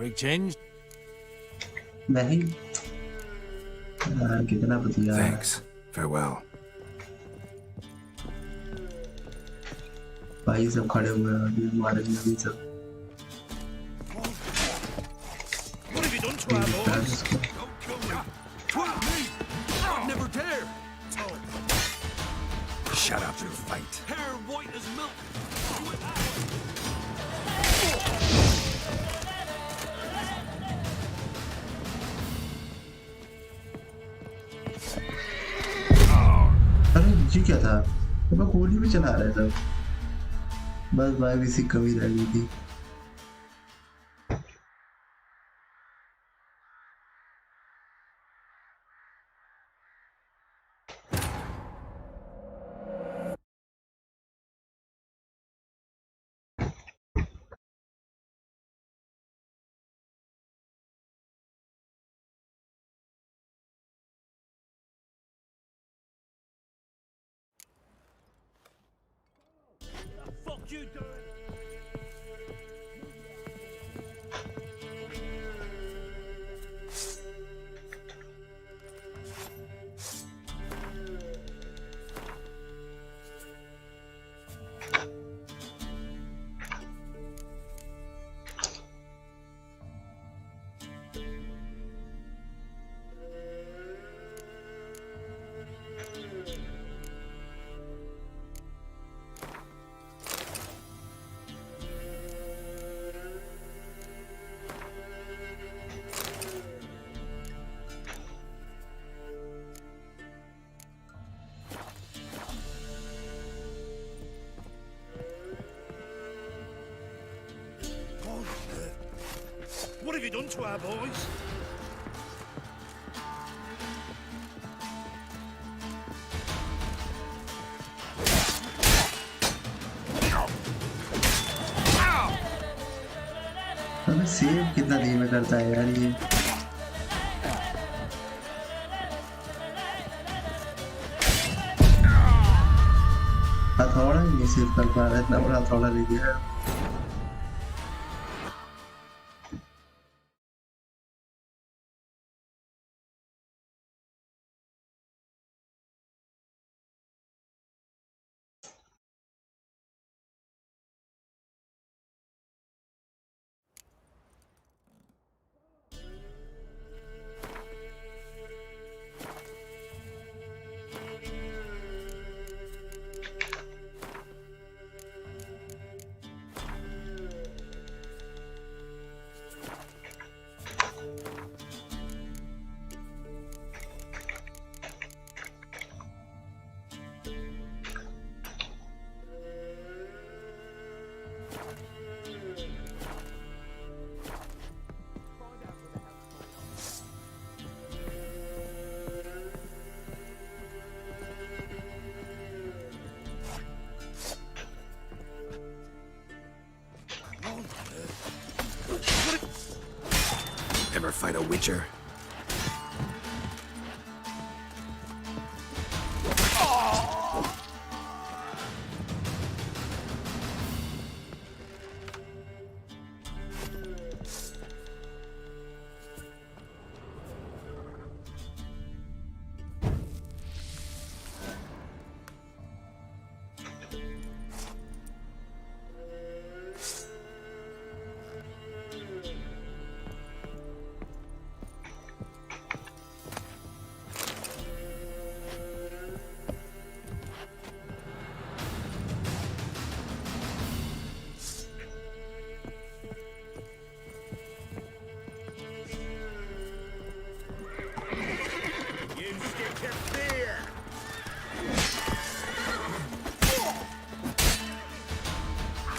Rechanged? नहीं यार कितना बढ़िया Thanks. Farewell. भाई सब खड़े हुए हैं अभी मारेंगे अभी सब What have you done to our boys? Don't kill me. Twat me. I'd never dare. Shut up and fight. Hair white as milk. अरे ये क्या था मैं गोली भी चला रहा था बस भाई भी सी कमी रह गई थी What you doing? What have you done to our boys? अबे सेव कितना धीमे करता है यार ये हथौड़ा ही नहीं सेव कर पा रहा है इतना बड़ा हथौड़ा ले लिया a witcher.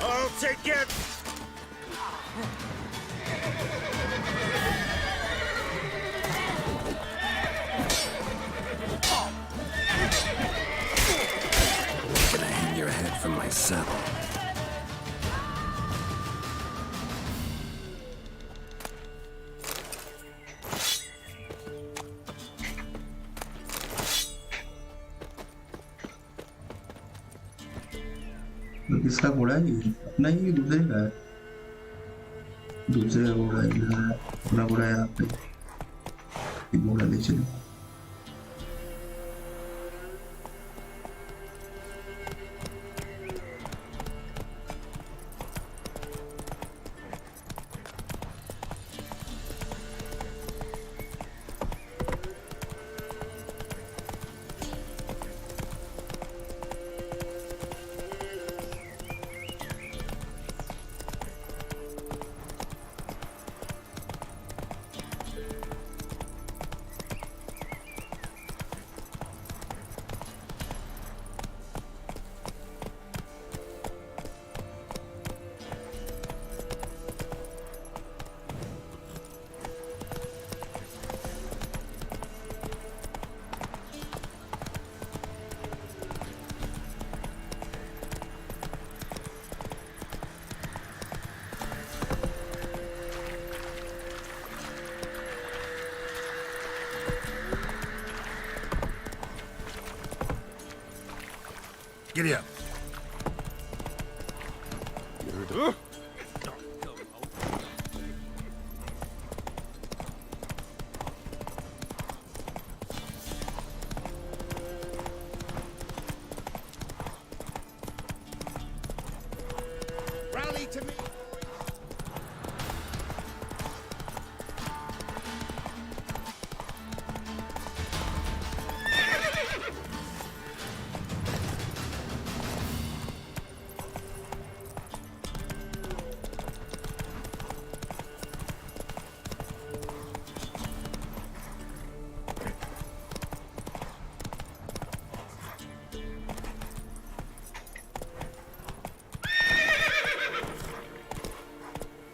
I'll take it! Gonna hang your head from my saddle. किसका घोड़ा है ये? अपना ही दूसरे का है? दूसरे का घोड़ा है यहाँ, अपना घोड़ा यहाँ पे। ये घोड़ा ले चलो। Giddy up. Rally to me.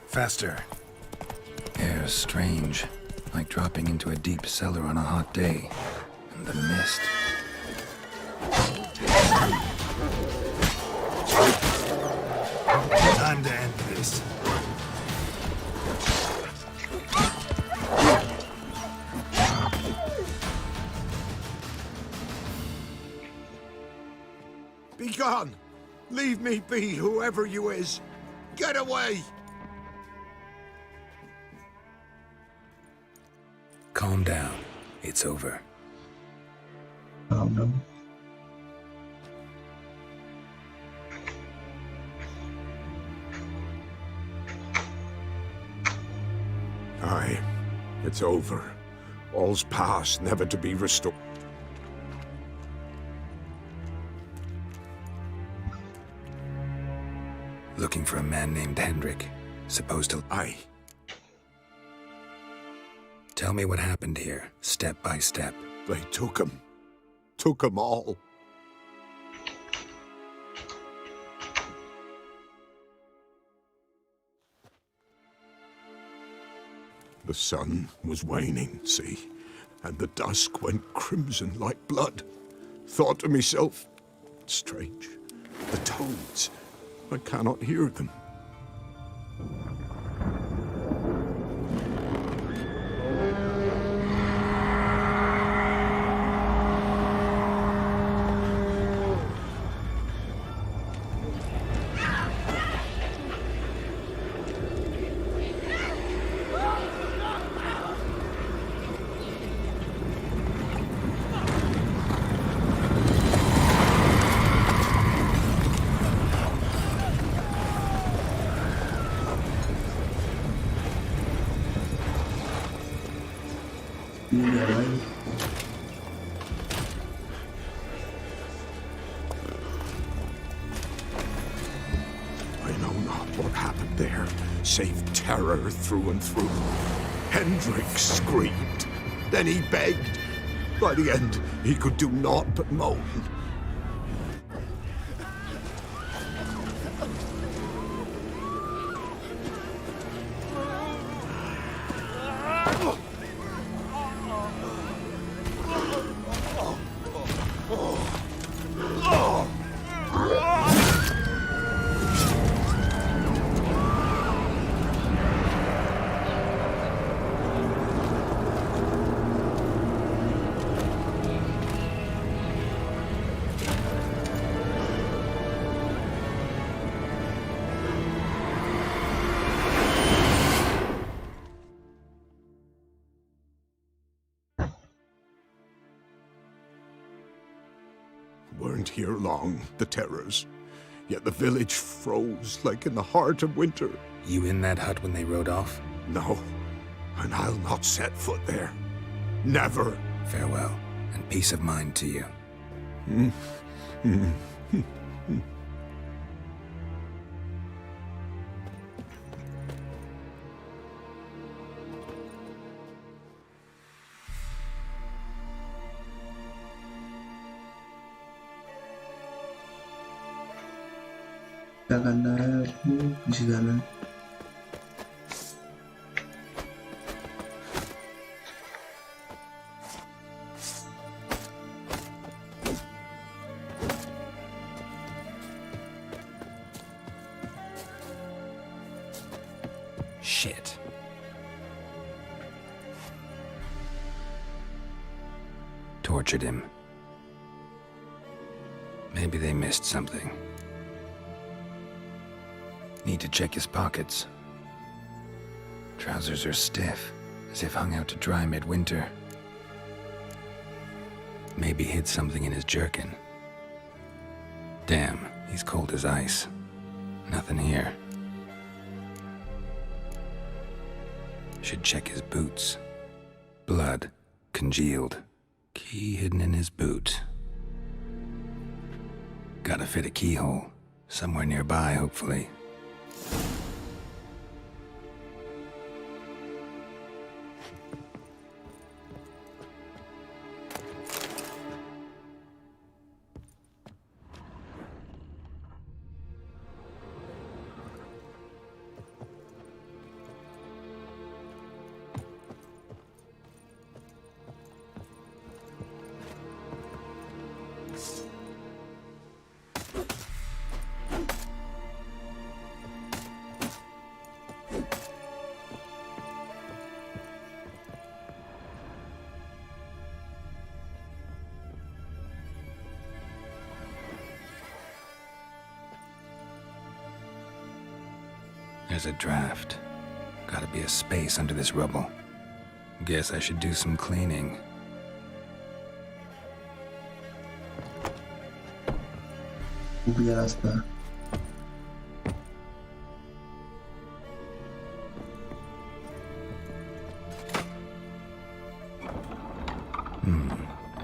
Faster. Air's strange, like dropping into a deep cellar on a hot day. And the mist. Time to end this. Be gone. Leave me be, whoever you is. Get away. Calm down. It's over. Calm down. Aye, it's over. All's past, never to be restored. Looking for a man named Hendrik. Supposed to... Aye. Tell me what happened here, step by step. They took him. Took them all. The sun was waning, see, and the dusk went crimson like blood. Thought to myself, strange, the toads, I cannot hear them. save terror through and through. Hendrik screamed. Then he begged. By the end, he could do naught but moan. Weren't here long, the terrors. Yet the village froze like in the heart of winter. You in that hut when they rode off? No, and I'll not set foot there. Never. Farewell, and peace of mind to you. Akan aku di sana. Shit. Tortured him. Maybe they missed something. Need to check his pockets. Trousers are stiff, as if hung out to dry midwinter. Maybe hid something in his jerkin. Damn, he's cold as ice. Nothing here. Should check his boots. Blood, congealed. Key hidden in his boot. Gotta fit a keyhole. Somewhere nearby, hopefully. There's a draft. Gotta be a space under this rubble. Guess I should do some cleaning.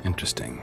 Interesting.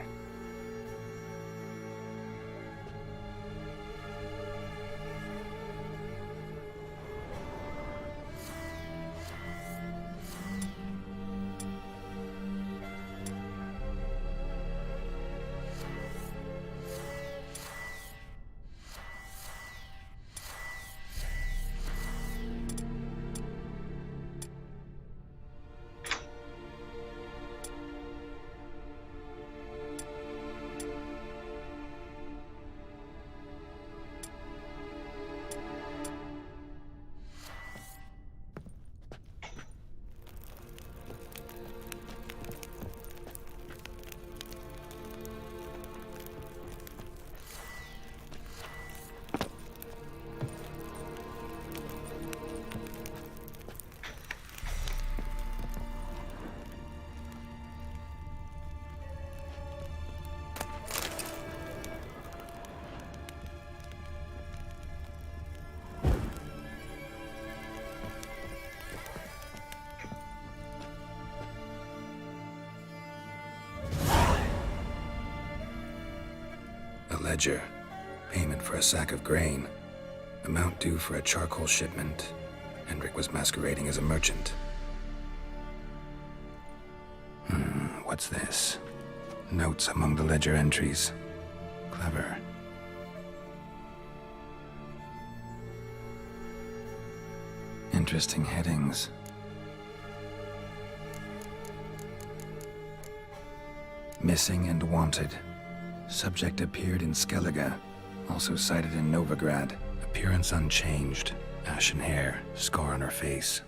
Ledger. Payment for a sack of grain. Amount due for a charcoal shipment. Hendrik was masquerading as a merchant. What's this? Notes among the ledger entries. Clever. Interesting headings. Missing and wanted. Subject appeared in Skellige, also cited in Novigrad. Appearance unchanged. Ashen hair, scar on her face.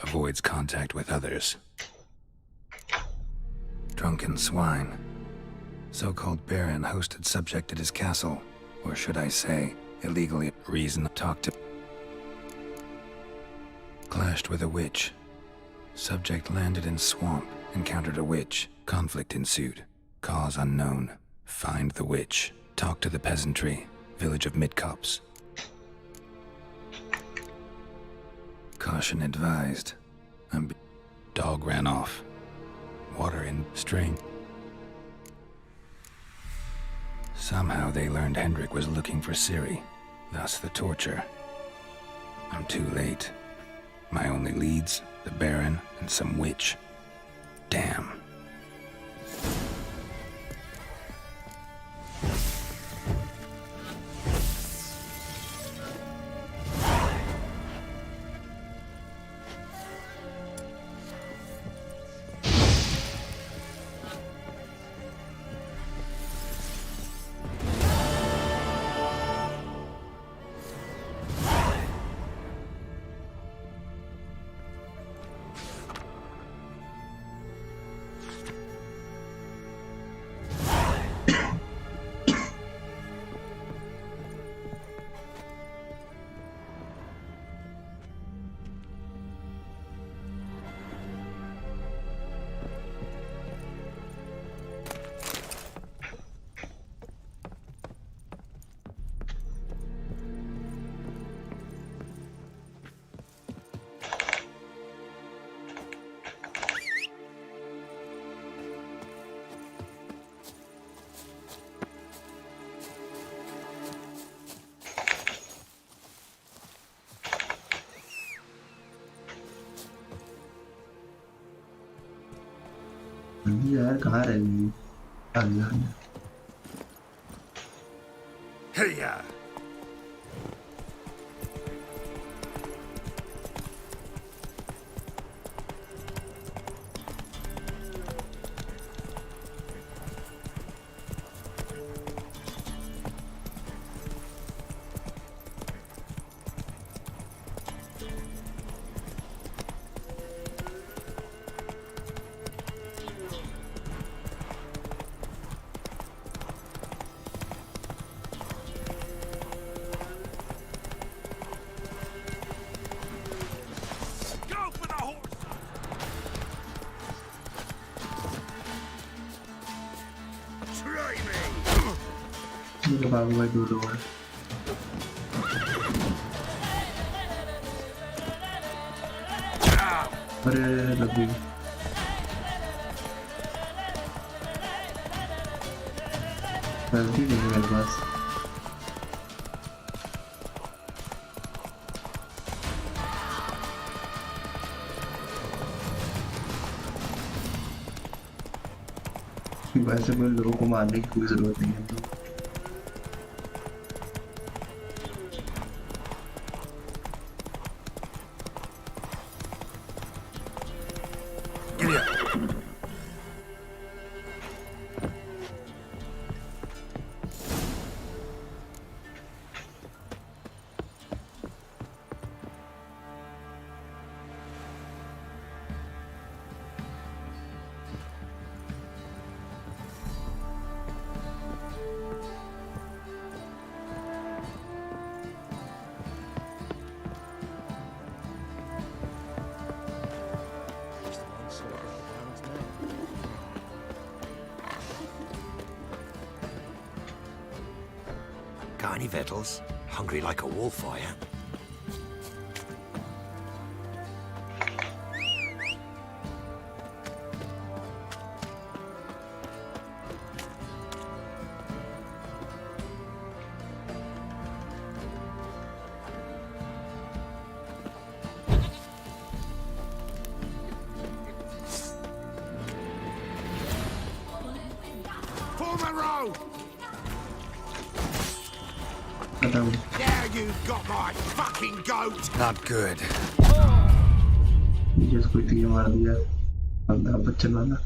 Avoids contact with others. Drunken swine. So-called Baron hosted subject at his castle, or should I say, illegally reason talked to. Clashed with a witch. Subject landed in swamp, encountered a witch. Conflict ensued. Cause unknown. Find the witch. Talk to the peasantry. Village of Midcopse. Caution advised. Dog ran off. Water in string. Somehow they learned Hendrik was looking for Ciri, thus the torture. I'm too late. My only leads, the Baron and some witch. Damn. यार कहाँ रह गई? आ गया। Hey-ya! Ini bawa dulu. अरे लगी गलती नहीं है मेरे पास वैसे मैं लोगों को मारने की कोई जरूरत नहीं है Got any victuals? Hungry like a wolf, are ya? the road! खत्म। Now you've got my fucking goat! Not good. जिसको तीर मार दिया अमिताभ बच्चन वाला।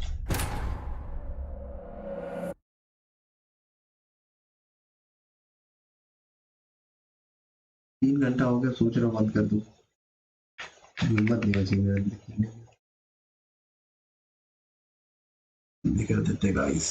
3 घंटा हो गया, सोच रहा बंद कर दूं, हिम्मत नहीं बची मेरे। कर देते गाइस।